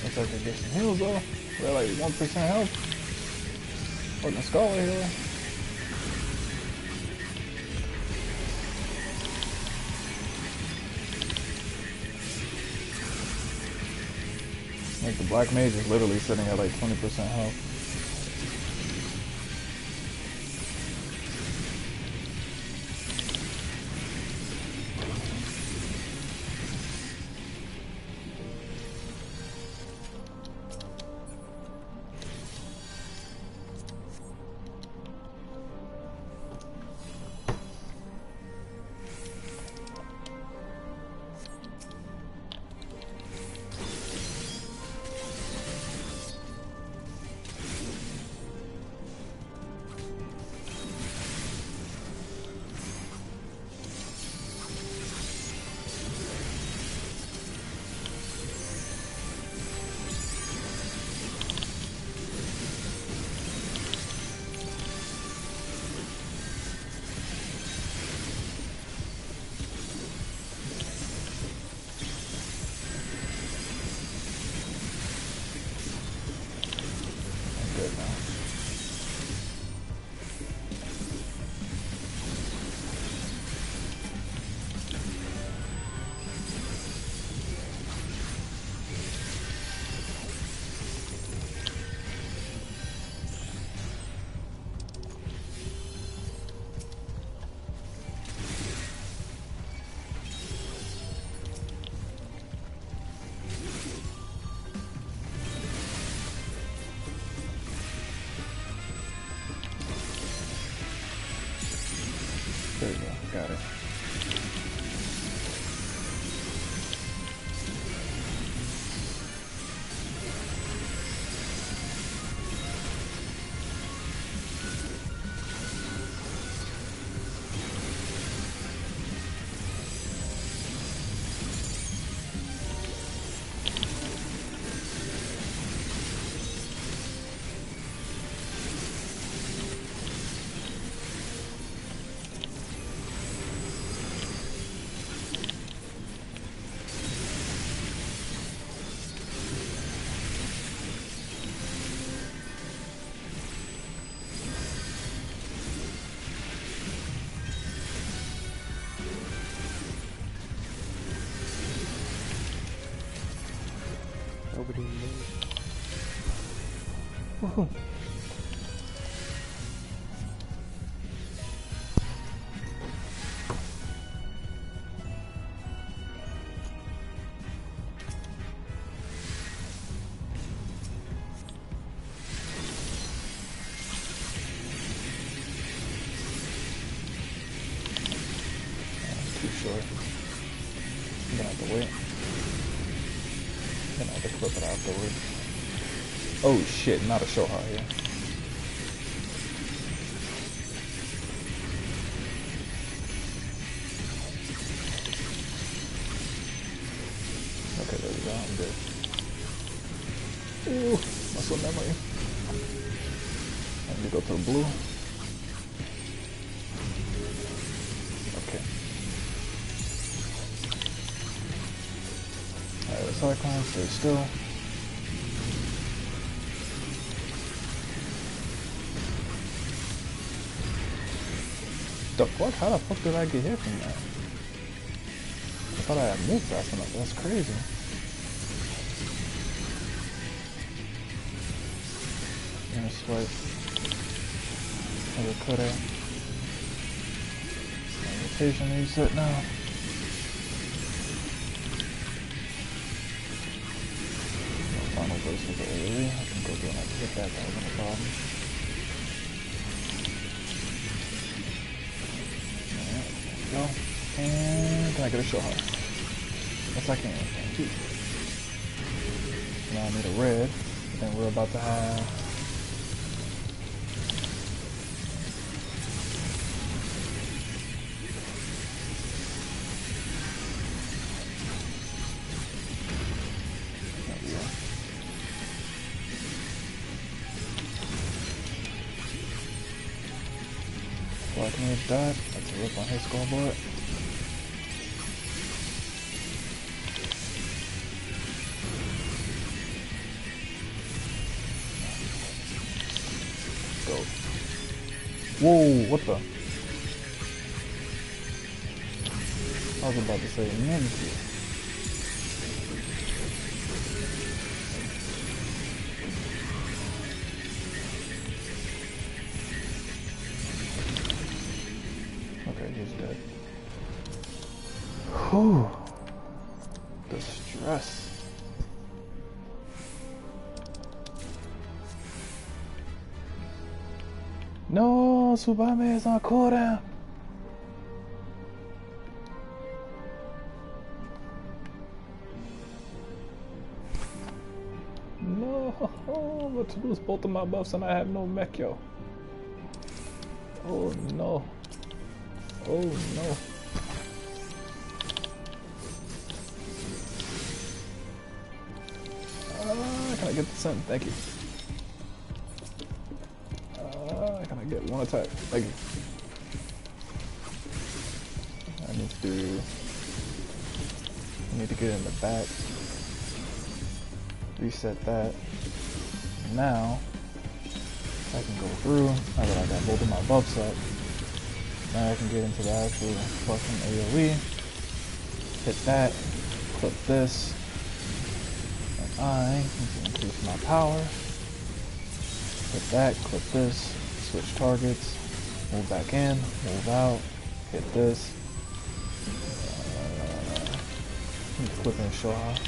Looks like they get some heals though. They're like 1% health. Fucking Scholar here. Like the Black Mage is literally sitting at like 20% health. There you go, got it. Woohoo. Too short. I'm gonna have to wait. I'm gonna have to clip it afterwards. Oh shit, not a Shoha here. Okay, there we go, I'm good. Ooh, muscle memory. I need to go to the blue. Okay. Alright, the cyclone, stay still. The fuck? How the fuck did I get hit from that? I thought I had moved fast enough. That's crazy. Gonna swipe. Overcutter. Rotation reset now. Final burst with the AoE. I can go down and hit that. That wasn't a problem. Go. And can I get a shot? Yes, I can. Thank you. Now I need a red. But then we're about to have. There we go. Black mage died. That's a rip on his scoreboard. Go. Whoa, what the? I was about to say ninja. Okay, he's dead. Whew. The stress. No, Tsubame is on cooldown. No, I'm about to lose both of my buffs and I have no Mekyo. Oh no. Oh no. Can I get the sun? Thank you. Can I get one attack? Thank you. I need to get in the back. Reset that. Now I can go through. Now that I got both of my buffs up, now I can get into the actual fucking AoE. Hit that. Clip this. And I need to increase my power. Hit that. Clip this. Switch targets. Move back in. Move out. Hit this. Clip and show off.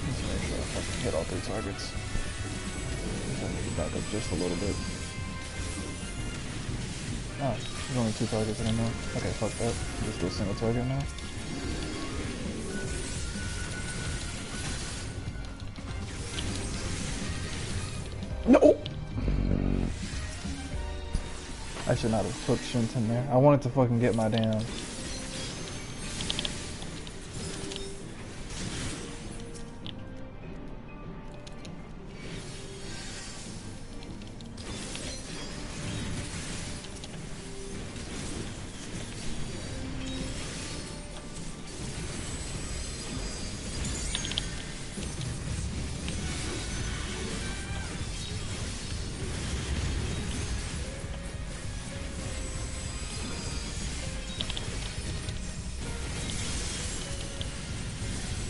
Let's make sure I fucking hit all 3 targets. I need to back up just a little bit. Oh, there's only 2 targets anymore. Okay, fuck that. Just do a single target now. No! I should not have put Shinton there. I wanted to fucking get my damn...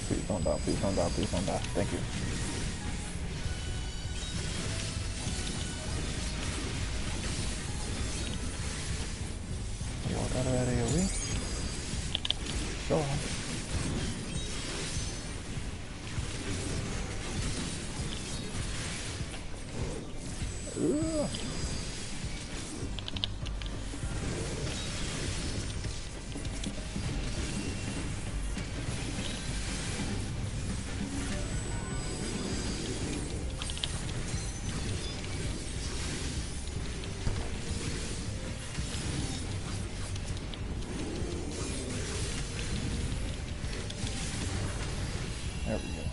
Please don't die, please don't die, please don't die. Thank you. Out of that AoE. Sure. Ugh. There we go.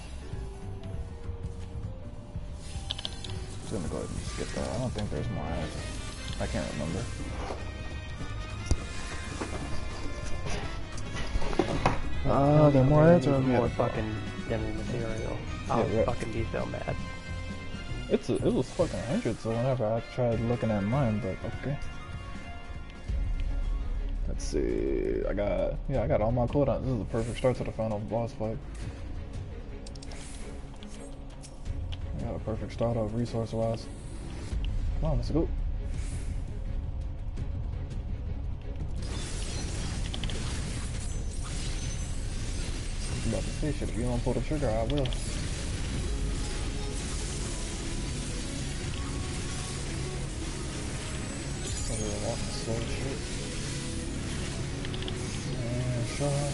Just gonna go ahead and skip that. I don't think there's more ads. I can't remember. There are more ads or more fucking demi material. I'll fucking be so mad. It was fucking 100, so whenever I tried looking at mine, but okay. Let's see. I got all my cooldowns. This is the perfect start to the final boss fight. I got a perfect start off resource-wise. Come on, let's go. I'm about to say shit. If you don't pull the trigger, I will. Walking slow shit. And shot.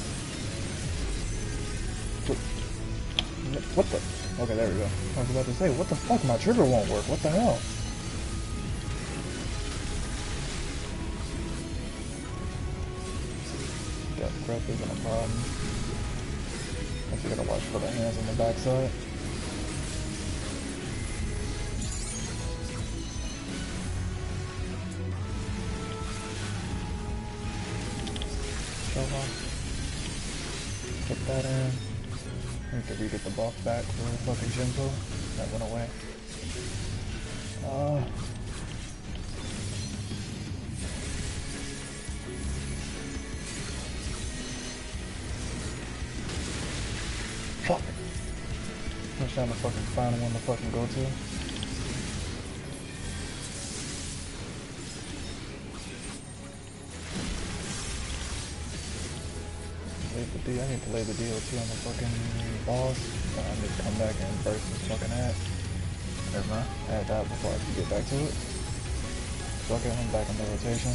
What the? Okay, there we go. I was about to say, what the fuck? My trigger won't work. What the hell? Death grip isn't a problem. I just gotta watch for the hands on the backside. Put that in. I need to re-get the buff back for the fucking Jinpo. That went away. Fuck. I'm trying to fucking find one to fucking go to. I need to lay the DLT on the fucking boss. I need to come back and burst this fucking ad. Never mind. Add that before I can get back to it. Fuck it, I'm back in the rotation.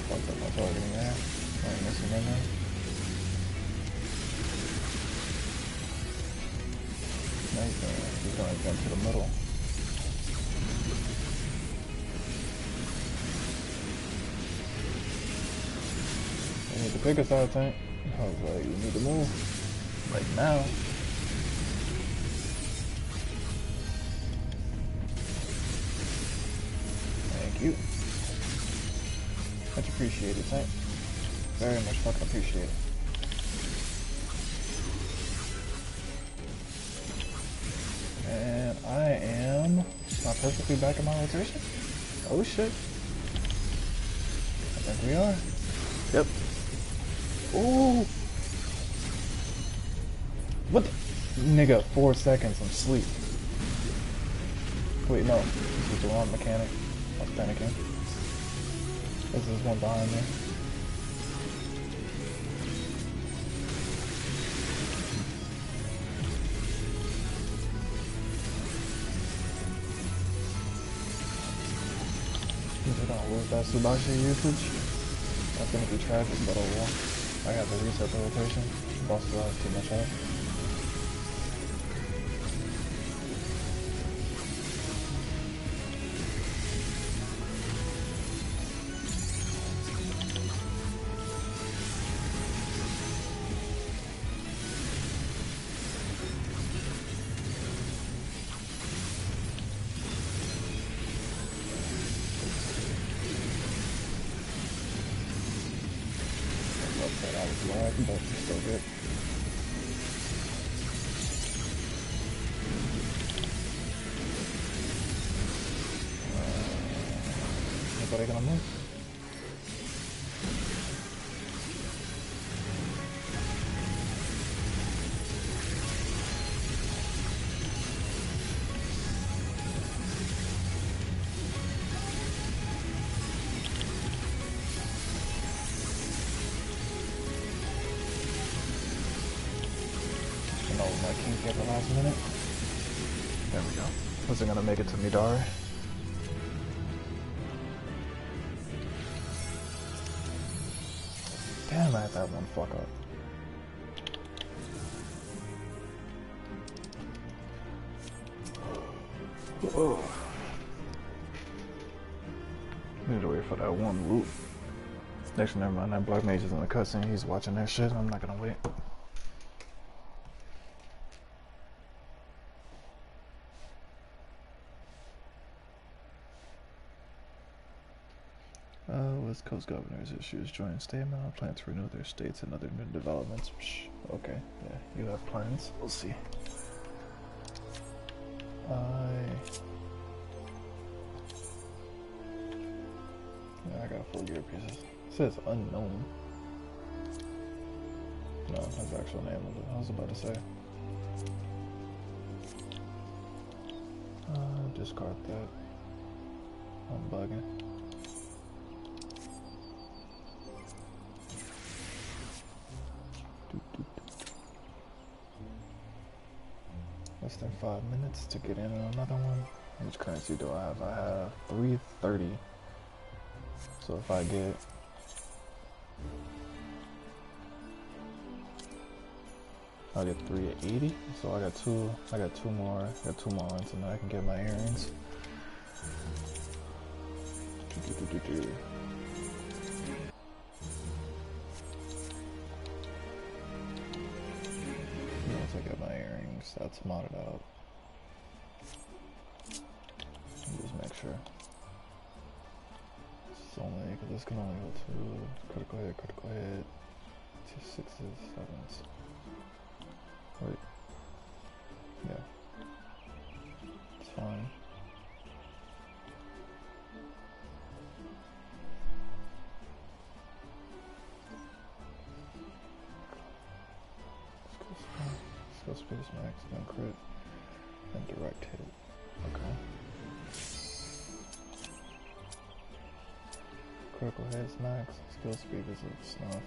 Fucked up my targeting there. I ain't missing in there. Nice, he's gonna jump to the middle. The biggest out tank. I was like, you need to move. Like now. Thank you. Much appreciated, tank. Very much fucking appreciated. And I am not perfectly back in my rotation. Oh shit. I think we are. Yep. Ooh! What the? Nigga, 4 seconds, I'm asleep. Wait, no. This is the wrong mechanic. I was panicking. This is one behind me. We're gonna lose that Subashi usage. That's gonna be tragic, but oh well. I have to reset the rotation. Boss still has too much health. But it's still good. Anybody gonna move? last minute. There we go. Wasn't gonna make it to Midari. Damn, I had that one fuck up. Oh. Need to wait for that one loot. Actually, never mind. That Black Mage is in the cutscene. He's watching that shit. I'm not gonna wait. West Coast governors issues joint statement. Plan to renew their states and other new developments. Psh, okay, yeah, you have plans. We'll see. Yeah, I got full gear pieces. It says unknown. No, that's the actual name of it. I was about to say. Discard that. I'm bugging. Less than 5 minutes to get in another one. How much currency do I have? I have 330. So if I get I'll get 380. So I got two more runs and then I can get my earrings. Once I get my earrings, that's modded out. Just make sure. It's only, because this can only go to critical hit, 2 6s, 7s. Wait. Yeah. It's fine. Skill speed is max, then crit, and direct hit. Okay. Critical hits max, skill speed is a snuff.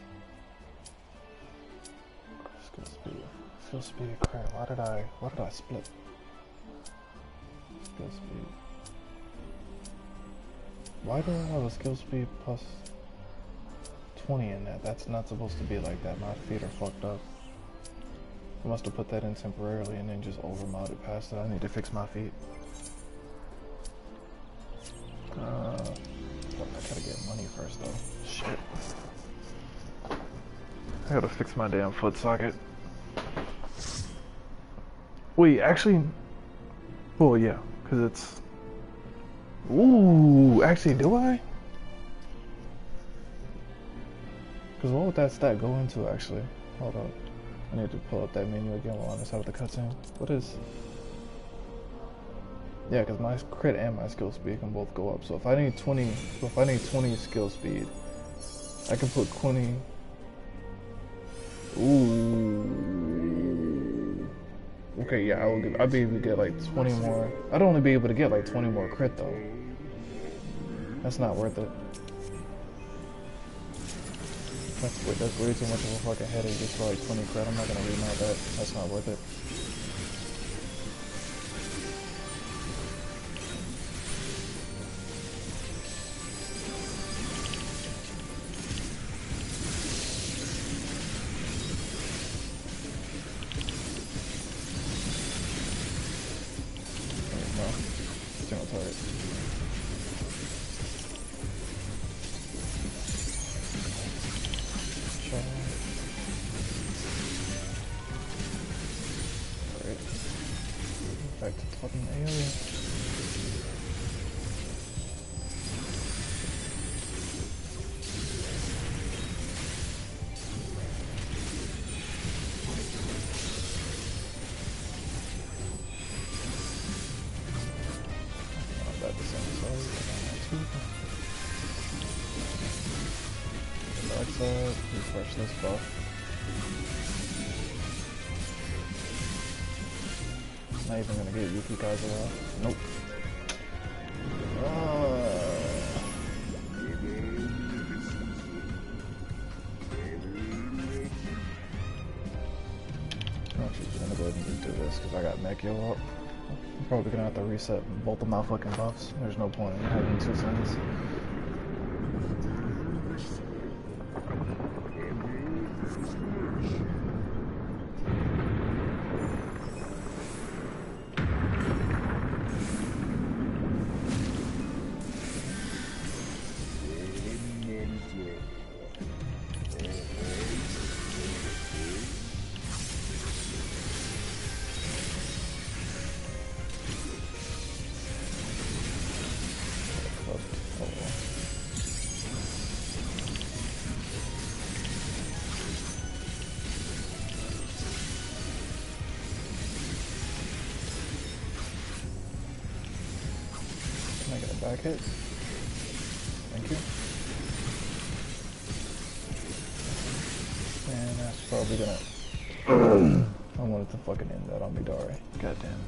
Skill speed, crap, why did I split? Skill speed. Why do I have a skill speed plus 20 in that? That's not supposed to be like that. My feet are fucked up. I must have put that in temporarily and then just overmodded past it. I need to fix my feet. I gotta get money first though. Shit. I gotta fix my damn foot socket. Wait, actually, well, yeah, because it's, ooh, actually, do I? Because what would that stat go into, actually? Hold up. I need to pull up that menu again while I'm inside of the cutscene. What is, yeah, because my crit and my skill speed can both go up. So if I need 20, skill speed, I can put 20, ooh. Okay, yeah, I'd be able to get like 20 more. I'd only be able to get like 20 more crit though. That's not worth it. That's way too much of a fucking headache just for like 20 crit. I'm not gonna remount that. That's not worth it. Back to fucking alien. Not bad the same size. Dark side, refresh this buff. Not even gonna get Yuki Kazuha. Nope. I'm actually gonna go ahead and do this because I got fuck you up. I'm probably gonna have to reset both of my fucking buffs. There's no point in having 2 sins. Can I get a back hit? Thank you. And that's probably gonna... I wanted to fucking end that on me, Dari. Goddamn.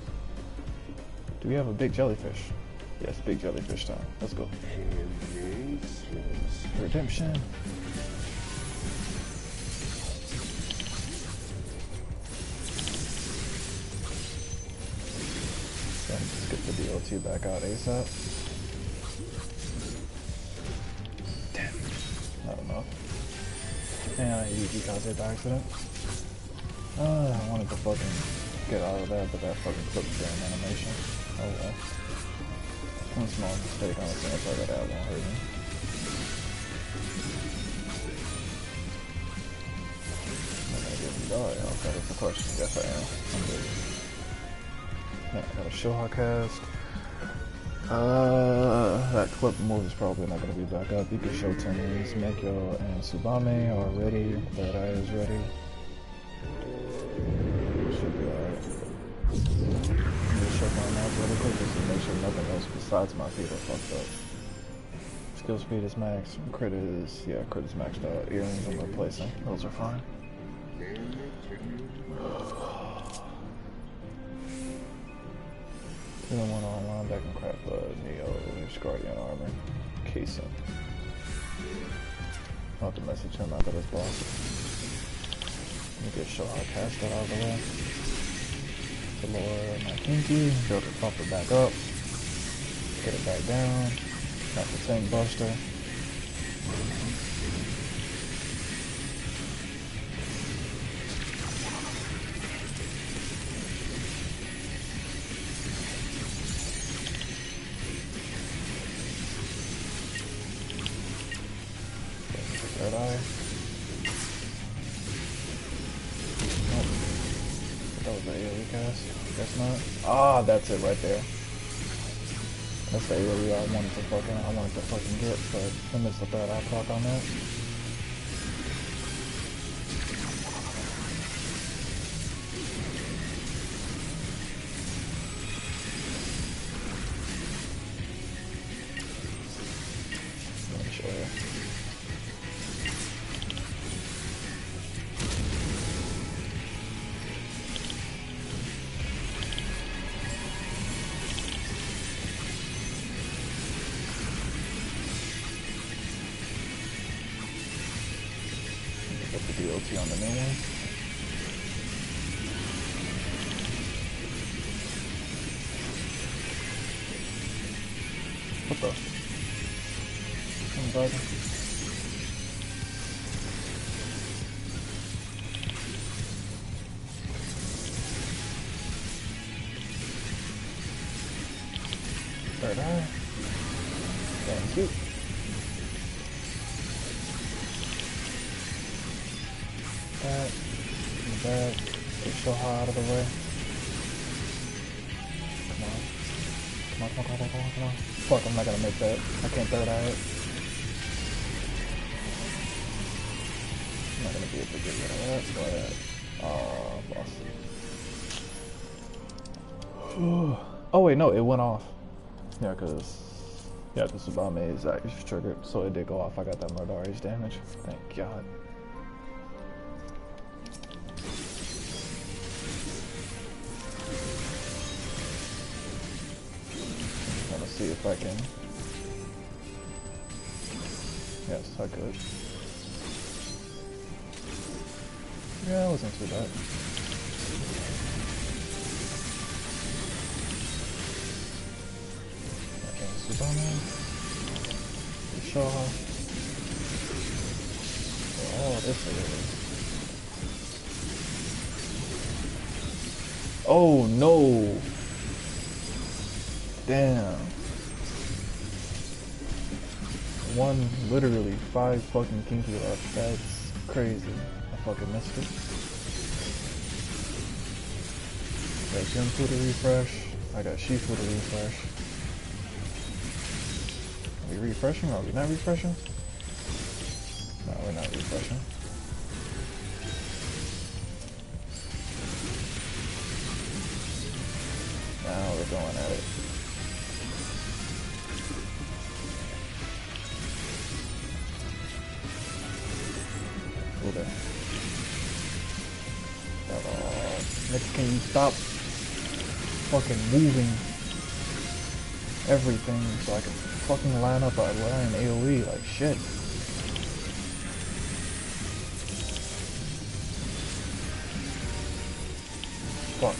Do we have a big jellyfish? Yes, big jellyfish time. Let's go. Redemption. Let's get the DLT back out ASAP. Damn. Not enough. And I used Ikaze by accident. I wanted to fucking get out of that, but that fucking clipped during animation. Oh well. One small mistake on the fence, I got that won't hurt me. Am I gonna get me die? Okay, that's the question. Yes, I am. I'm good. Yeah, I got a Shoha cast. That clip move is probably not gonna be back up. You can show Tennis, Mekyo, and Tsubame are ready. Third Eye is ready. Should be alright. Check my mouth really quick just to make sure nothing else besides my feet are fucked up. Skill speed is max. Crit is, yeah, crit is maxed out. Earrings I'm replacing. Those are fine. The one online that can crack blood, Neo, Guardian armor, Casing. I'll have to message him after this boss. Let me get Shoha cast that out of the way. To lower my Kinky, build it, bump it back up, get it back down, got the tank buster. Third Eye. That was the AoE cast. Guess not. Ah, that's it right there. That's the AoE I wanted to fucking get, but I missed the third eye proc on that. Let me show you. Put the DLT on the new one. What the? I'm bugging. Third eye. Thank you. That, get Shoha out of the way. Come on. Fuck, I'm not gonna make that. I can't third eye it. I'm not gonna be able to get rid of that, but, lost. Oh wait, no, it went off. Yeah, cause the Tsubame is actually triggered, so it did go off. I got that Murdari's damage. Thank God. See if I can. Yes, I could. Yeah, it wasn't too bad. Tsubame. Shoha. Oh, this is. Oh no! Damn. Literally 5 fucking kinky left. That's crazy. I fucking missed it. Got Jinfu to refresh. I got Shifu to refresh. Are we refreshing or are we not refreshing? No, we're not refreshing. Now we're going at it. Go there. Nick, can you stop fucking moving everything so I can fucking line up a line AoE like shit? Fuck.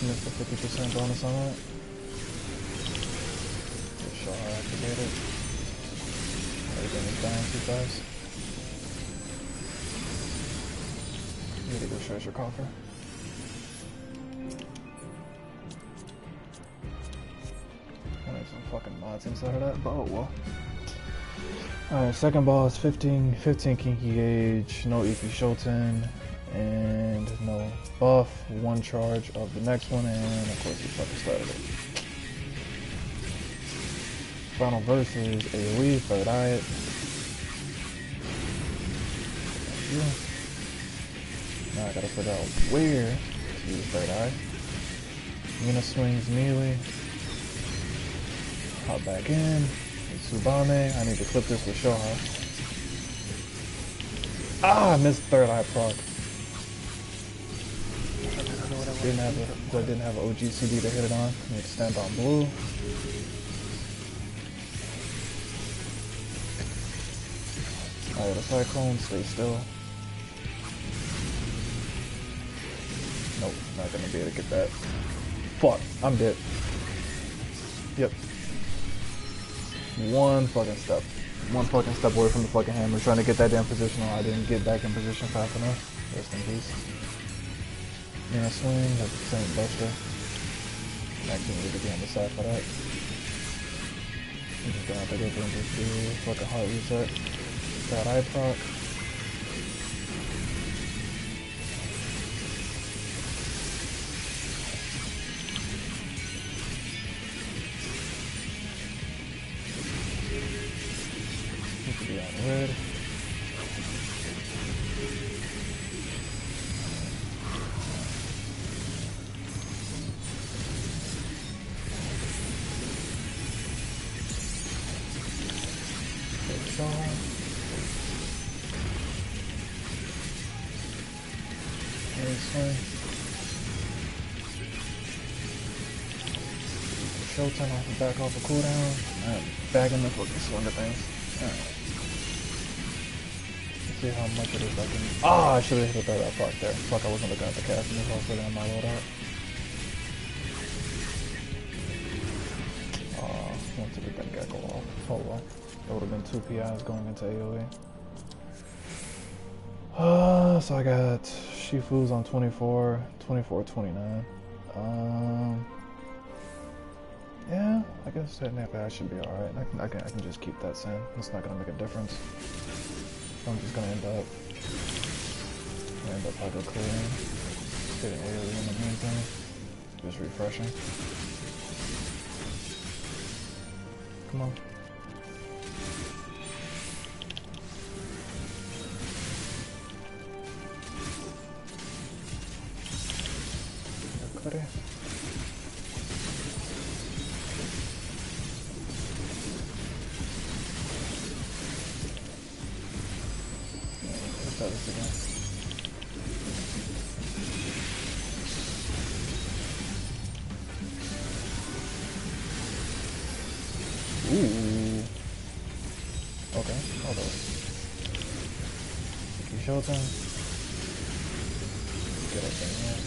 Missed the 50% bonus on that. Just show how I activate it. Everything is dying too fast. Need to go treasure coffer. I need some fucking mods inside of that, but oh well. Alright, second boss, 15 kinky gauge, no EP Shoten, and no buff, 1 charge of the next one, and of course he fucking started it. Final verse is AoE, third eye. Now I gotta figure out where to use third eye. Mina swings melee. Hop back in. With Tsubame. I need to clip this with Shoha. Ah, I missed third eye proc. I didn't have an OG CD to hit it on. I need to stand on blue. Alright, a cyclone, stay still. Nope, not gonna be able to get that. Fuck, I'm dead. Yep. One fucking step away from the fucking hammer, trying to get that damn position on. I didn't get back in position fast enough. Rest in peace. Mina swing, that's the same buster. Actually need to be on the side for that. I'm just gonna have to go through and just do fucking heart reset. That eye proc. Need to be on red. Showtime off the back off a cooldown. Alright, back in the fucking swing of things. Alright. Let's see how much it is I can. Ah, I should have hit that part there. Fuck, I wasn't looking at the casting if I was looking at my loadout. Once everything got go off. Oh well. That would have been 2 PIs going into AoE. So I got Shifu's on 24, 24, 29. Yeah, I guess technically I should be alright. I can just keep that same. It's not gonna make a difference. I'm just gonna end up like a clearing. Getting AoE in the meantime. Just refreshing. Come on. Cut it. Let's try this again. Ooh. Okay, hold on. Showtime. Get up in here.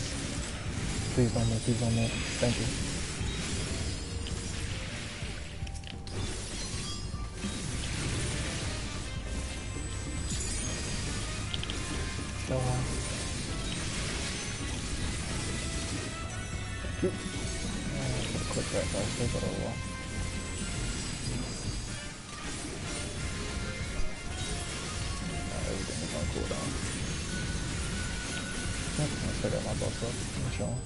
Please don't move, please don't move. Thank you. I should have clicked that faster, but oh well. Everything is on cooldown. Yep, I still got my buff up. I'm chilling.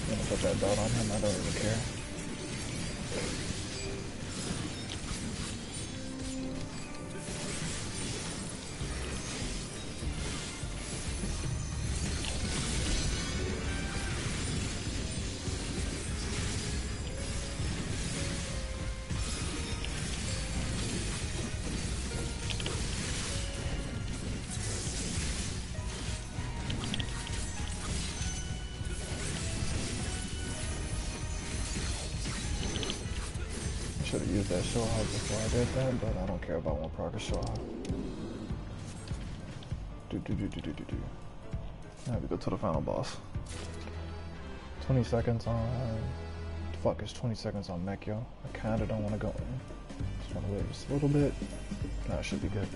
I'm gonna put that dot on him, I don't even care. Should have used that Shoha before I did that, but I don't care about one progress Shoha. Now we go to the final boss. 20 seconds on... Fuck, it's 20 seconds on Mekyo. I kinda don't want to go in. Just want to wait just a little bit. That should be good.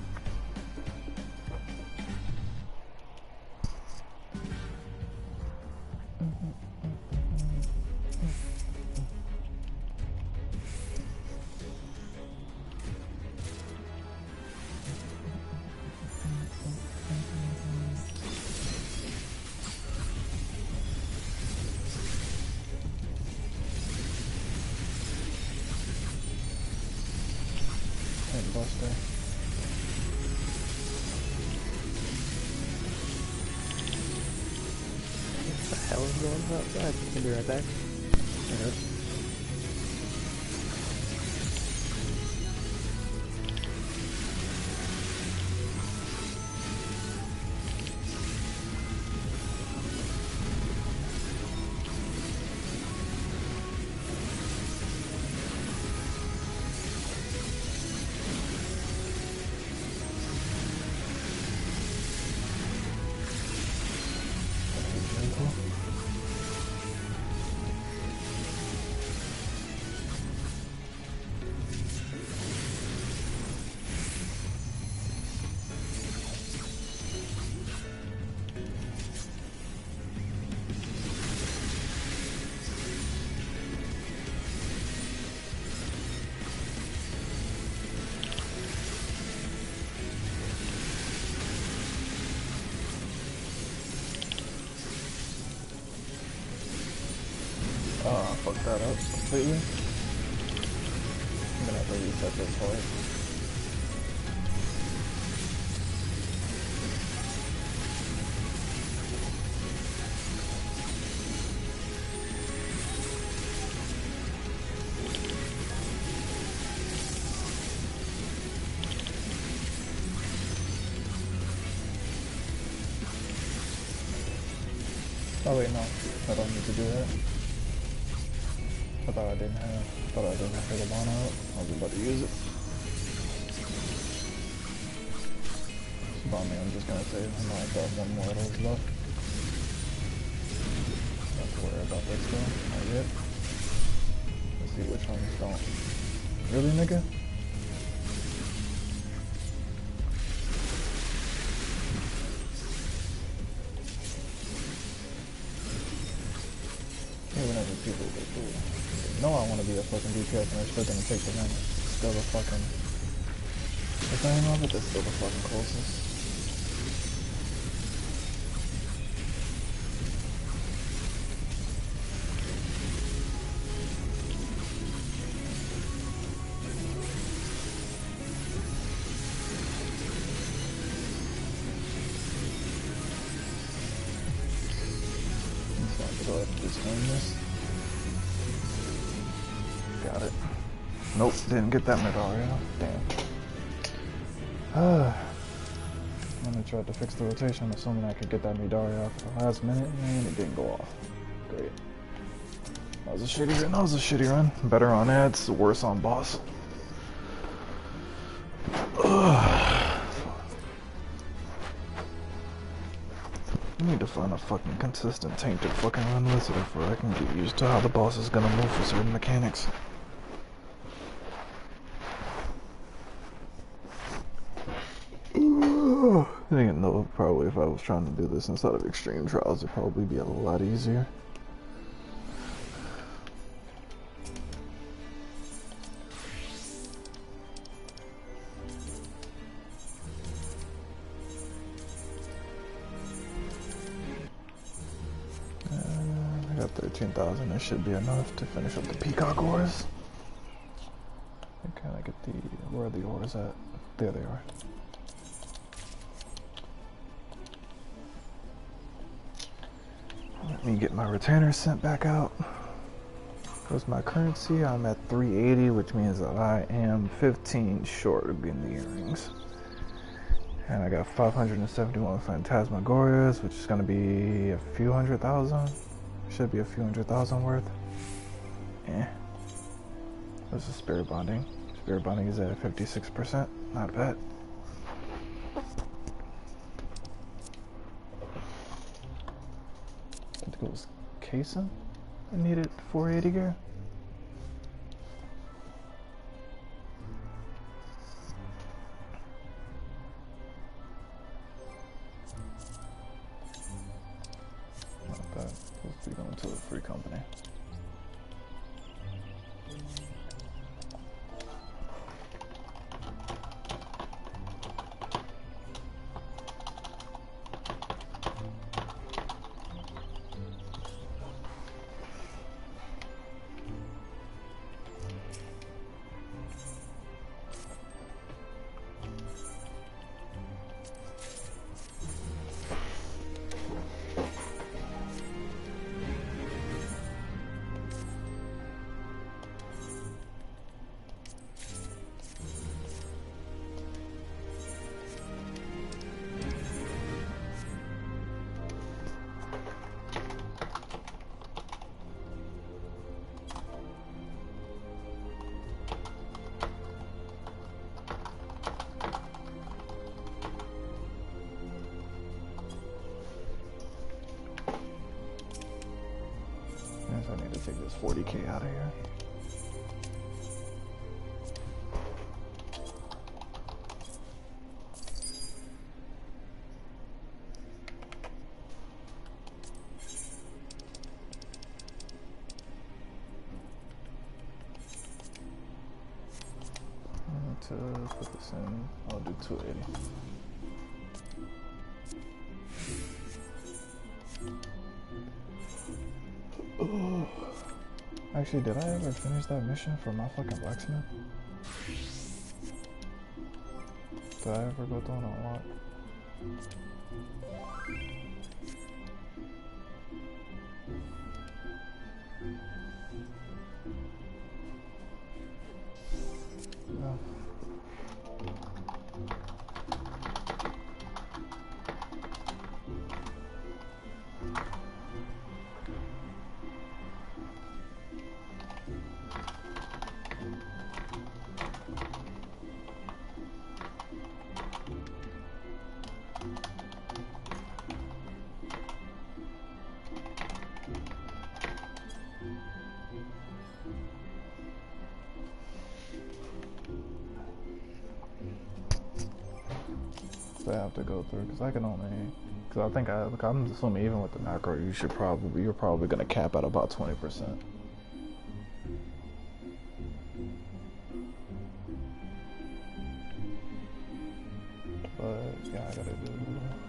Buster. What the hell is going on outside? I'll be right back. Yep. Fuck that up completely. I'm gonna have to reset this fight. Oh wait, no. I don't need to do that. I thought I didn't have the Mana out. I was about to use it. It's about me, I'm just gonna save. I know I've got one more of those left. Don't have to worry about this though. Not yet. Let's see which ones don't. Really, nigga? Whenever people go through. No, I want to be a fucking DPS and they're still gonna take the win. Still the fucking... If I know it, that's still the fucking closest. So I have to just win this. Got it. Nope, didn't get that Midoriya. Damn. When I tried to fix the rotation, assuming I could get that Midoriya off at the last minute, and it didn't go off. Great. That was a shitty run. That was a shitty run. Better on ads, worse on boss. need to find a fucking consistent tank to fucking run with it before I can get used to how the boss is gonna move for certain mechanics. I think no, probably if I was trying to do this instead of extreme trials, it'd probably be a lot easier. I got 13,000. That should be enough to finish up the peacock ores. Can I get the... where are the ores at? There they are. Let me get my retainers sent back out. What's my currency? I'm at 380, which means that I am 15 short of getting the earrings. And I got 571 Phantasmagorias, which is going to be a few 100,000. Should be a few 100,000 worth. What's the spirit bonding? Spirit bonding is at 56%. Not bad. I think it was Kaysen. I needed 480 gear. Not bad. Supposed to be going to a free company. I need to take this 40k out of here. To put this in, I'll do 280. Oh. Actually, did I ever finish that mission for my fucking blacksmith? Did I ever go through and unlock? No. I have to go through because I can only, because I think I'm assuming even with the macro you're probably gonna cap at about 20%. But yeah, I gotta do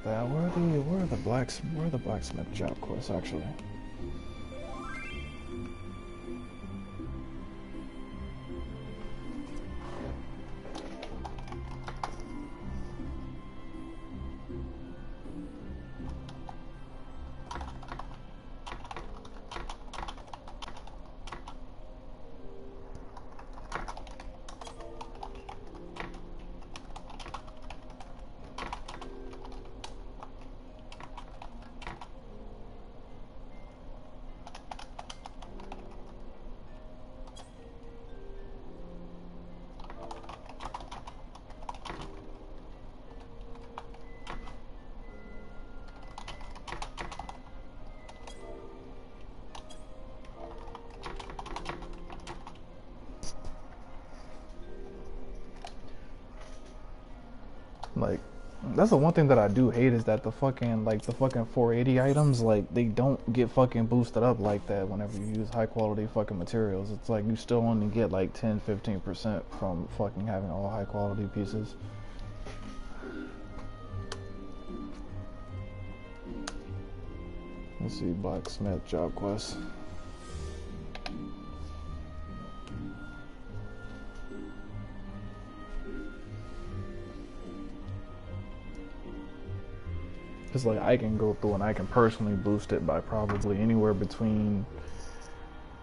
that. Where are the blacksmith job quests actually? Like, that's the one thing that I do hate is that the fucking 480 items, like, they don't get fucking boosted up like that whenever you use high quality fucking materials. It's like you still only get like 10-15% from fucking having all high quality pieces. Let's see, blacksmith job quest. Because like I can go through and I can personally boost it by probably anywhere between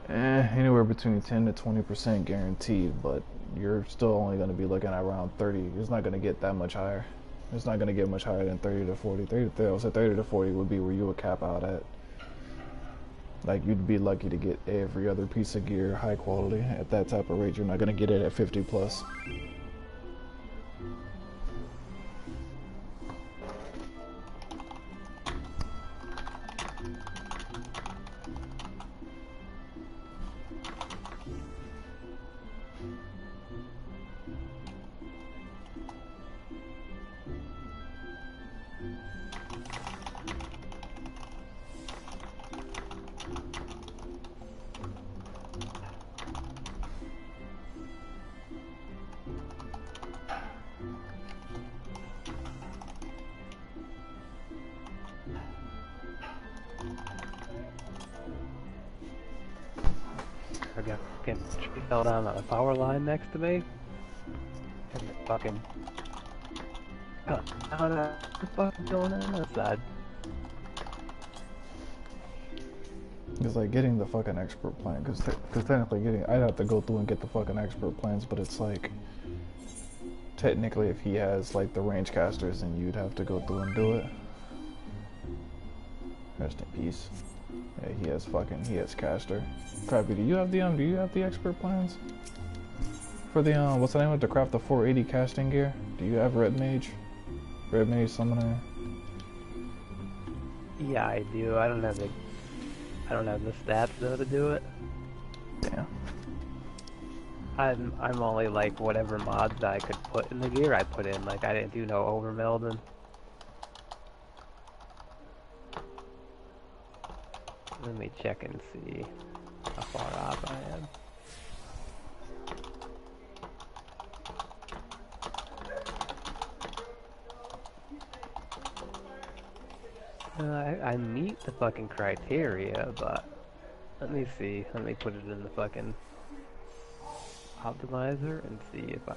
10 to 20% guaranteed, but you're still only going to be looking at around 30. It's not going to get that much higher. It's not going to get much higher than 30 to 40. 30 to 40 would be where you would cap out at. Like, you'd be lucky to get every other piece of gear high quality. At that type of rate, you're not going to get it at 50 plus. I got fucking tree fell down on a power line next to me. And it fucking... Oh, what the fuck is going on outside? It's like getting the fucking expert plan, because technically I'd have to go through and get the fucking expert plans, but it's like, technically if he has like the range casters, then you'd have to go through and do it. Rest in peace. Yeah, he has caster. Crappy, do you have the expert plans? For the, what's the name of it, to craft the 480 casting gear? Do you have Red Mage Summoner? Yeah, I do. I don't have the stats though to do it. Damn. I'm only like whatever mods that I could put in the gear I put in. Like I didn't do no overmelding. Let me check and see how far off I am. I meet the fucking criteria, but let me see. Let me put it in the fucking optimizer and see if I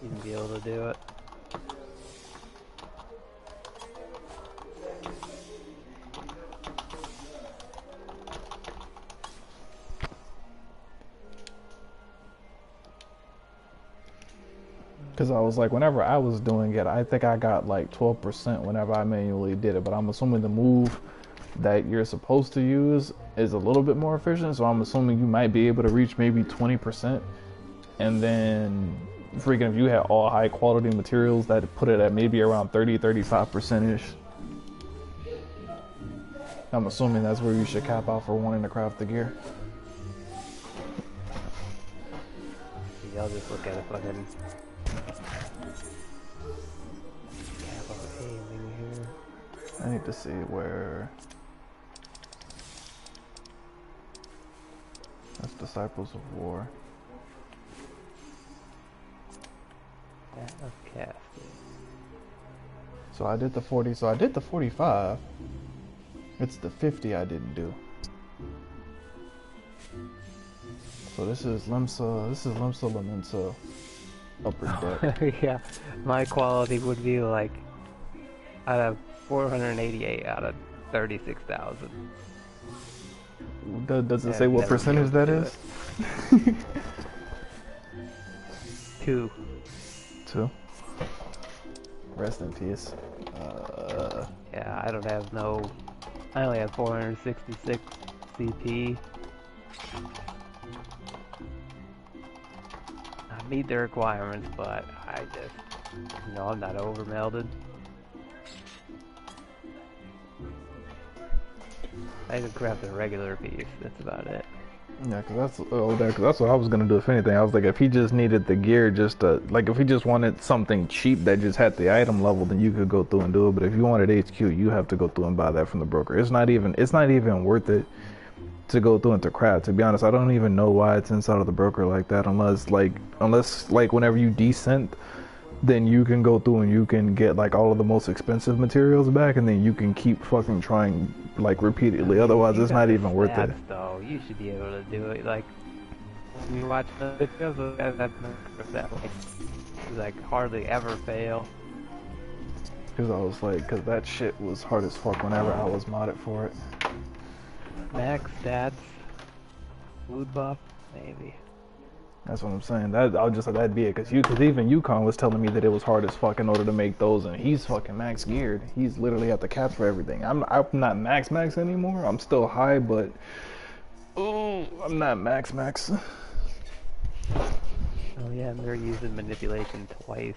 even be able to do it. Because I was like, whenever I was doing it, I think I got like 12% whenever I manually did it. But I'm assuming the move that you're supposed to use is a little bit more efficient. So I'm assuming you might be able to reach maybe 20%. And then freaking if you had all high quality materials, that put it at maybe around 35%-ish. I'm assuming that's where you should cap out for wanting to craft the gear. I'll just look at a fucking... I need to see where... That's Disciples of War. Okay. So I did the 40, so I did the 45. It's the 50 I didn't do. So this is Limsa Lamenta Upper Deck. Yeah, my quality would be like out of 488 out of 36,000. Does it say what percentage that is? 2. 2. Rest in peace. Yeah, I don't have no... I only have 466 CP. I meet the requirements, but I just... You know, I'm not overmelded. I can craft a regular piece, that's about it. Yeah, cause that's what I was gonna do. If anything, I was like, if he just needed the gear, just to like, if he just wanted something cheap that just had the item level, then you could go through and do it. But if you wanted HQ, you have to go through and buy that from the broker. It's not even worth it to go through into craft. To be honest, I don't even know why it's inside of the broker like that, unless like whenever you descent, then you can go through and you can get like all of the most expensive materials back, and then you can keep fucking trying like repeatedly. Otherwise, it's not even worth it. Though you should be able to do it. Like when you watch the videos of that, like hardly ever fail. Cause I was like, cause that shit was hard as fuck whenever I was modded for it. Max stats, food buff, maybe. That's what I'm saying. I'll just let that be it. Cause even Yukon was telling me that it was hard as fuck in order to make those, and he's fucking max geared. He's literally at the caps for everything. I'm not max anymore. I'm still high, but I'm not max. Oh yeah, and they're using manipulation twice.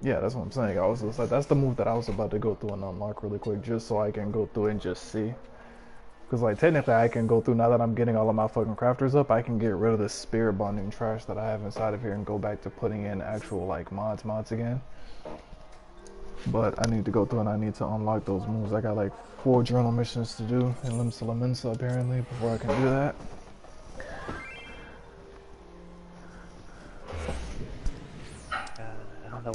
Yeah, that's what I'm saying. I was just like, that's the move that I was about to go through and unlock really quick, just so I can go through and just see. Because, like, technically I can go through, now that I'm getting all of my fucking crafters up, I can get rid of the spirit bonding trash that I have inside of here and go back to putting in actual, like, mods again. But I need to go through and I need to unlock those moves. I got, like, 4 journal missions to do in Limsa apparently, before I can do that. I don't know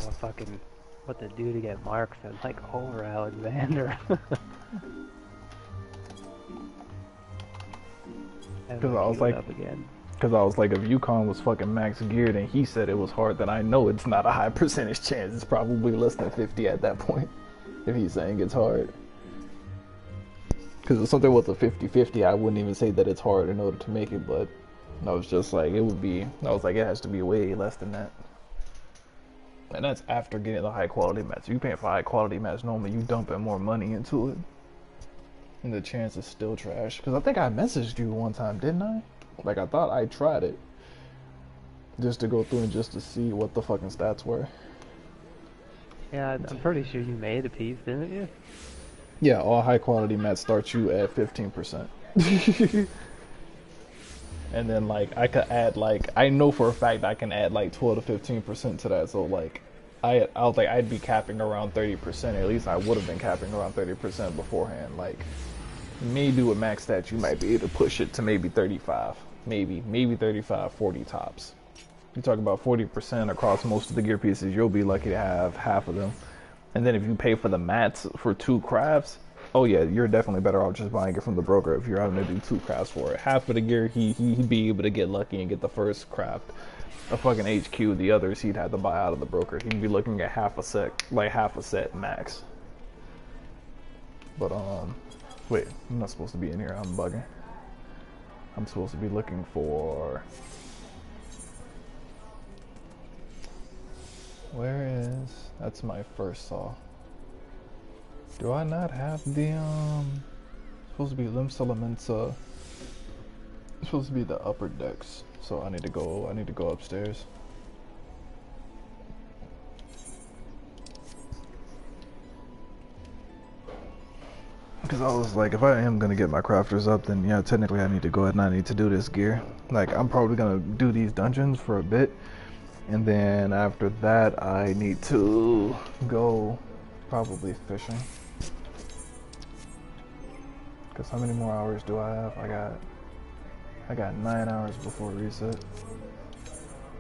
what to do to get marks and like over Alexander. Because I was like, if Yukon was fucking max geared and he said it was hard, then I know it's not a high percentage chance. It's probably less than 50 at that point, if he's saying it's hard. Because if something was a 50-50, I wouldn't even say that it's hard in order to make it, but I was just like, it has to be way less than that. And that's after getting the high quality mats. If you paying for high quality mats, normally you dumping more money into it. And the chance is still trash. Because I think I messaged you one time, didn't I? Like, I thought I tried it. Just to go through and just to see what the fucking stats were. Yeah, I'm pretty sure you made a piece, didn't you? Yeah, all high quality mats start you at 15%. And then, like, I could add, like, I know for a fact I can add, like, 12 to 15% to that. So, like, I was like, I'd be capping around 30%. At least I would have been capping around 30% beforehand. Like, maybe with max stats, you might be able to push it to maybe 35. Maybe 35, 40 tops. You talk about 40% across most of the gear pieces, you'll be lucky to have half of them. And then if you pay for the mats for 2 crafts, oh yeah, you're definitely better off just buying it from the broker if you're having to do 2 crafts for it. Half of the gear, he'd be able to get lucky and get the first craft. A fucking HQ, the others he'd have to buy out of the broker. He'd be looking at half a set max. But wait, I'm not supposed to be in here, I'm bugging. I'm supposed to be looking for, where is, that's my first saw. Do I not have the supposed to be Limsa, it's supposed to be the upper decks. So I need to go upstairs. Because I was like, if I am gonna get my crafters up, then yeah, technically I need to go ahead and I need to do this gear. Like, I'm probably gonna do these dungeons for a bit, and then after that I need to go probably fishing. Because how many more hours do I have? I got 9 hours before reset.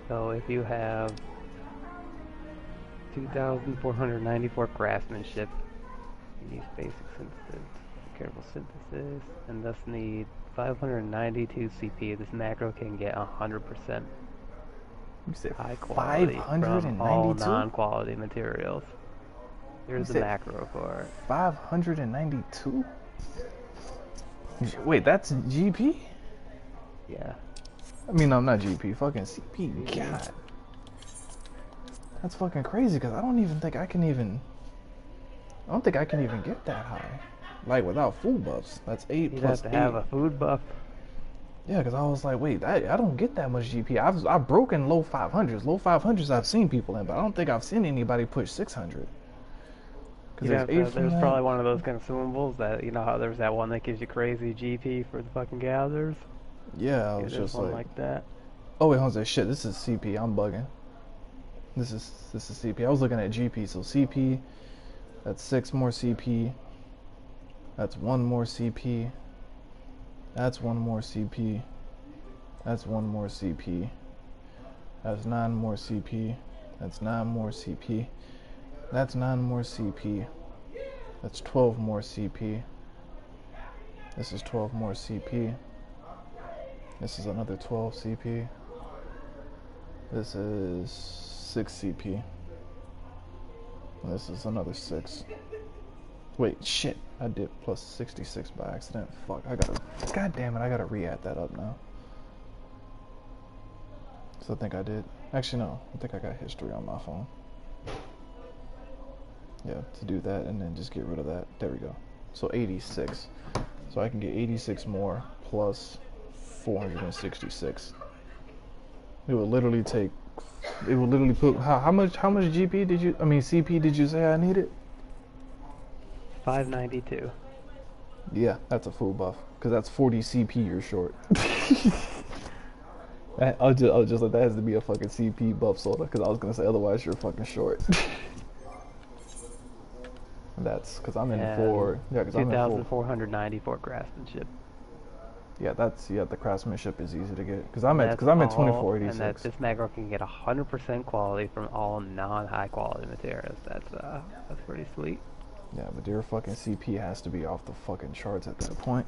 So if you have 2,494 craftsmanship, you use basic synthesis, careful synthesis, and thus need 592 CP. This macro can get 100% You said high quality from all 592? non-quality materials. Here's the macro for it. 592? Wait, that's GP? Yeah. I mean, I'm not GP, fucking CP. God. That's fucking crazy, because I don't think I can even get that high. Like, without food buffs. That's 8 You'd plus have to 8. have a food buff. Yeah, because I was like, wait, I don't get that much GP. I've broken low 500s. Low 500s I've seen people in, but I don't think I've seen anybody push 600. There's probably one of those consumables that, you know how there's that one that gives you crazy GP for the fucking gathers? Yeah, I Yeah, was there's just one like that. oh wait, hold on, shit, this is CP, I'm bugging. This is CP. I was looking at GP, so CP, that's 6 more CP. That's 1 more CP. That's 1 more CP. That's 1 more CP. That's 9 more CP. That's 9 more CP. That's 9 more CP. That's 12 more CP. This is 12 more CP. This is another 12 CP. This is 6 CP. And this is another 6. Wait, shit. I did plus 66 by accident. Fuck, I gotta... God damn it, I gotta re-add that up now. So I think I did. Actually, no. I think I got history on my phone. Yeah, to do that and then just get rid of that. There we go. So 86. So I can get 86 more plus 466. It would literally take... It would literally put... How much GP did you... I mean, CP did you say I needed? 592. Yeah, that's a full buff. Because that's 40 CP you're short. I'll just like, that has to be a fucking CP buff soda. Because I was going to say, otherwise you're fucking short. That's because I'm in 4. Yeah, because I'm in 2,494 craftsmanship. Yeah, that's the craftsmanship is easy to get because I'm at 2486. And that this macro can get 100% quality from all non-high quality materials. That's pretty sweet. Yeah, but your fucking CP has to be off the fucking charts at that point.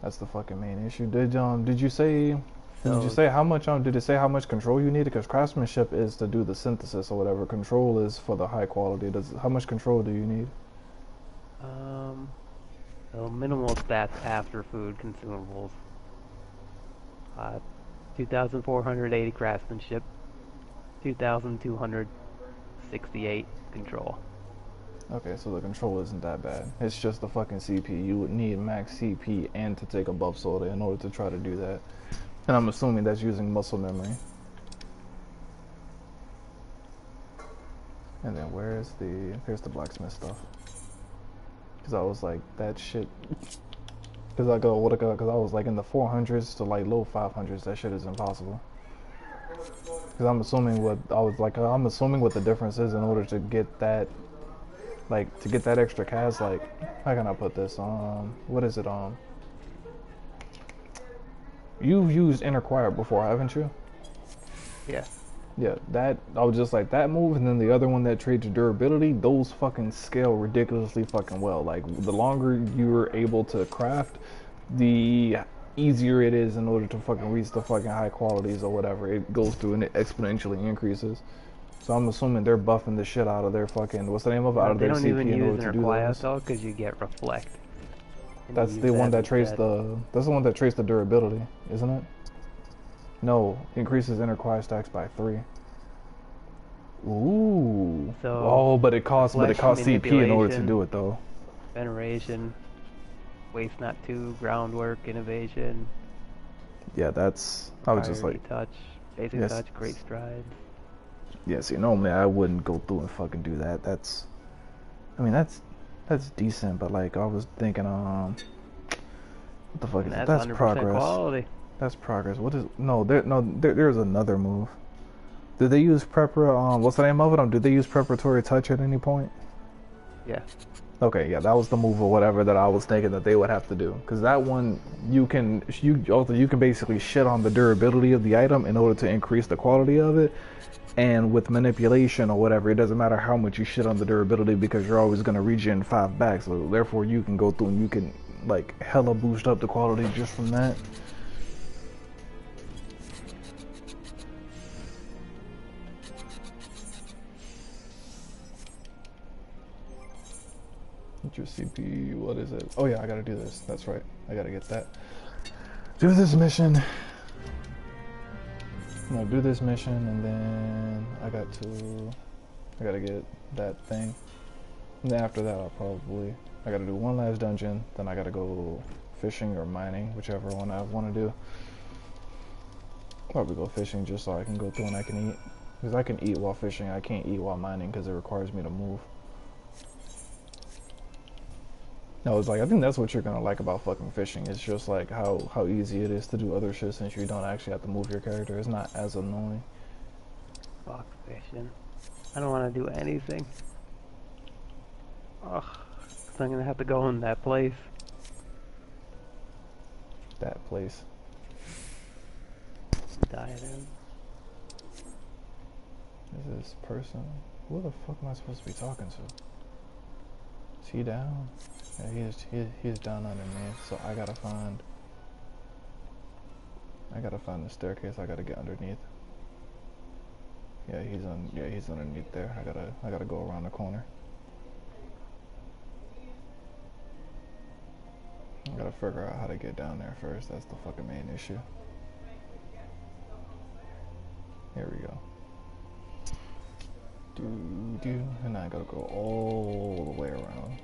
That's the fucking main issue. Did you say how much did it say how much control you needed? Because craftsmanship is to do the synthesis or whatever. Control is for the high quality. How much control do you need? So minimal stats after food consumables. 2,480 craftsmanship, 2,268 control. Okay, so the control isn't that bad. It's just the fucking CP. You would need max CP and to take a buff soda in order to try to do that. And I'm assuming that's using muscle memory. And then here's the blacksmith stuff. Because I was like, that shit. Because I was like in the 400s to like low 500s. That shit is impossible. Because I'm assuming what the difference is in order to get that, like, to get that extra cast. Like, how can I put this? What is it? You've used Interquiet before, haven't you? Yeah. Yeah, that I was just like that move, and then the other one that trades durability, those fucking scale ridiculously fucking well. Like the longer you're able to craft, the easier it is in order to fucking reach the fucking high qualities or whatever. It goes through and it exponentially increases. So I'm assuming they're buffing the shit out of their fucking out of their CP in order to do those. Though, because you get reflect. That's the one that trades the durability, isn't it? No, increases inner quiet stacks by 3. Ooh. So but it costs CP in order to do it though. Veneration, waste not 2, groundwork, innovation. Yeah, I was just like touch, basic touch, great strides. Yeah, see, normally I wouldn't go through and fucking do that. That's decent, but like I was thinking, what the fuck is that? That's progress. Quality. That's progress. What is there's another move. Did they use what's the name of it? Did they use preparatory touch at any point? Yeah. Okay, yeah, that was the move or whatever that I was thinking that they would have to do. Because that one, you can basically shit on the durability of the item in order to increase the quality of it. And with manipulation or whatever, it doesn't matter how much you shit on the durability because you're always going to regen 5 back. So therefore you can go through and you can like hella boost up the quality just from that. Your CP, what is it? Oh yeah, I gotta do this. That's right. I gotta get that. Do this mission. I'm gonna do this mission and then I gotta get that thing. And then after that I gotta do one last dungeon, then I gotta go fishing or mining, whichever one I wanna do. Probably go fishing just so I can go through and I can eat. Because I can eat while fishing, I can't eat while mining because it requires me to move. No, it's like, I think that's what you're gonna like about fucking fishing. It's just like how easy it is to do other shit since you don't actually have to move your character. It's not as annoying. Fuck fishing. I don't want to do anything. Ugh. 'Cause I'm gonna have to go in that place. That place. Diadem. Is this person? Who the fuck am I supposed to be talking to? Is he down? Yeah, he's down underneath. So I gotta find the staircase. I gotta get underneath. Yeah, he's underneath there. I gotta go around the corner. I gotta figure out how to get down there first. That's the fucking main issue. Here we go. And I gotta go all the way around.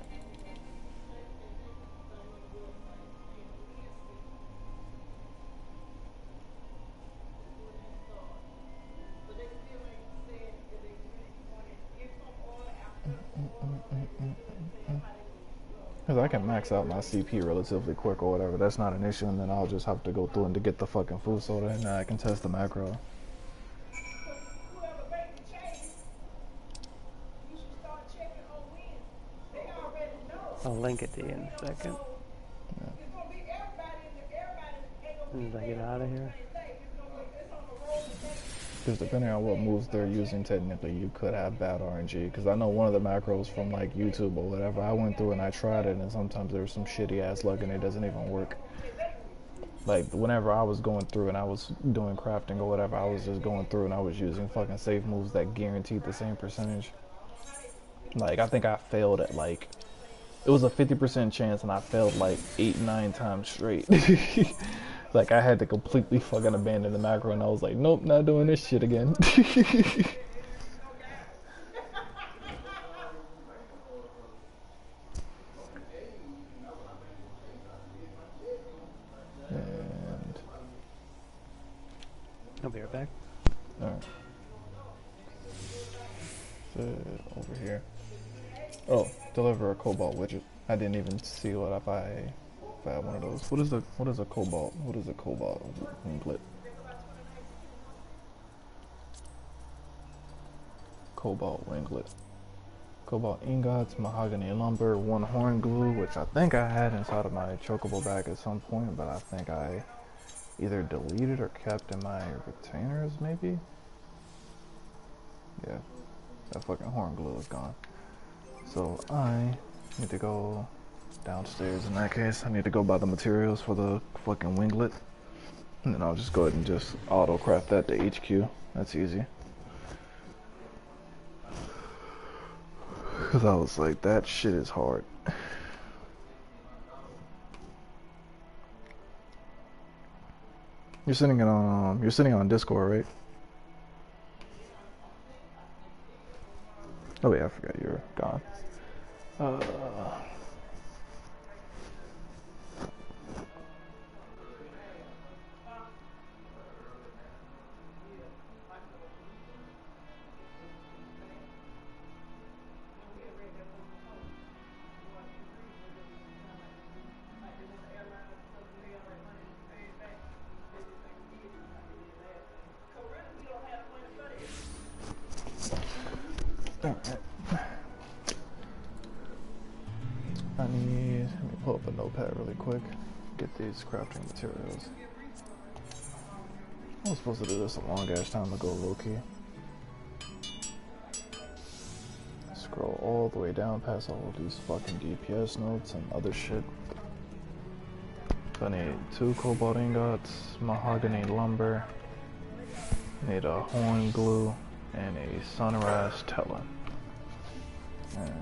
Because I can max out my CP relatively quick or whatever. That's not an issue, and then I'll just have to go through and to get the fucking food soda, and I can test the macro. I'll link it to you in a second. Yeah. As soon as I get out of here. Because depending on what moves they're using, technically you could have bad RNG. Because I know one of the macros from like YouTube or whatever, I went through and I tried it, and sometimes there's some shitty ass luck and it doesn't even work. Like whenever I was going through and I was doing crafting or whatever, I was just going through and I was using fucking safe moves that guaranteed the same percentage. Like I think I failed at like, it was a 50% chance and I failed like 8-9 times straight. Like I had to completely fucking abandon the macro and I was like, nope, not doing this shit again. And I'll be right back. alright. So over here. Oh, deliver a cobalt widget. I didn't even see what if I had one of those. What is a cobalt? What is a cobalt winglet? Cobalt winglet. Cobalt ingots, mahogany lumber, one horn glue, which I think I had inside of my chocobo bag at some point, but I think I either deleted or kept in my retainers, maybe? Yeah, that fucking horn glue is gone. So I need to go downstairs. In that case, I need to go buy the materials for the fucking winglet, and then I'll just go ahead and just auto craft that to HQ. That's easy. Cause I was like, that shit is hard. You're sitting on Discord, right? Oh yeah, I forgot you're gone. Alright. Let me pull up a notepad really quick. Get these crafting materials. I was supposed to do this a long ass time ago, low-key. Scroll all the way down past all of these fucking DPS notes and other shit. I need 2 cobalt ingots, mahogany lumber, need a horn glue, and a sunrise talon. Alright.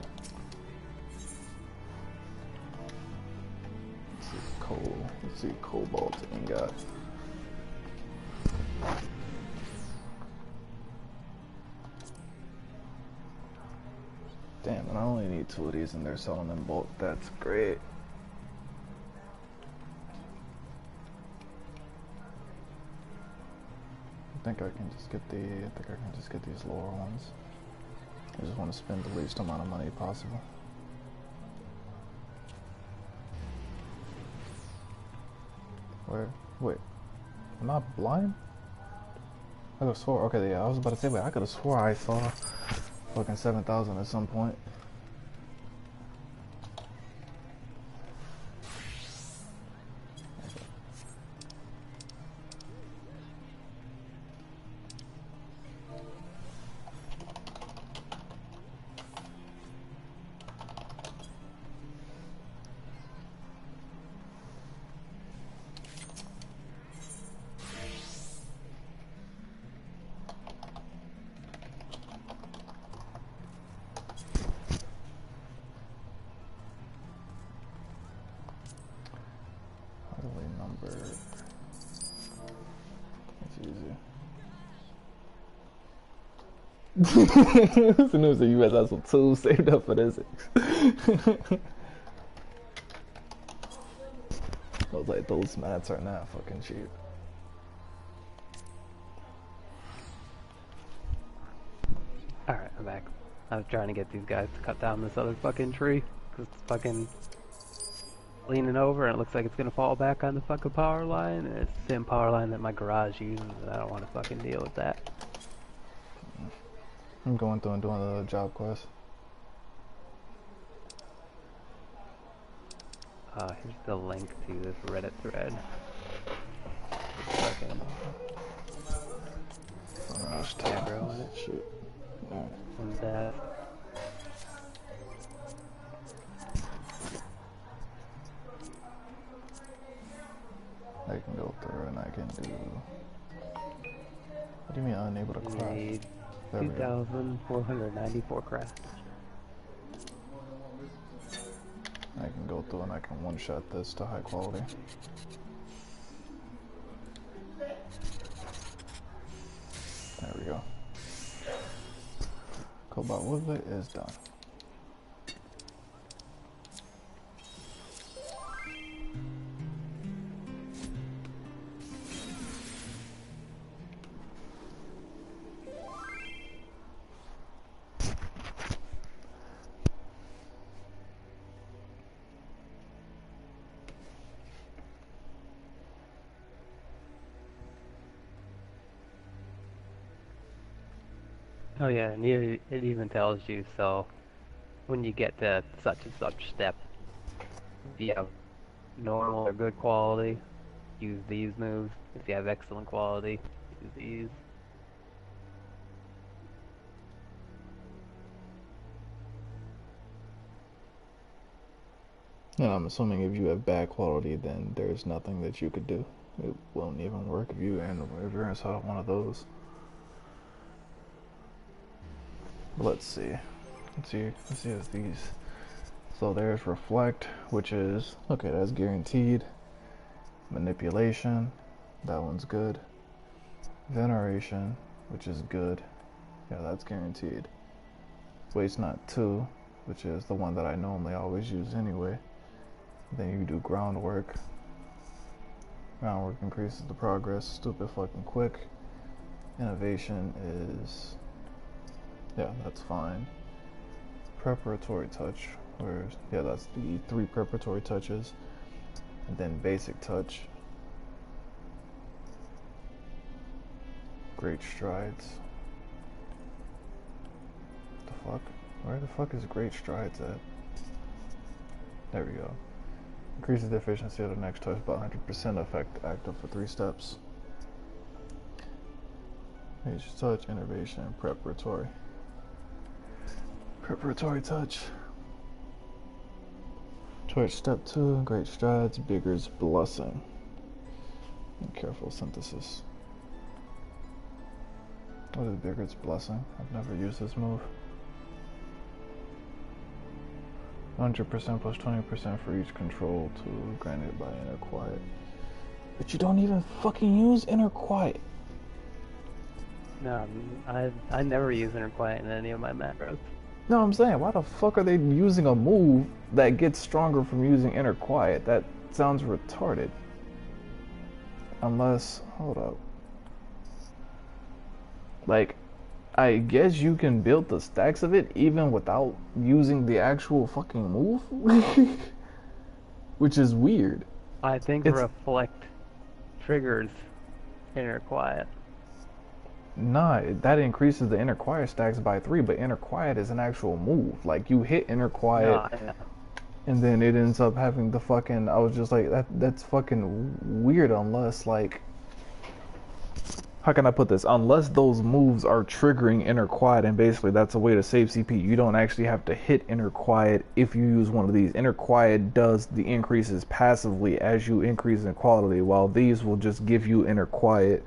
Let's see, cobalt ingot. Damn, and I only need 2 of these and they're selling them bulk. That's great. I think I can just get these lower ones. I just want to spend the least amount of money possible. Where? Wait. Am I blind? I could have swore. Okay, yeah, I was about to say, wait, I could have swore I saw fucking 7,000 at some point. Number. That's easy. As soon as the US has some tools saved up for this. I was like, those mats are not fucking cheap. Alright, I'm back. I was trying to get these guys to cut down this other fucking tree, because it's fucking leaning over and it looks like it's gonna fall back on the fucking power line, and it's the same power line that my garage uses, and I don't want to fucking deal with that. I'm going through and doing the job quest. Here's the link to this Reddit thread. Fucking aggro in it. Shit. Alright. And that. I can go through and I can do. What do you mean unable to craft? Need 2,494 crafts. I can go through and I can one-shot this to high quality. There we go. Cobalt woodlet is done. Oh yeah, and it even tells you, so when you get to such and such step, if you have normal or good quality, use these moves. If you have excellent quality, use these. And I'm assuming if you have bad quality, then there's nothing that you could do. It won't even work if you're inside of one of those. Let's see. Let's see if these. So there's reflect, which is okay. That's guaranteed. Manipulation, that one's good. Veneration, which is good. Yeah, that's guaranteed. Waste not 2, which is the one that I normally always use anyway. Then you do groundwork. Groundwork increases the progress. Stupid fucking quick. Innovation is. Yeah, that's fine. Preparatory touch, where yeah, that's the 3 preparatory touches, and then basic touch. Great strides. What the fuck? Where the fuck is great strides at? There we go. Increases the efficiency of the next touch by 100%. Effect active for 3 steps. Major touch, innovation, preparatory. Preparatory touch. Torch step 2, great strides, Bigger's blessing. And careful synthesis. What is Bigger's blessing? I've never used this move. 100% plus 20% for each control tool granted by inner quiet. But you don't even fucking use inner quiet. No, I never use inner quiet in any of my macros. No, I'm saying, why the fuck are they using a move that gets stronger from using inner quiet? That sounds retarded. Unless, hold up. Like, I guess you can build the stacks of it even without using the actual fucking move? Which is weird. I think reflect triggers inner quiet. Nah, that increases the inner quiet stacks by 3, but inner quiet is an actual move. Like, you hit inner No, quiet, I know. and then it ends up having the fucking. I was just like, that's fucking weird, unless, like. How can I put this? Unless those moves are triggering inner quiet, and basically that's a way to save CP. You don't actually have to hit inner quiet if you use one of these. Inner quiet does the increases passively as you increase in quality, while these will just give you inner quiet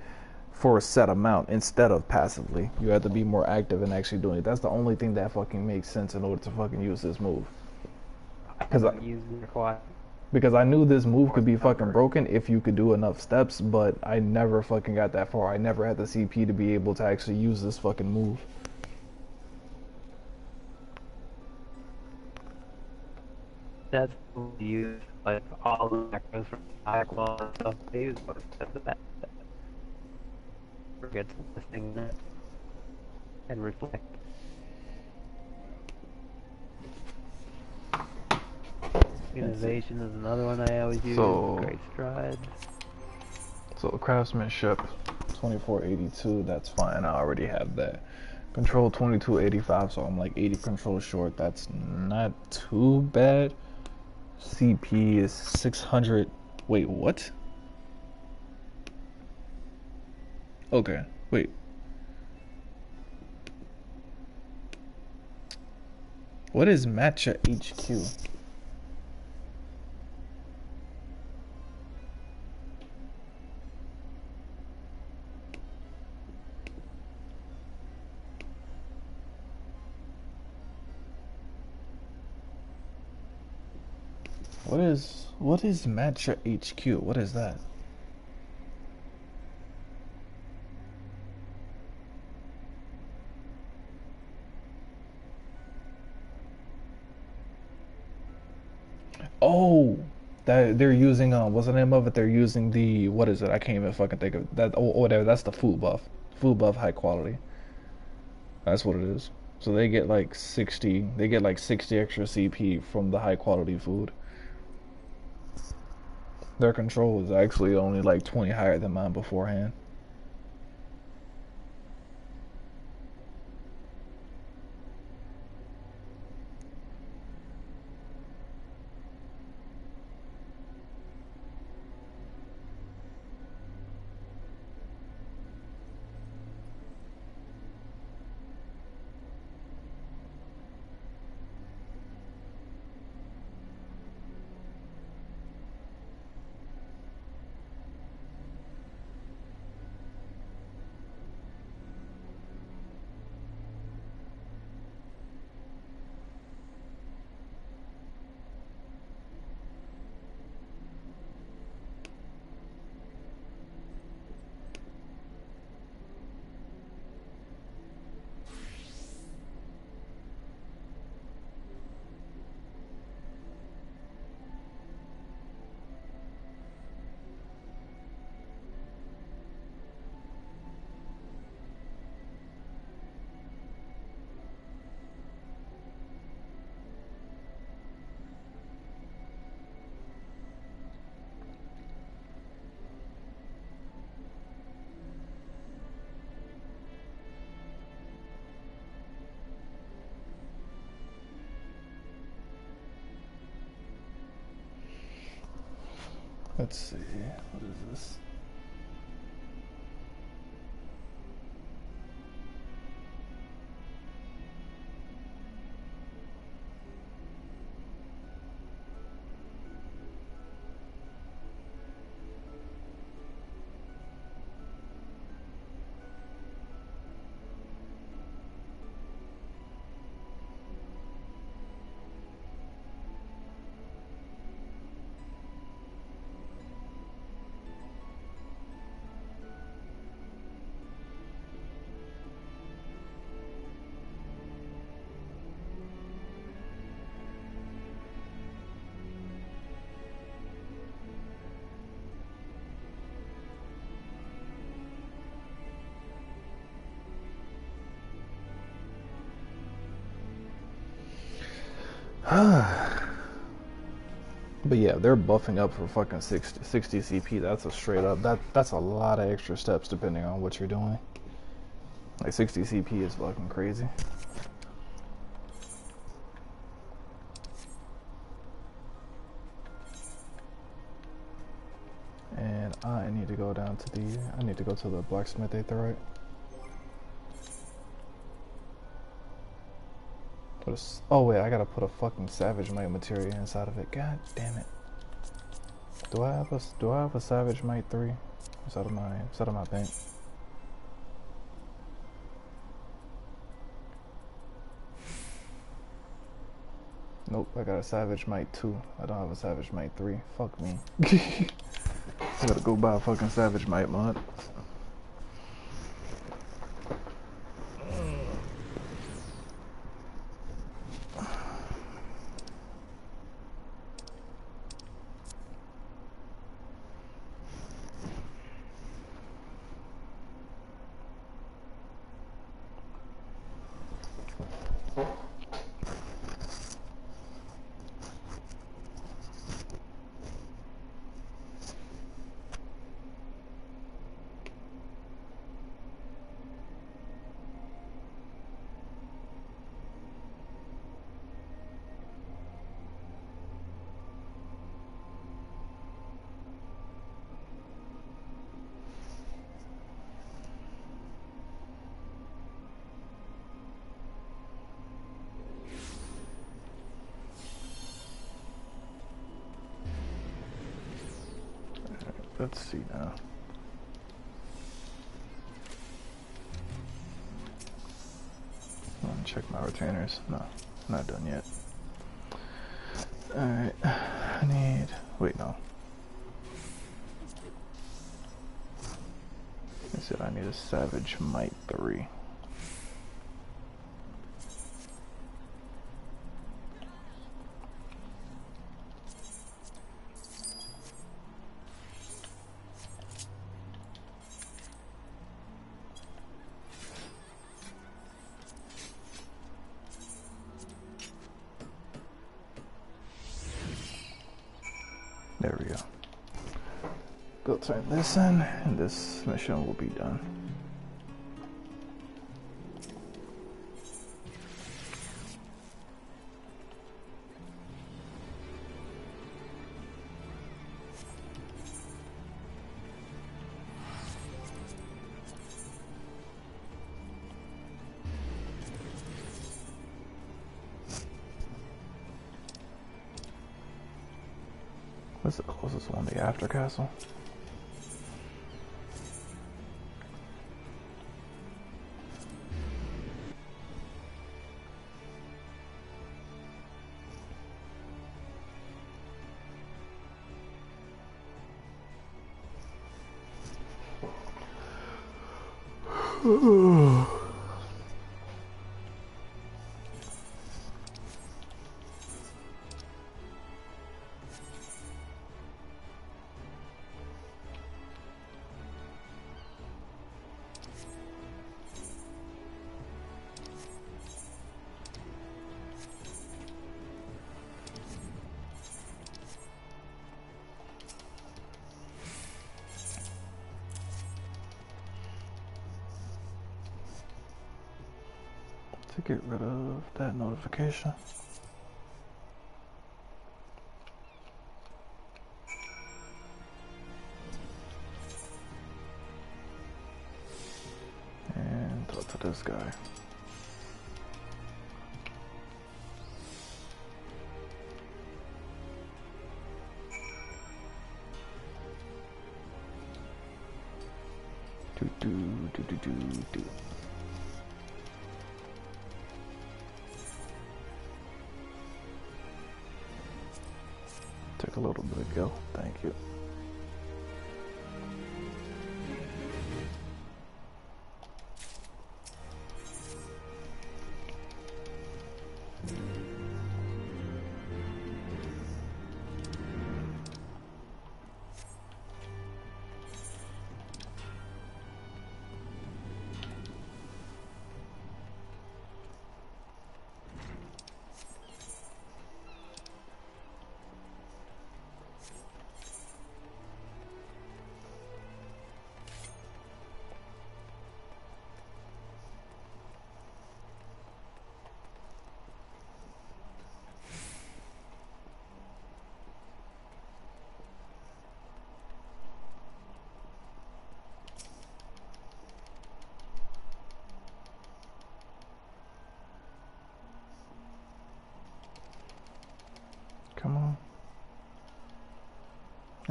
for a set amount instead of passively. You have to be more active in actually doing it. That's the only thing that fucking makes sense in order to fucking use this move. Because I use inner quiet. Because I knew this move could be fucking broken if you could do enough steps, but I never fucking got that far. I never had the CP to be able to actually use this fucking move. That's what you use, like, all the macros from high quality stuff. They use most of that. Forget listing that and reflect. Innovation is another one I always use. Great strides. So craftsmanship 2482, that's fine. I already have that. Control 2285, so I'm like 80 control short. That's not too bad. CP is 600. Wait, what? Okay, wait. What is matcha HQ? What is matcha HQ? What is that? Oh, that they're using what's the name of it? They're using the, what is it? I can't even fucking think of that. Oh, whatever. That's the food buff. Food buff high quality. That's what it is. So they get like 60. They get like 60 extra CP from the high quality food. Their control is actually only like 20 higher than mine beforehand. Let's see. What is this? But yeah, they're buffing up for fucking 60 CP. That's a straight up. That's a lot of extra steps depending on what you're doing. Like 60 CP is fucking crazy. And I need to go down to the. I need to go to the blacksmith aetherite. Oh wait, I gotta put a fucking savage mite materia inside of it. God damn it. Do I have a savage mite 3 inside of my bank? Nope, I got a savage mite 2. I don't have a savage mite 3. Fuck me. I gotta go buy a fucking savage mite mod. Let's see now. Check my retainers. No, not done yet. Alright, I need. Wait, no. I said I need a savage mite 3. There we go. Go turn this in, and this mission will be done. What's the closest one? The after castle? To get rid of that notification. And talk to this guy. Do. Take a little bit of go. Thank you.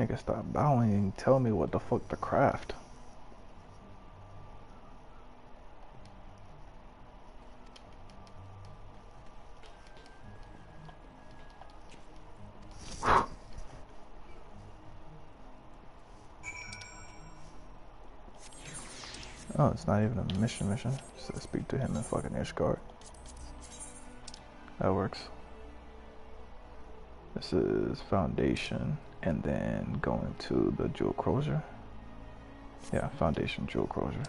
Nigga, stop bowing and tell me what the fuck to craft. Oh, it's not even a mission. Just speak to him in fucking Ishgard. That works. This is Foundation, and then going to the Jewel Crozier. Yeah, Foundation Jewel Crozier.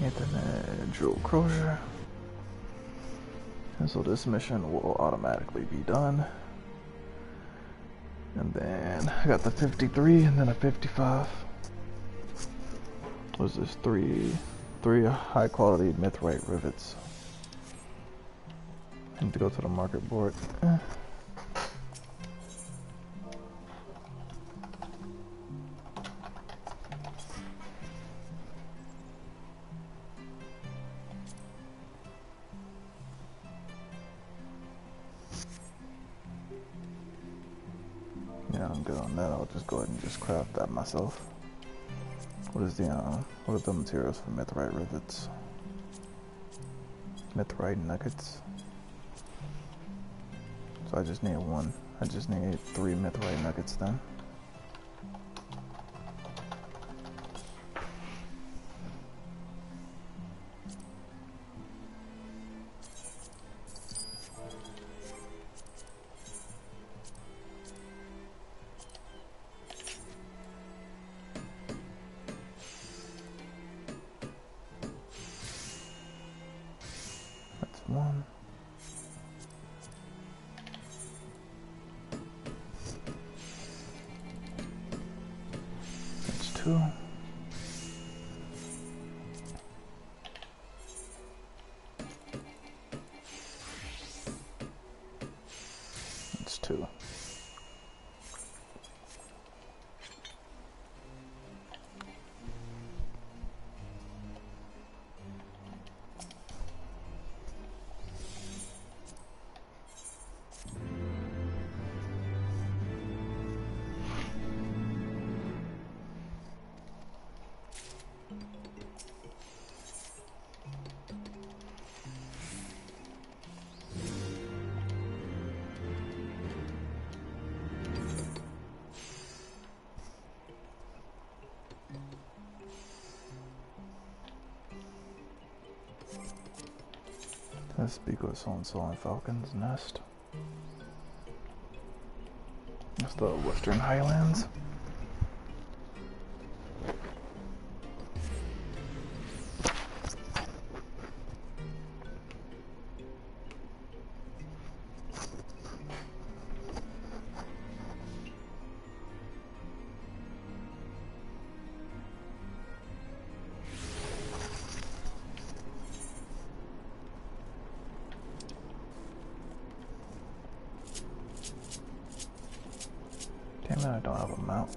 Internet Jewel Crozier. And so this mission will automatically be done. And then I got the 53 and then a 55. What's this? Three high quality mithrite rivets. I need to go to the market board. Yeah, I'm good on that. I'll just go ahead and just craft that myself. What are the materials for mithrite rivets? Mithrite nuggets. So I just need one. I just need 3 mithrite nuggets then. That's 1. That's 2. That's 2. Let's speak with so-and-so on Falcon's Nest. That's the Western Highlands. Damn it, I don't have a mount.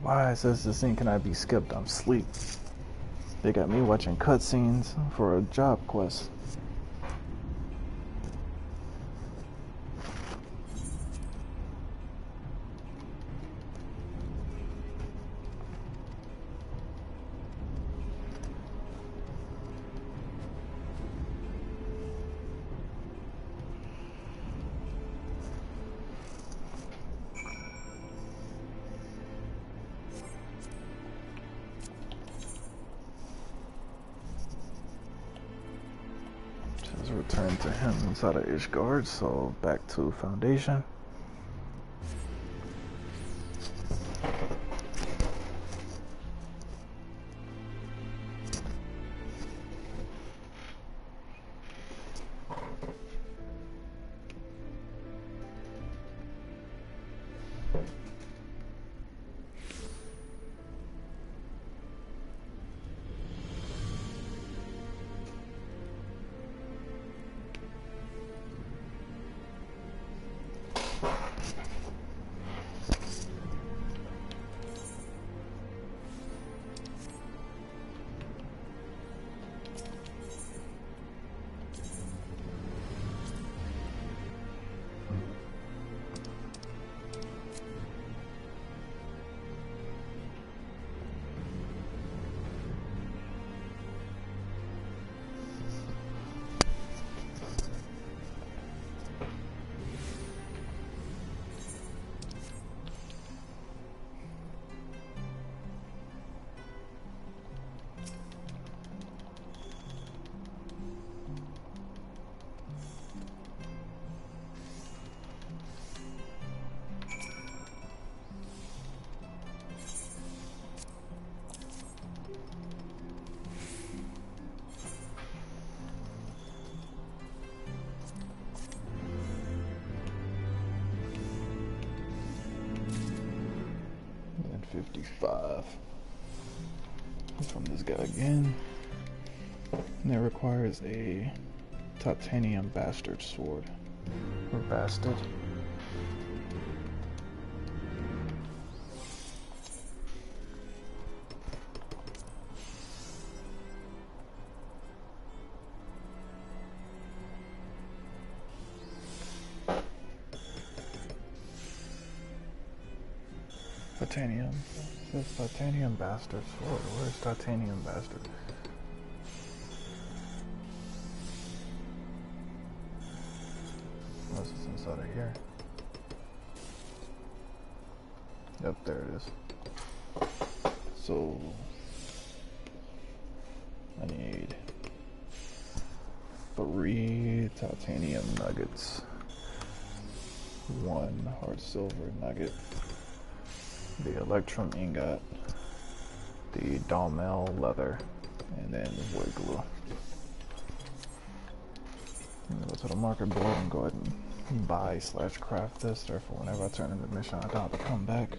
Why says this scene cannot be skipped? I'm asleep. They got me watching cutscenes for a job quest. return to him inside of Ishgard, so back to Foundation. And 55 from this guy again. And that requires a titanium bastard sword. Or bastard. Titanium. It says titanium bastard sword. Where's titanium bastard? Unless it's inside of here. Yep, there it is. So I need 3 titanium nuggets, 1 hard silver nugget, the electrum ingot, the Dalmel leather, and then wood glue. I'm gonna go to the market board and go ahead and buy/craft this, therefore whenever I turn in the mission I don't have to come back.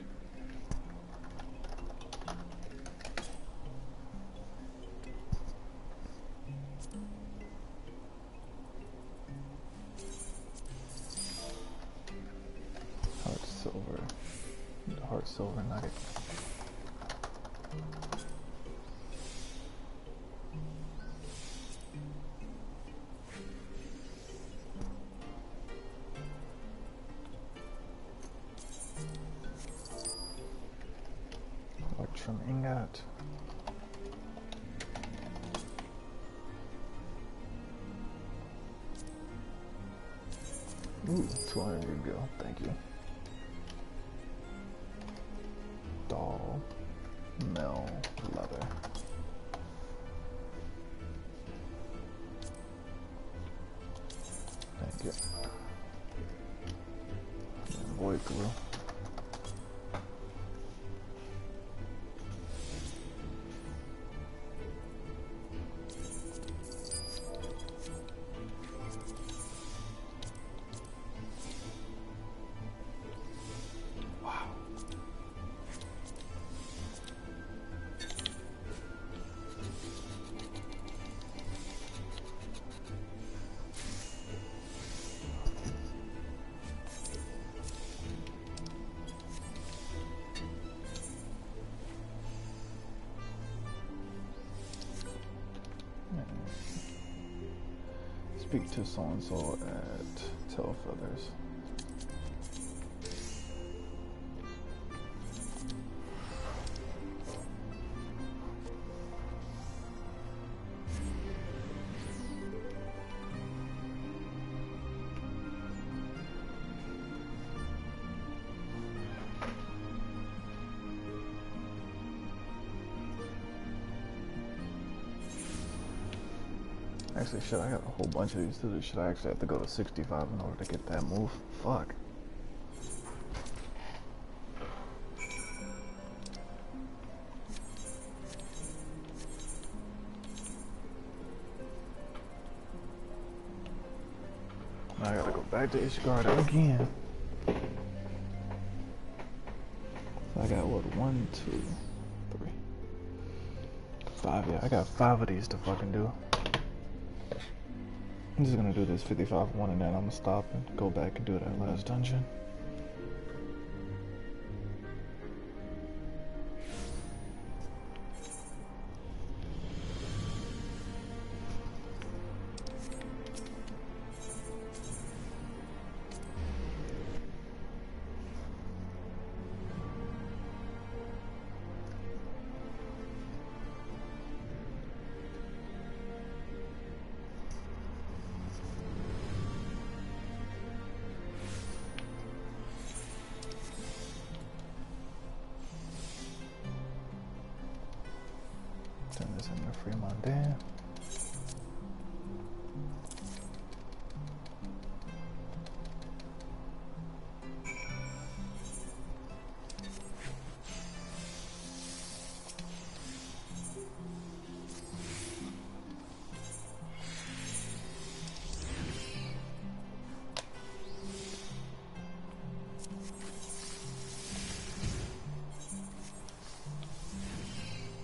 Hard silver nugget. Electrum ingot. Ooh, 200 good go. Thank you. Dalmel leather. Thank you. And void glue. Speak to so-and-so at Tail Feathers. Actually, shit, I got a whole bunch of these to do. Should I actually have to go to 65 in order to get that move? Fuck. Now I gotta go back to Ishgard again. So I got what? 1, 2, 3, 5. Yeah, I got 5 of these to fucking do. I'm just gonna do this 55 one and then I'm gonna stop and go back and do that last dungeon. Turn this into Fremont Dam.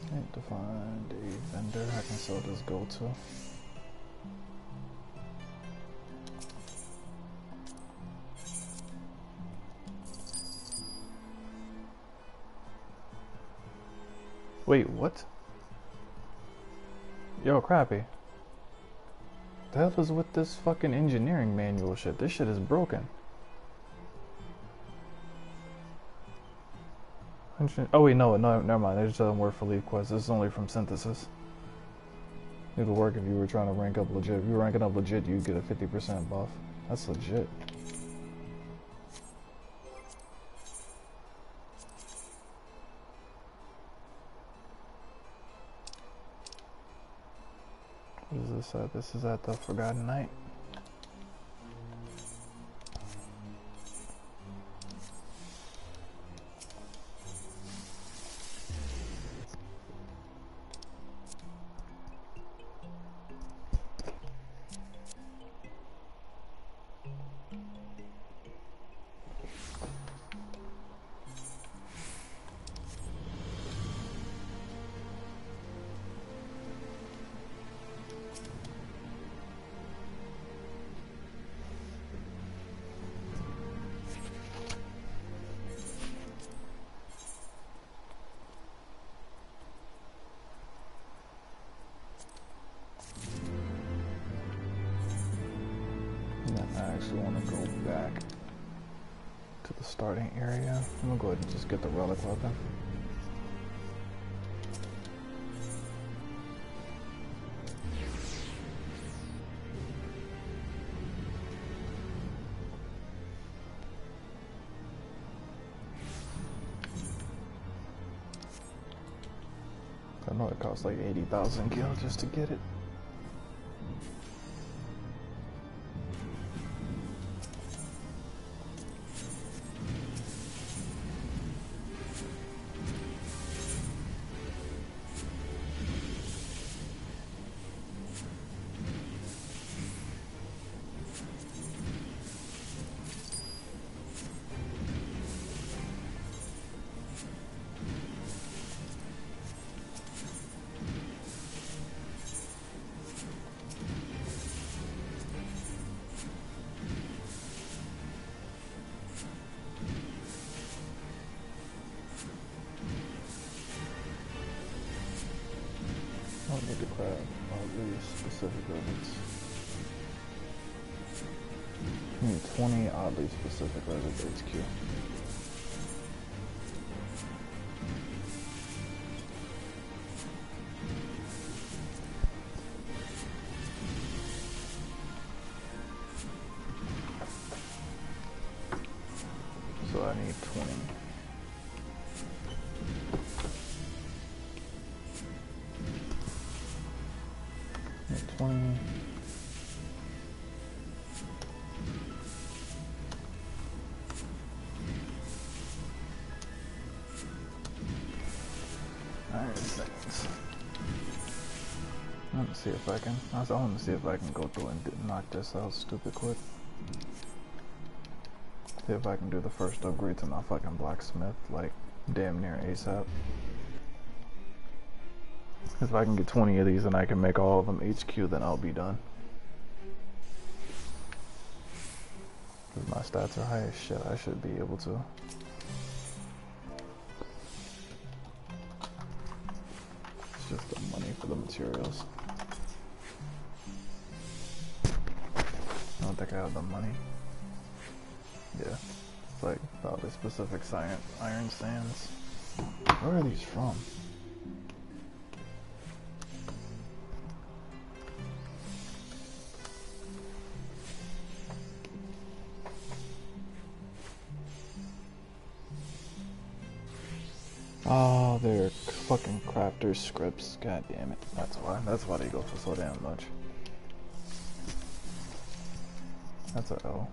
Need to find a vendor I can sell this gold to. Wait, what? Yo, Crappy. The hell is with this fucking engineering manual shit? This shit is broken. Oh wait, no, never mind. It just doesn't work for lead quests. This is only from synthesis. It would work if you were trying to rank up legit. If you were ranking up legit, you'd get a 50% buff. That's legit. What is this at? This is at the Forgotten Night. I actually want to go back to the starting area. I'm gonna go ahead and just get the relic weapon. I know it costs like 80,000 gil just to get it. I don't need to grab all these specific residents. I need 20 oddly specific residents HQ. So I need 20. 20. Iron sands. I want to see if I can. I want to see if I can go through and knock this out stupid quick. See if I can do the first upgrade to my fucking blacksmith like damn near ASAP. If I can get 20 of these and I can make all of them HQ, then I'll be done. Because my stats are high as shit, I should be able to. It's just the money for the materials. I don't think I have the money. Yeah, it's like probably specific iron sands. Where are these from? Oh, they're fucking crafters scripts. God damn it. That's why. That's why they go for so damn much. That's a L.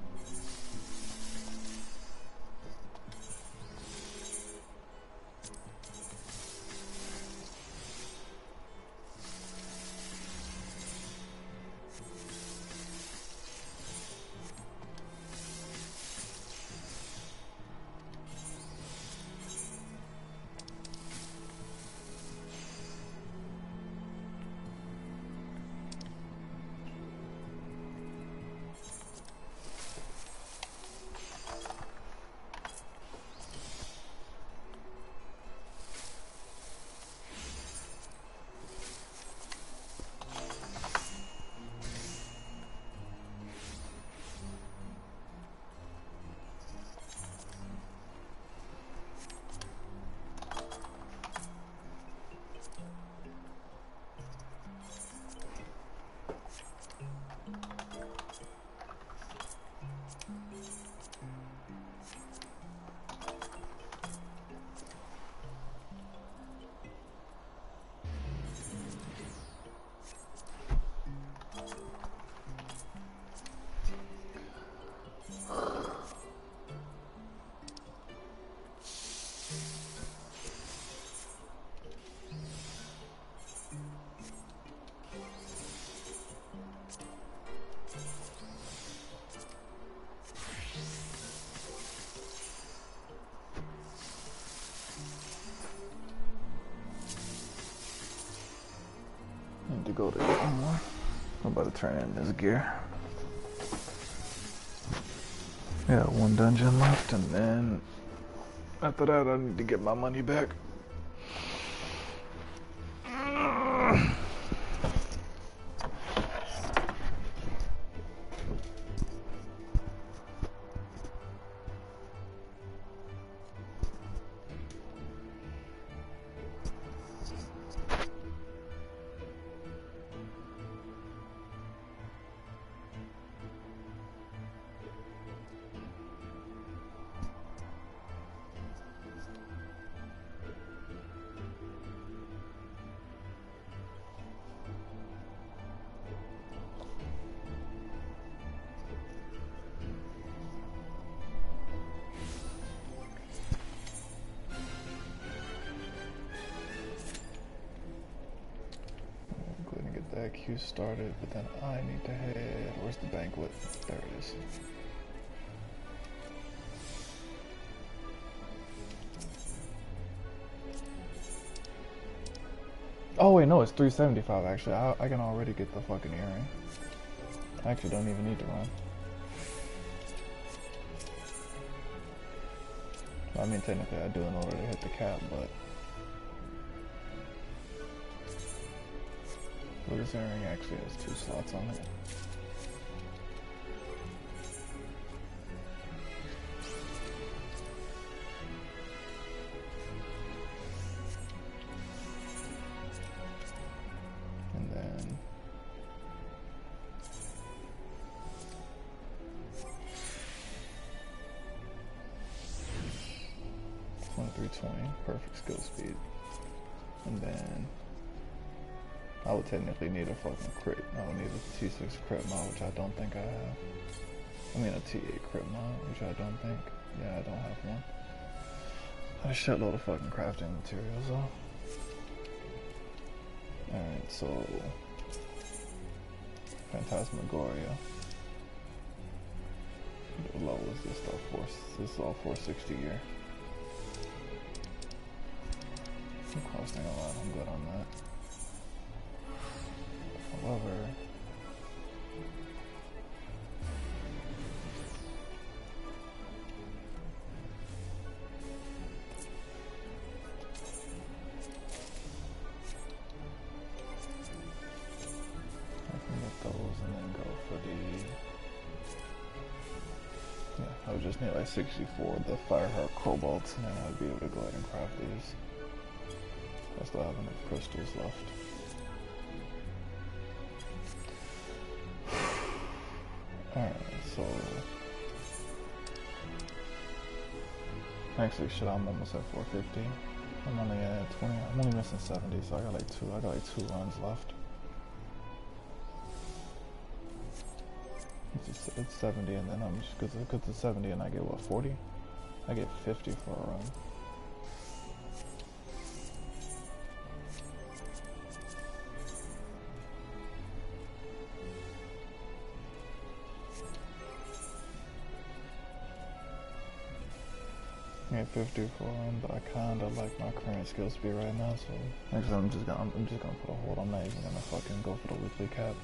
To go to I'm about to turn in this gear. Yeah, one dungeon left, and then after that I need to get my money back. That queue started, but then I need to head. Where's the banquet? There it is. Oh wait, no, it's 375 actually. I can already get the fucking earring. I actually don't even need to run. I mean, technically I do in order to hit the cap, but well, this earring actually has 2 slots on it. And then perfect skill speed. And then I would technically need a fucking crit. I would need a T6 crit mod, which I don't think I have. I mean a T8 crit mod, which I don't think. Yeah, I don't have one. A shitload of fucking crafting materials though. Alright, so Phantasmagoria. How low is this stuff? This is all 460 gear. I'm costing a lot, I'm good on that. However, I can get those and then go for the, yeah, I would just need like 64 of the Fireheart Cobalts, and then I'd be able to go ahead and craft these. I still have enough crystals left. Alright, so actually shit, I'm almost at 450. I'm only at 20, I'm only missing 70, so I got like two runs left. It's 70 and then I'm just, cause it's 70 and I get what, 40? I get 50 for a run. I get 50 for a run, but I kinda like my current skill speed right now, so actually I'm just gonna put a hold. I'm not even gonna fucking go for the weekly cap.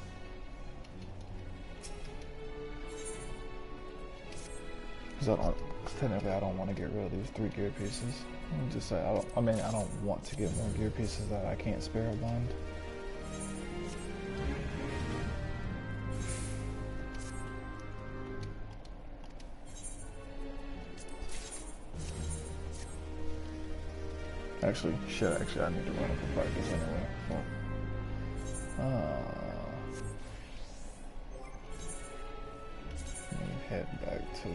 Cause technically I don't want to get rid of these 3 gear pieces. I'm just say I don't want to get more gear pieces that I can't spare a bond. Actually, shit, I need to run up and practice anyway. Let me head back to...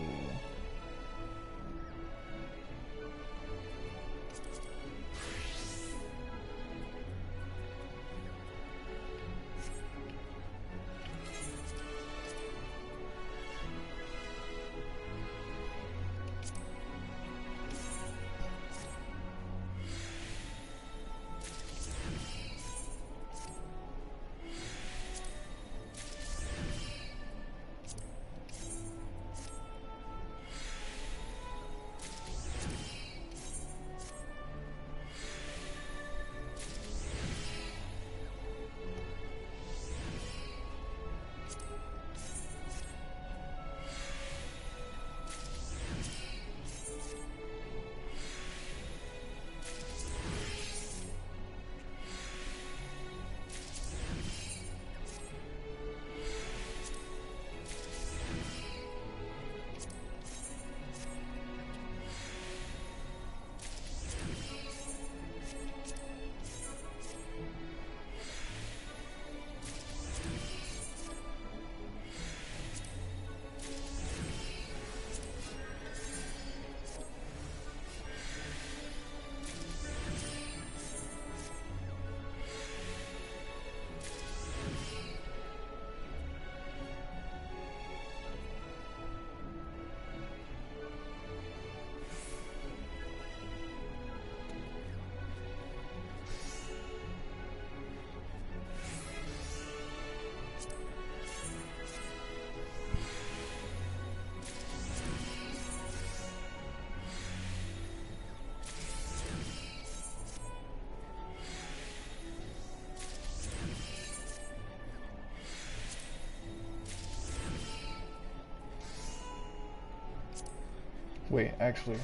Wait, actually,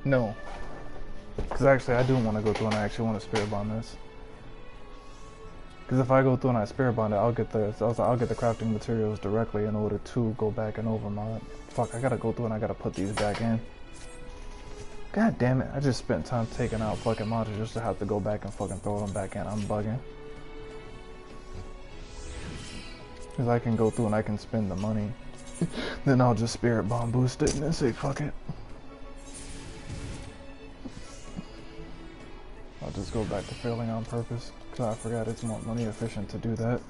no. Because actually I do want to go through and I actually want to spirit bond this. Because if I go through and I spirit bond it, I'll get the crafting materials directly in order to go back and overmod. Fuck, I gotta go through and I gotta put these back in. God damn it, I just spent time taking out fucking mods just to have to go back and fucking throw them back in. I'm bugging. Because I can go through and I can spend the money. Then I'll just spirit bomb boost it and then say fuck it. I'll just go back to failing on purpose. Because I forgot it's more money efficient to do that.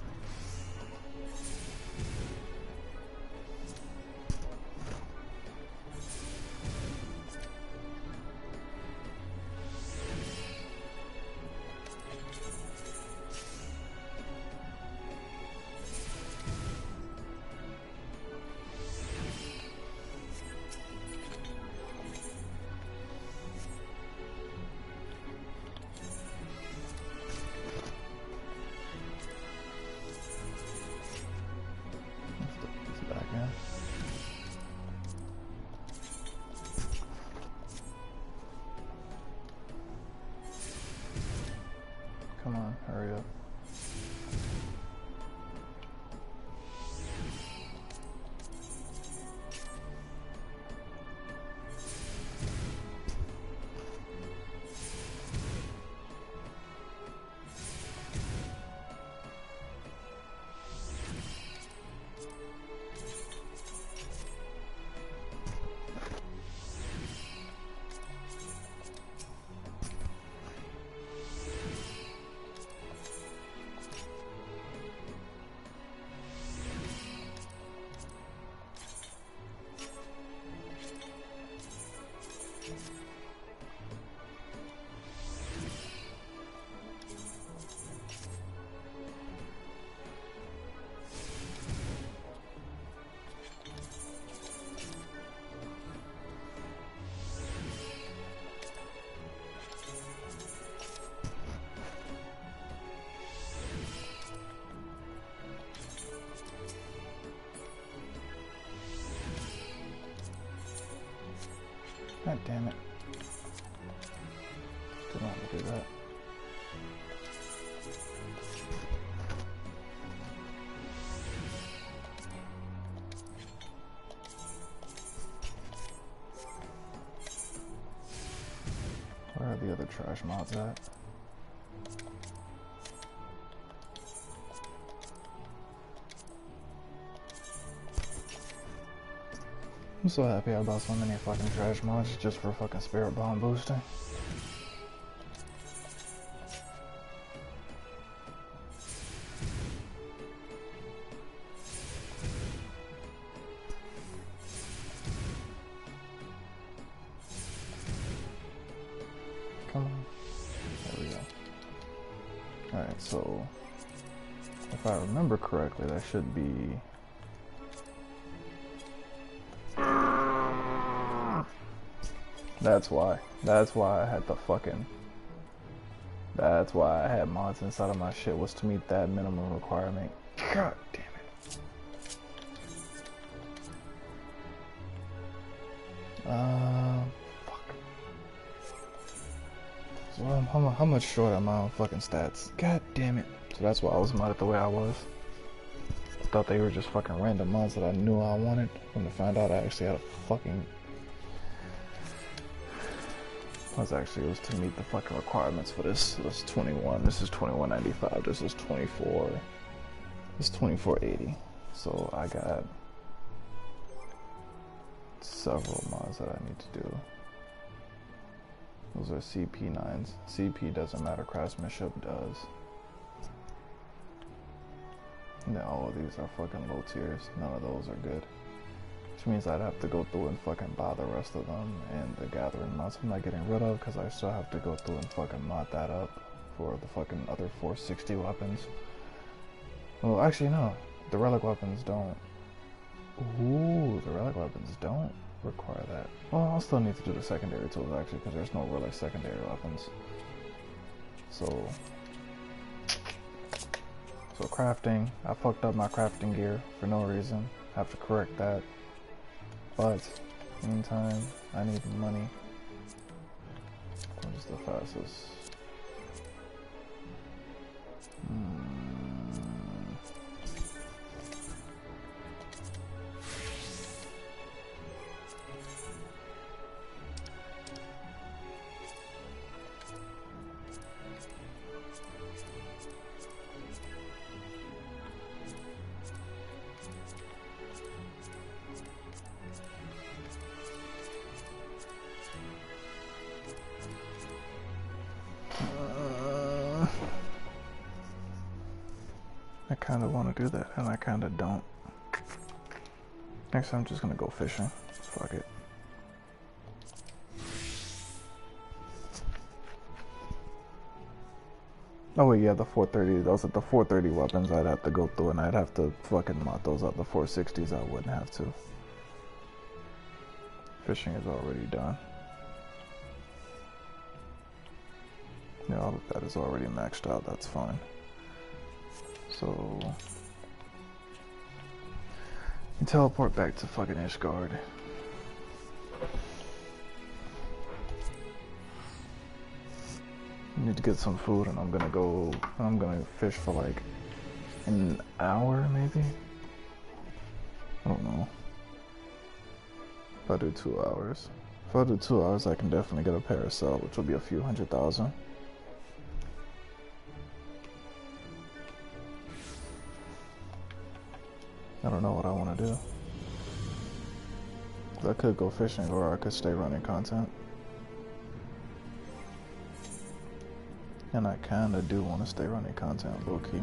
Come on, hurry up. God damn it. Didn't want to do that. Where are the other trash mods at? I'm so happy I bought so many fucking trash mods just for fucking spirit bomb boosting. Come on. There we go. Alright, so if I remember correctly, that should be That's why I had the fucking... That's why I had mods inside of my shit, was to meet that minimum requirement. God damn it. Fuck. So how much short am I on fucking stats? God damn it. So that's why I was modded the way I was. I thought they were just fucking random mods that I knew I wanted. When to find out I actually had a fucking... It was to meet the fucking requirements for this. This is 21. This is 21.95. This is 24. This is 24.80. So I got several mods that I need to do. Those are CP9s. CP doesn't matter. Craftsmanship does. No, all of these are fucking low tiers. None of those are good. Which means I'd have to go through and fucking buy the rest of them, and the gathering mods I'm not getting rid of because I still have to go through and fucking mod that up for the fucking other 460 weapons. Well, actually no, the relic weapons don't. Ooh, the relic weapons don't require that. Well, I'll still need to do the secondary tools actually because there's no relic secondary weapons. So crafting, I fucked up my crafting gear for no reason. Have to correct that. But, meantime, I need money. What is the fastest? I kinda wanna do that, and I kinda don't. Next time I'm just gonna go fishing. Fuck it. Oh wait, yeah, the 430, those are the 430 weapons I'd have to go through, and I'd have to fucking mod those up. The 460s I wouldn't have to. Fishing is already done. Yeah, all of that is already maxed out, that's fine. So, you teleport back to fucking Ishgard. Need to get some food, and I'm gonna fish for like an hour, maybe? I don't know. If I do 2 hours. If I do 2 hours, I can definitely get a parasol, which will be a few $100,000. I don't know what I want to do. I could go fishing, or I could stay running content. And I kinda do want to stay running content low-key.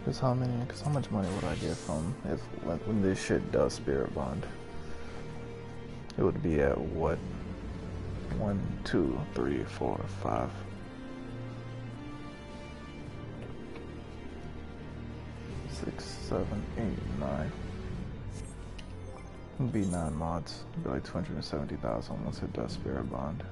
Cause how much money would I get from when this shit does spirit bond? It would be at what? 1, 2, 3, 4, 5. 6, 7, 8, 9. It'd be 9 mods. It'd be like 270,000 once it does spirit bond.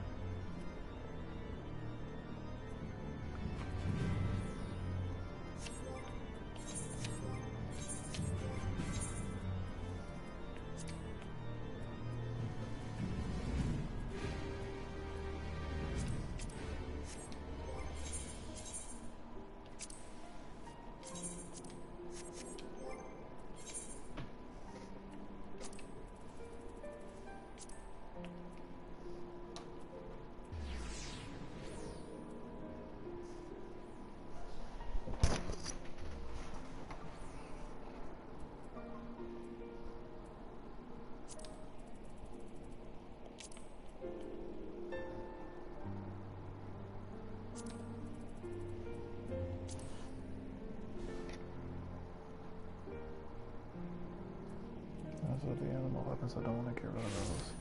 Those are the animal weapons. I don't want to get rid of those.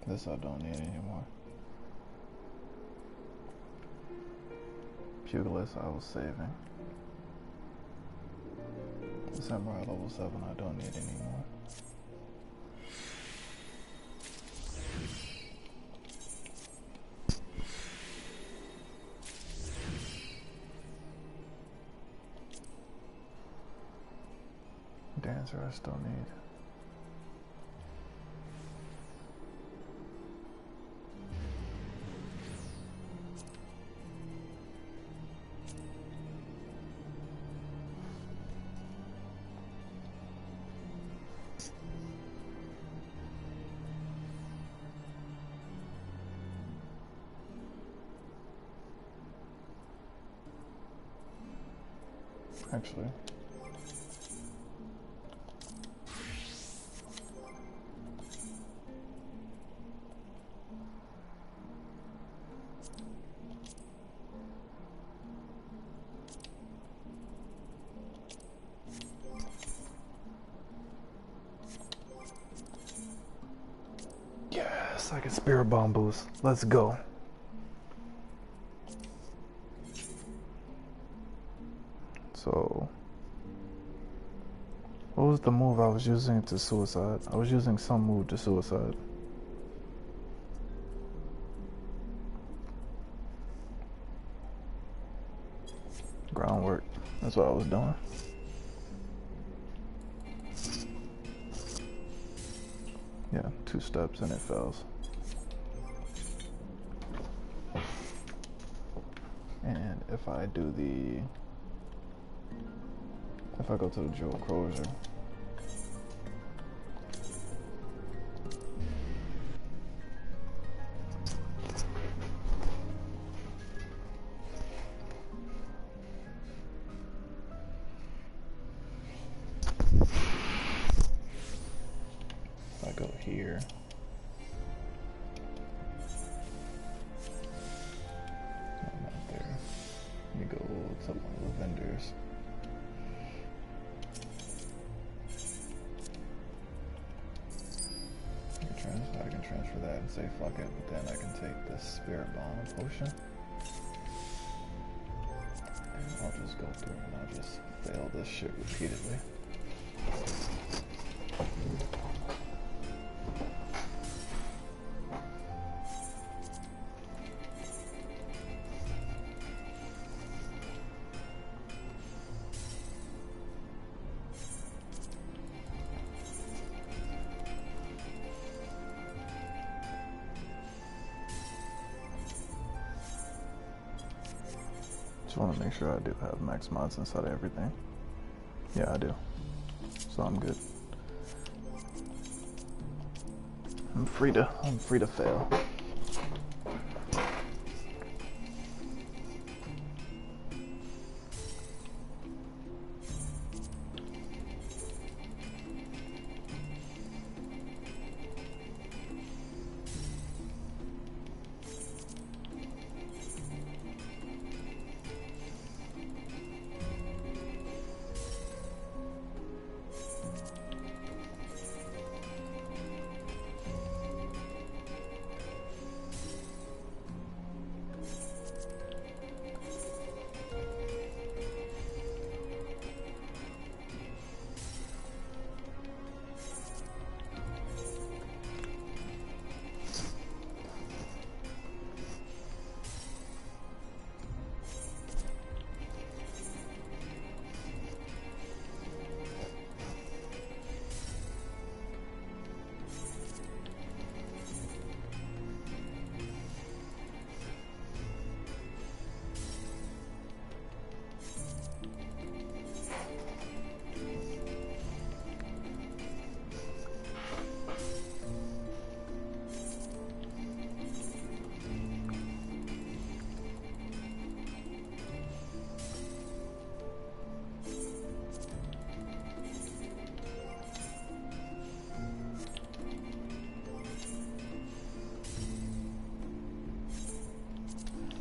This I don't need anymore. Pugilist I was saving. The Samurai level 7 I don't need anymore. Dancer I still need. Actually, yes, I can spirit bomb boost. Let's go. So, what was the move I was using to suicide? I was using some move to suicide. Groundwork. That's what I was doing. Yeah, 2 steps and it fails. And if I do if I go to the jewel closure, if I go here, I'm not there. Let me go to one of the vendors. I can transfer that and say fuck it, but then I can take this spirit bomb potion and I'll just go through and I'll just fail this shit repeatedly. Just want to make sure I do have max mods inside of everything. Yeah, I do. So I'm good. I'm free to fail.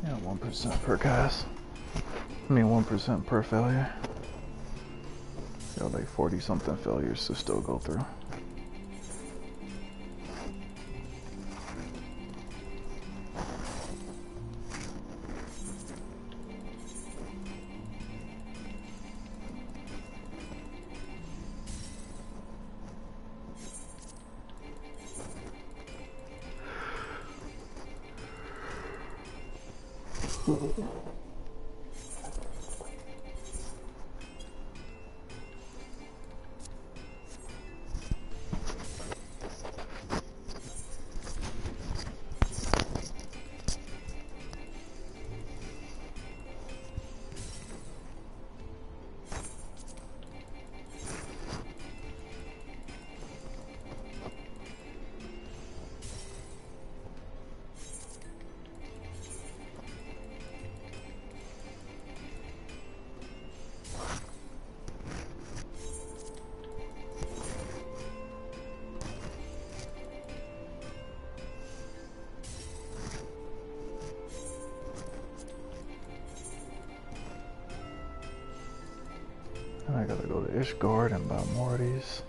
Yeah, 1% per cast. I mean 1% per failure. Got like 40 something failures to still go through. I gotta go to Ishgard and buy more of these.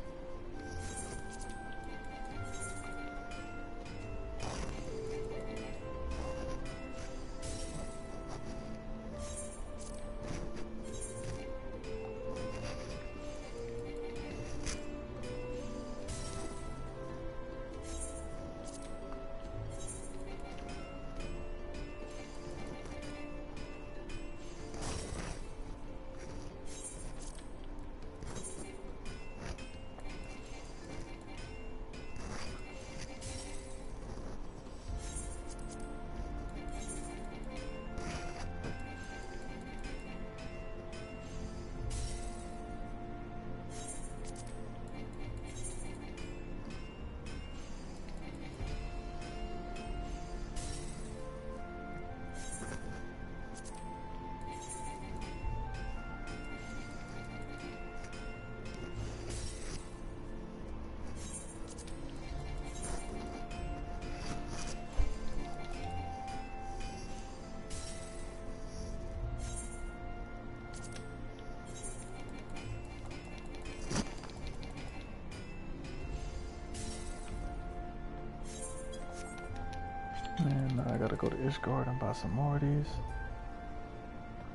And I gotta go to Ishgard and buy some more of these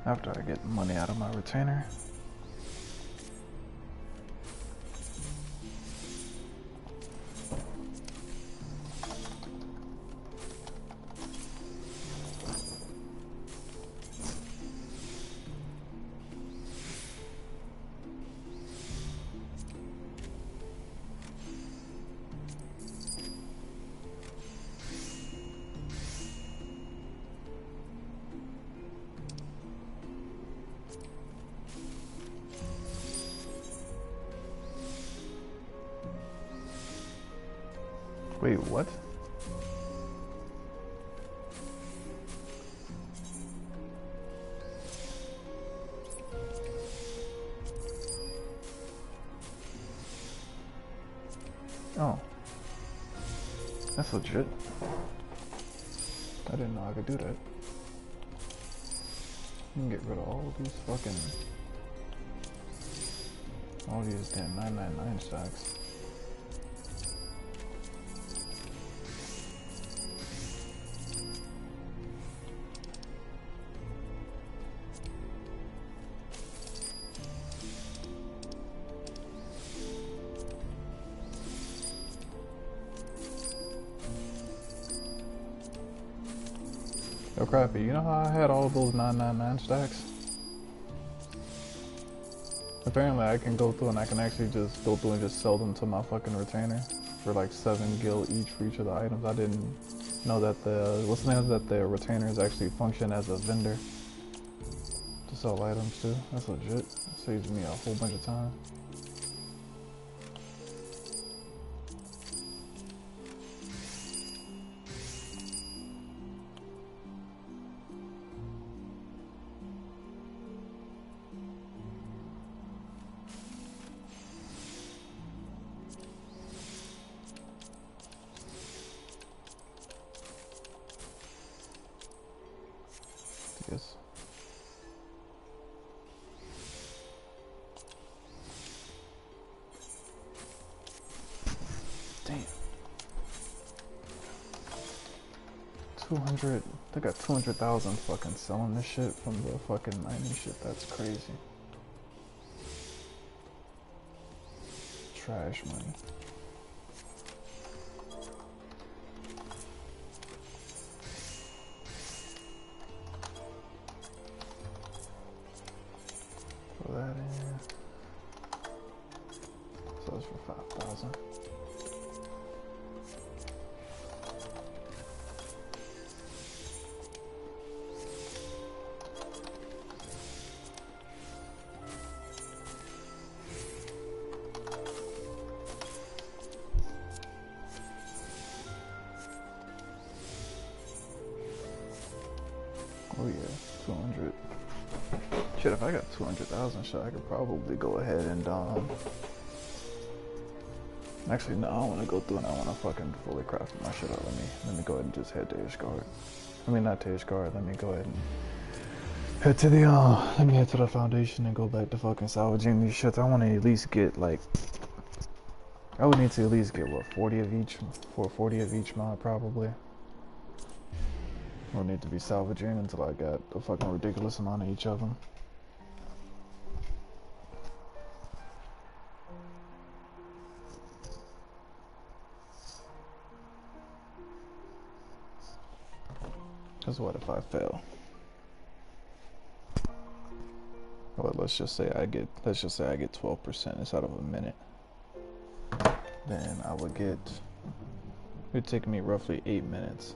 after I get money out of my retainer. Wait, what? Oh. That's legit. I didn't know I could do that. You can get rid of all these fucking... all these damn 999 stacks. Yo, Crappy, you know how I had all those 999 stacks? Apparently I can go through and I can actually just go through and just sell them to my fucking retainer for like 7 gil each for each of the items. I didn't know that the retainers actually function as a vendor to sell items too. That's legit. It saves me a whole bunch of time. Yes. Damn. 200. They got 200,000 fucking selling this shit from the fucking mining shit. That's crazy. Trash money. Throw that in. So it's for 5,000. Oh yeah, 200. Shit, if I got 200,000 shit, I could probably go ahead and actually no, I don't want to go through and I want to fucking fully craft my shit out. Let me go ahead and just head to Ishgard. I mean not to Ishgard. Let me go ahead and head to the let me head to the foundation and go back to fucking salvaging these shits. I want to at least get like, I would need to at least get what 40 of each, 40 of each mod probably. We'll need to be salvaging until I got a fucking ridiculous amount of each of them. Cause what if I fail? Well, let's just say I get 12% inside of a minute. Then I would get, it would take me roughly 8 minutes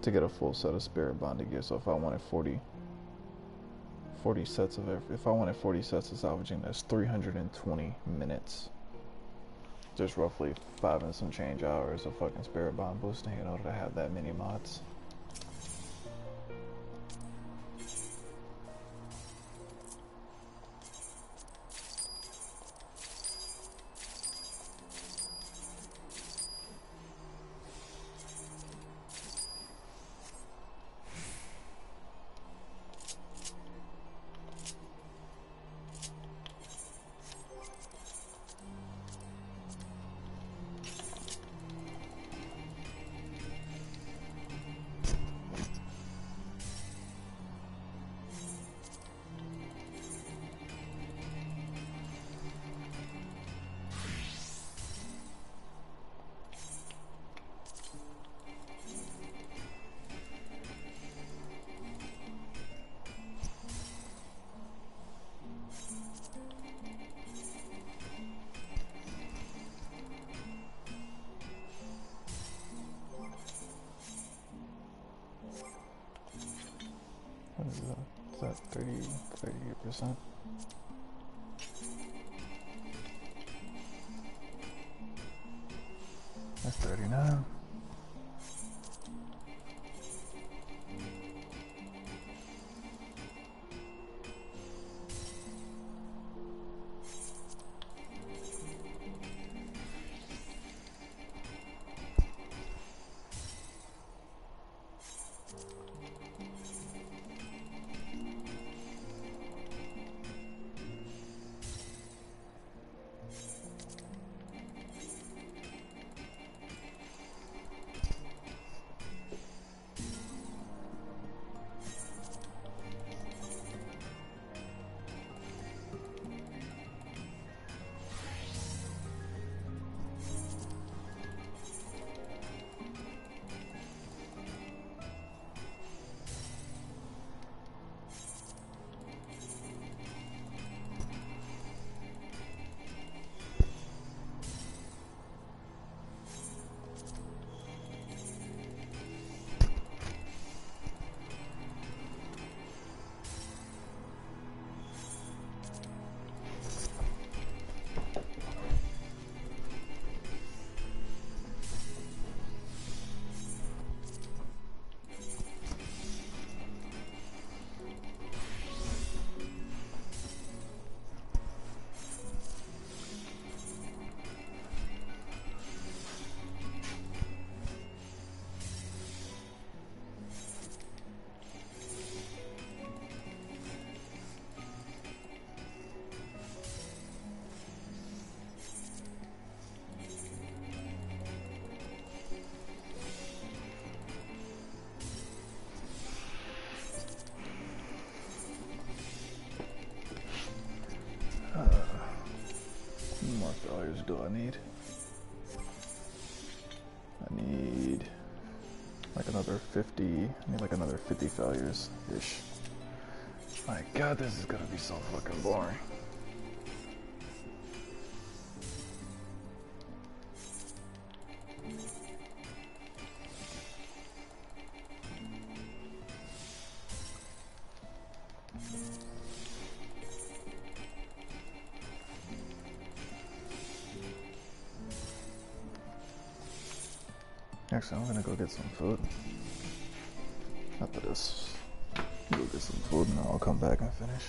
to get a full set of spirit bonding gear. So if I wanted 40 sets of if I wanted 40 sets of salvaging, that's 320 minutes. Just roughly 5 and some change hours of fucking spirit bond boosting in order to have that many mods. What is that? Is that 38%? That's 39. How many more failures do I need? I need like another 50. I need like another 50 failures-ish. My god, this is gonna be so fucking boring. Actually, I'm gonna go get some food. After this, go get some food and I'll come back and finish.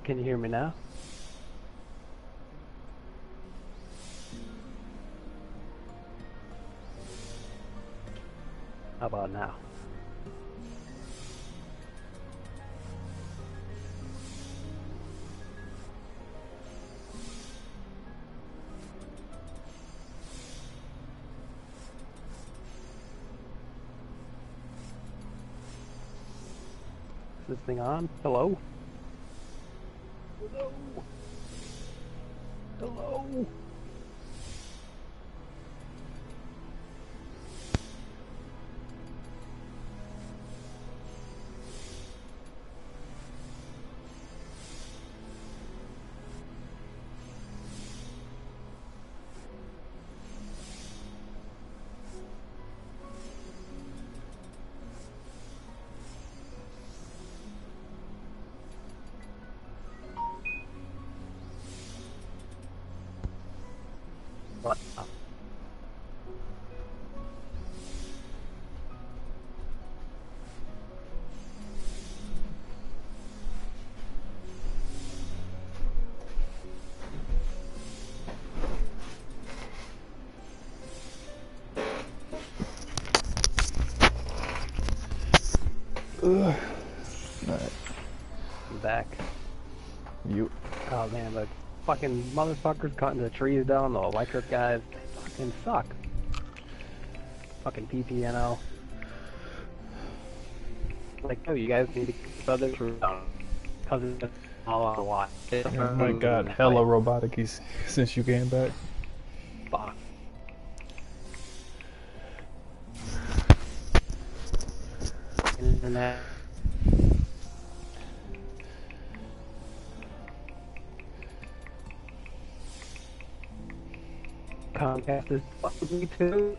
Can you hear me now? How about now? Is this thing on? Hello? Hello? Hello? What? Ugh. Alright. I'm back. You. Oh man, the fucking motherfuckers cutting the trees down, the electric guys, they fucking suck. Fucking PPNO. Like, oh, you guys need to keep other trees down. Cause it's all on the lot. Oh my god, hella robotic since you came back. Fuck. Internet. Comcast is fucking me too.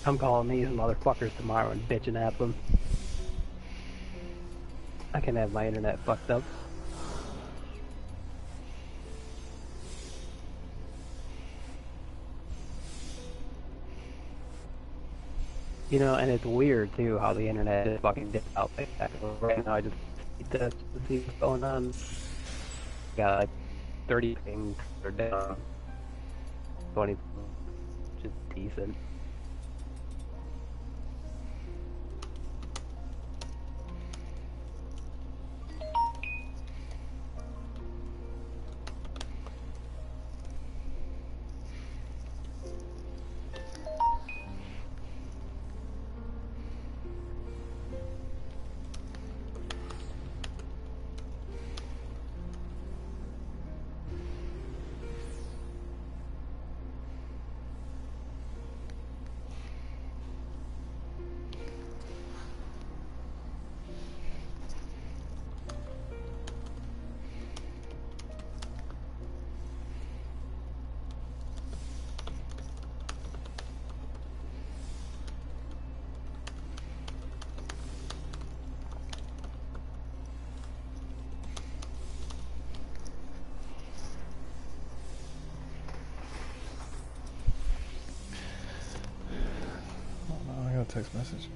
I'm calling these motherfuckers tomorrow and bitching at them. I can have my internet fucked up. You know, and it's weird too how the internet is fucking dipped out like that. Right now I just need to see what's going on. Got like 30 things per day. 20, just decent. I got a text message.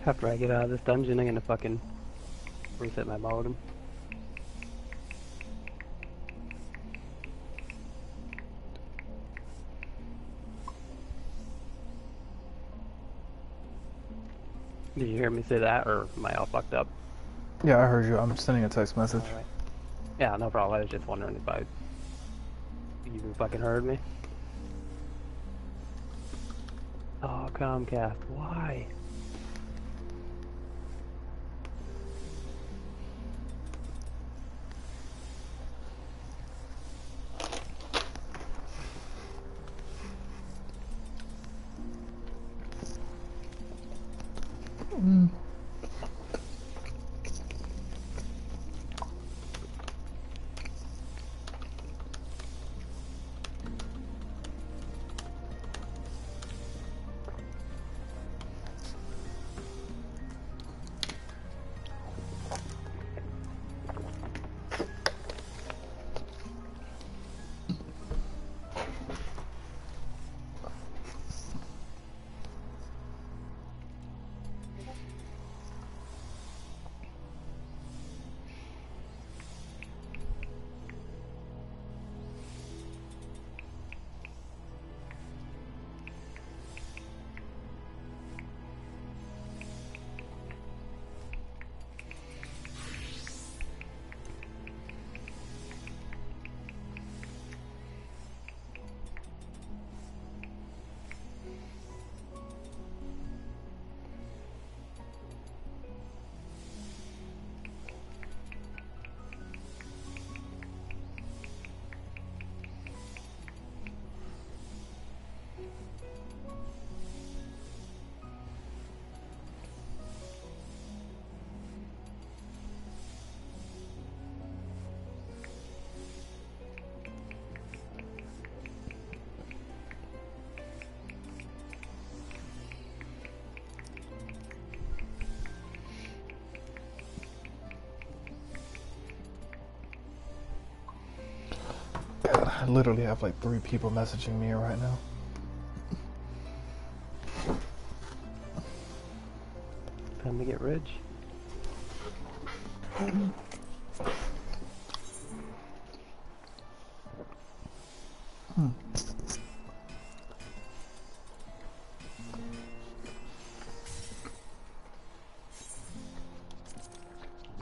After I get out of this dungeon, I'm gonna fucking reset my modem. Did you hear me say that, or am I all fucked up? Yeah, I heard you. I'm sending a text message. Right. Yeah, no problem. I was just wondering if you fucking heard me. Oh, Comcast, why? God, I literally have like 3 people messaging me right now. Time to get rich.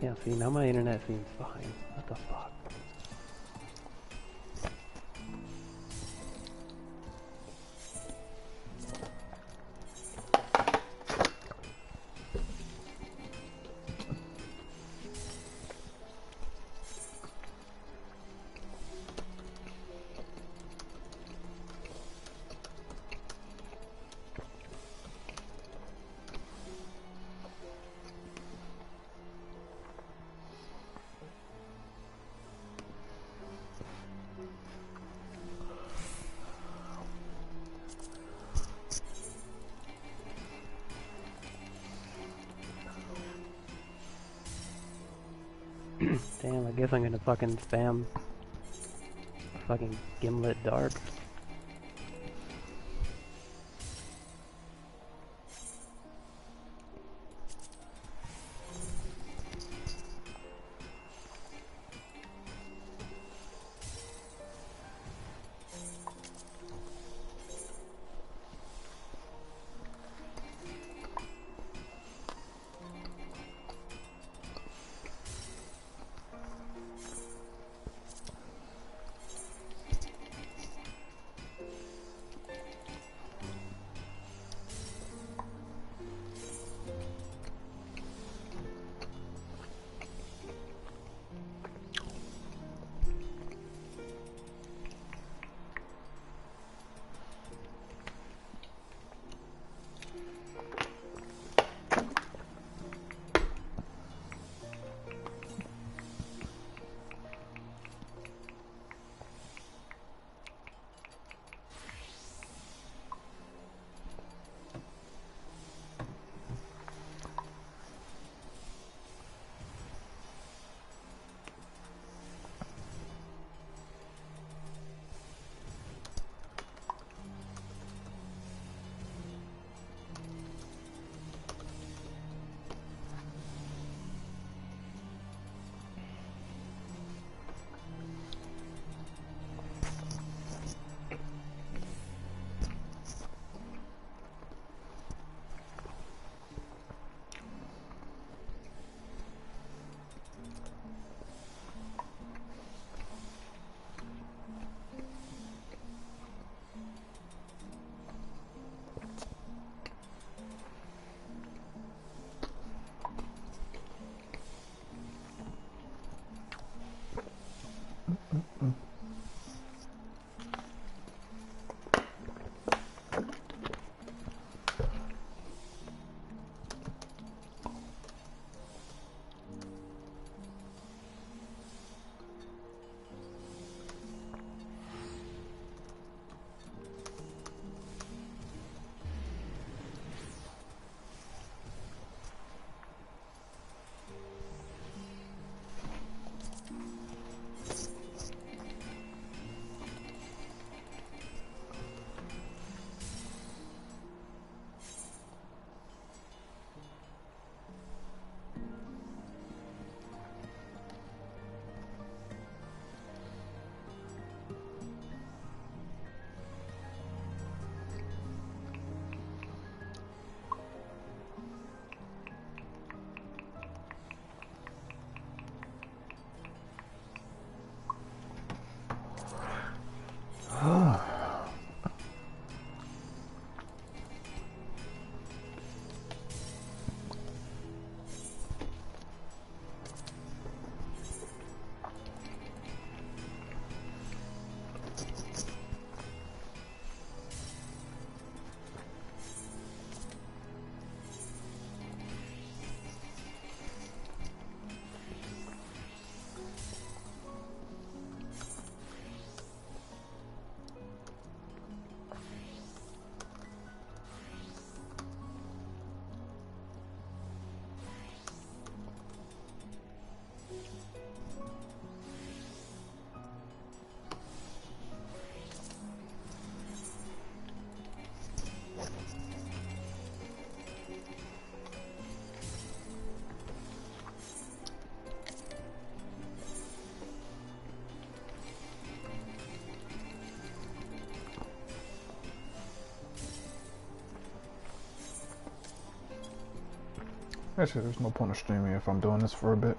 Yeah, see, now my internet seems fine. What the fuck? Damn, I guess I'm gonna fucking spam fucking Gimlet Dark. Actually, there's no point of streaming if I'm doing this for a bit.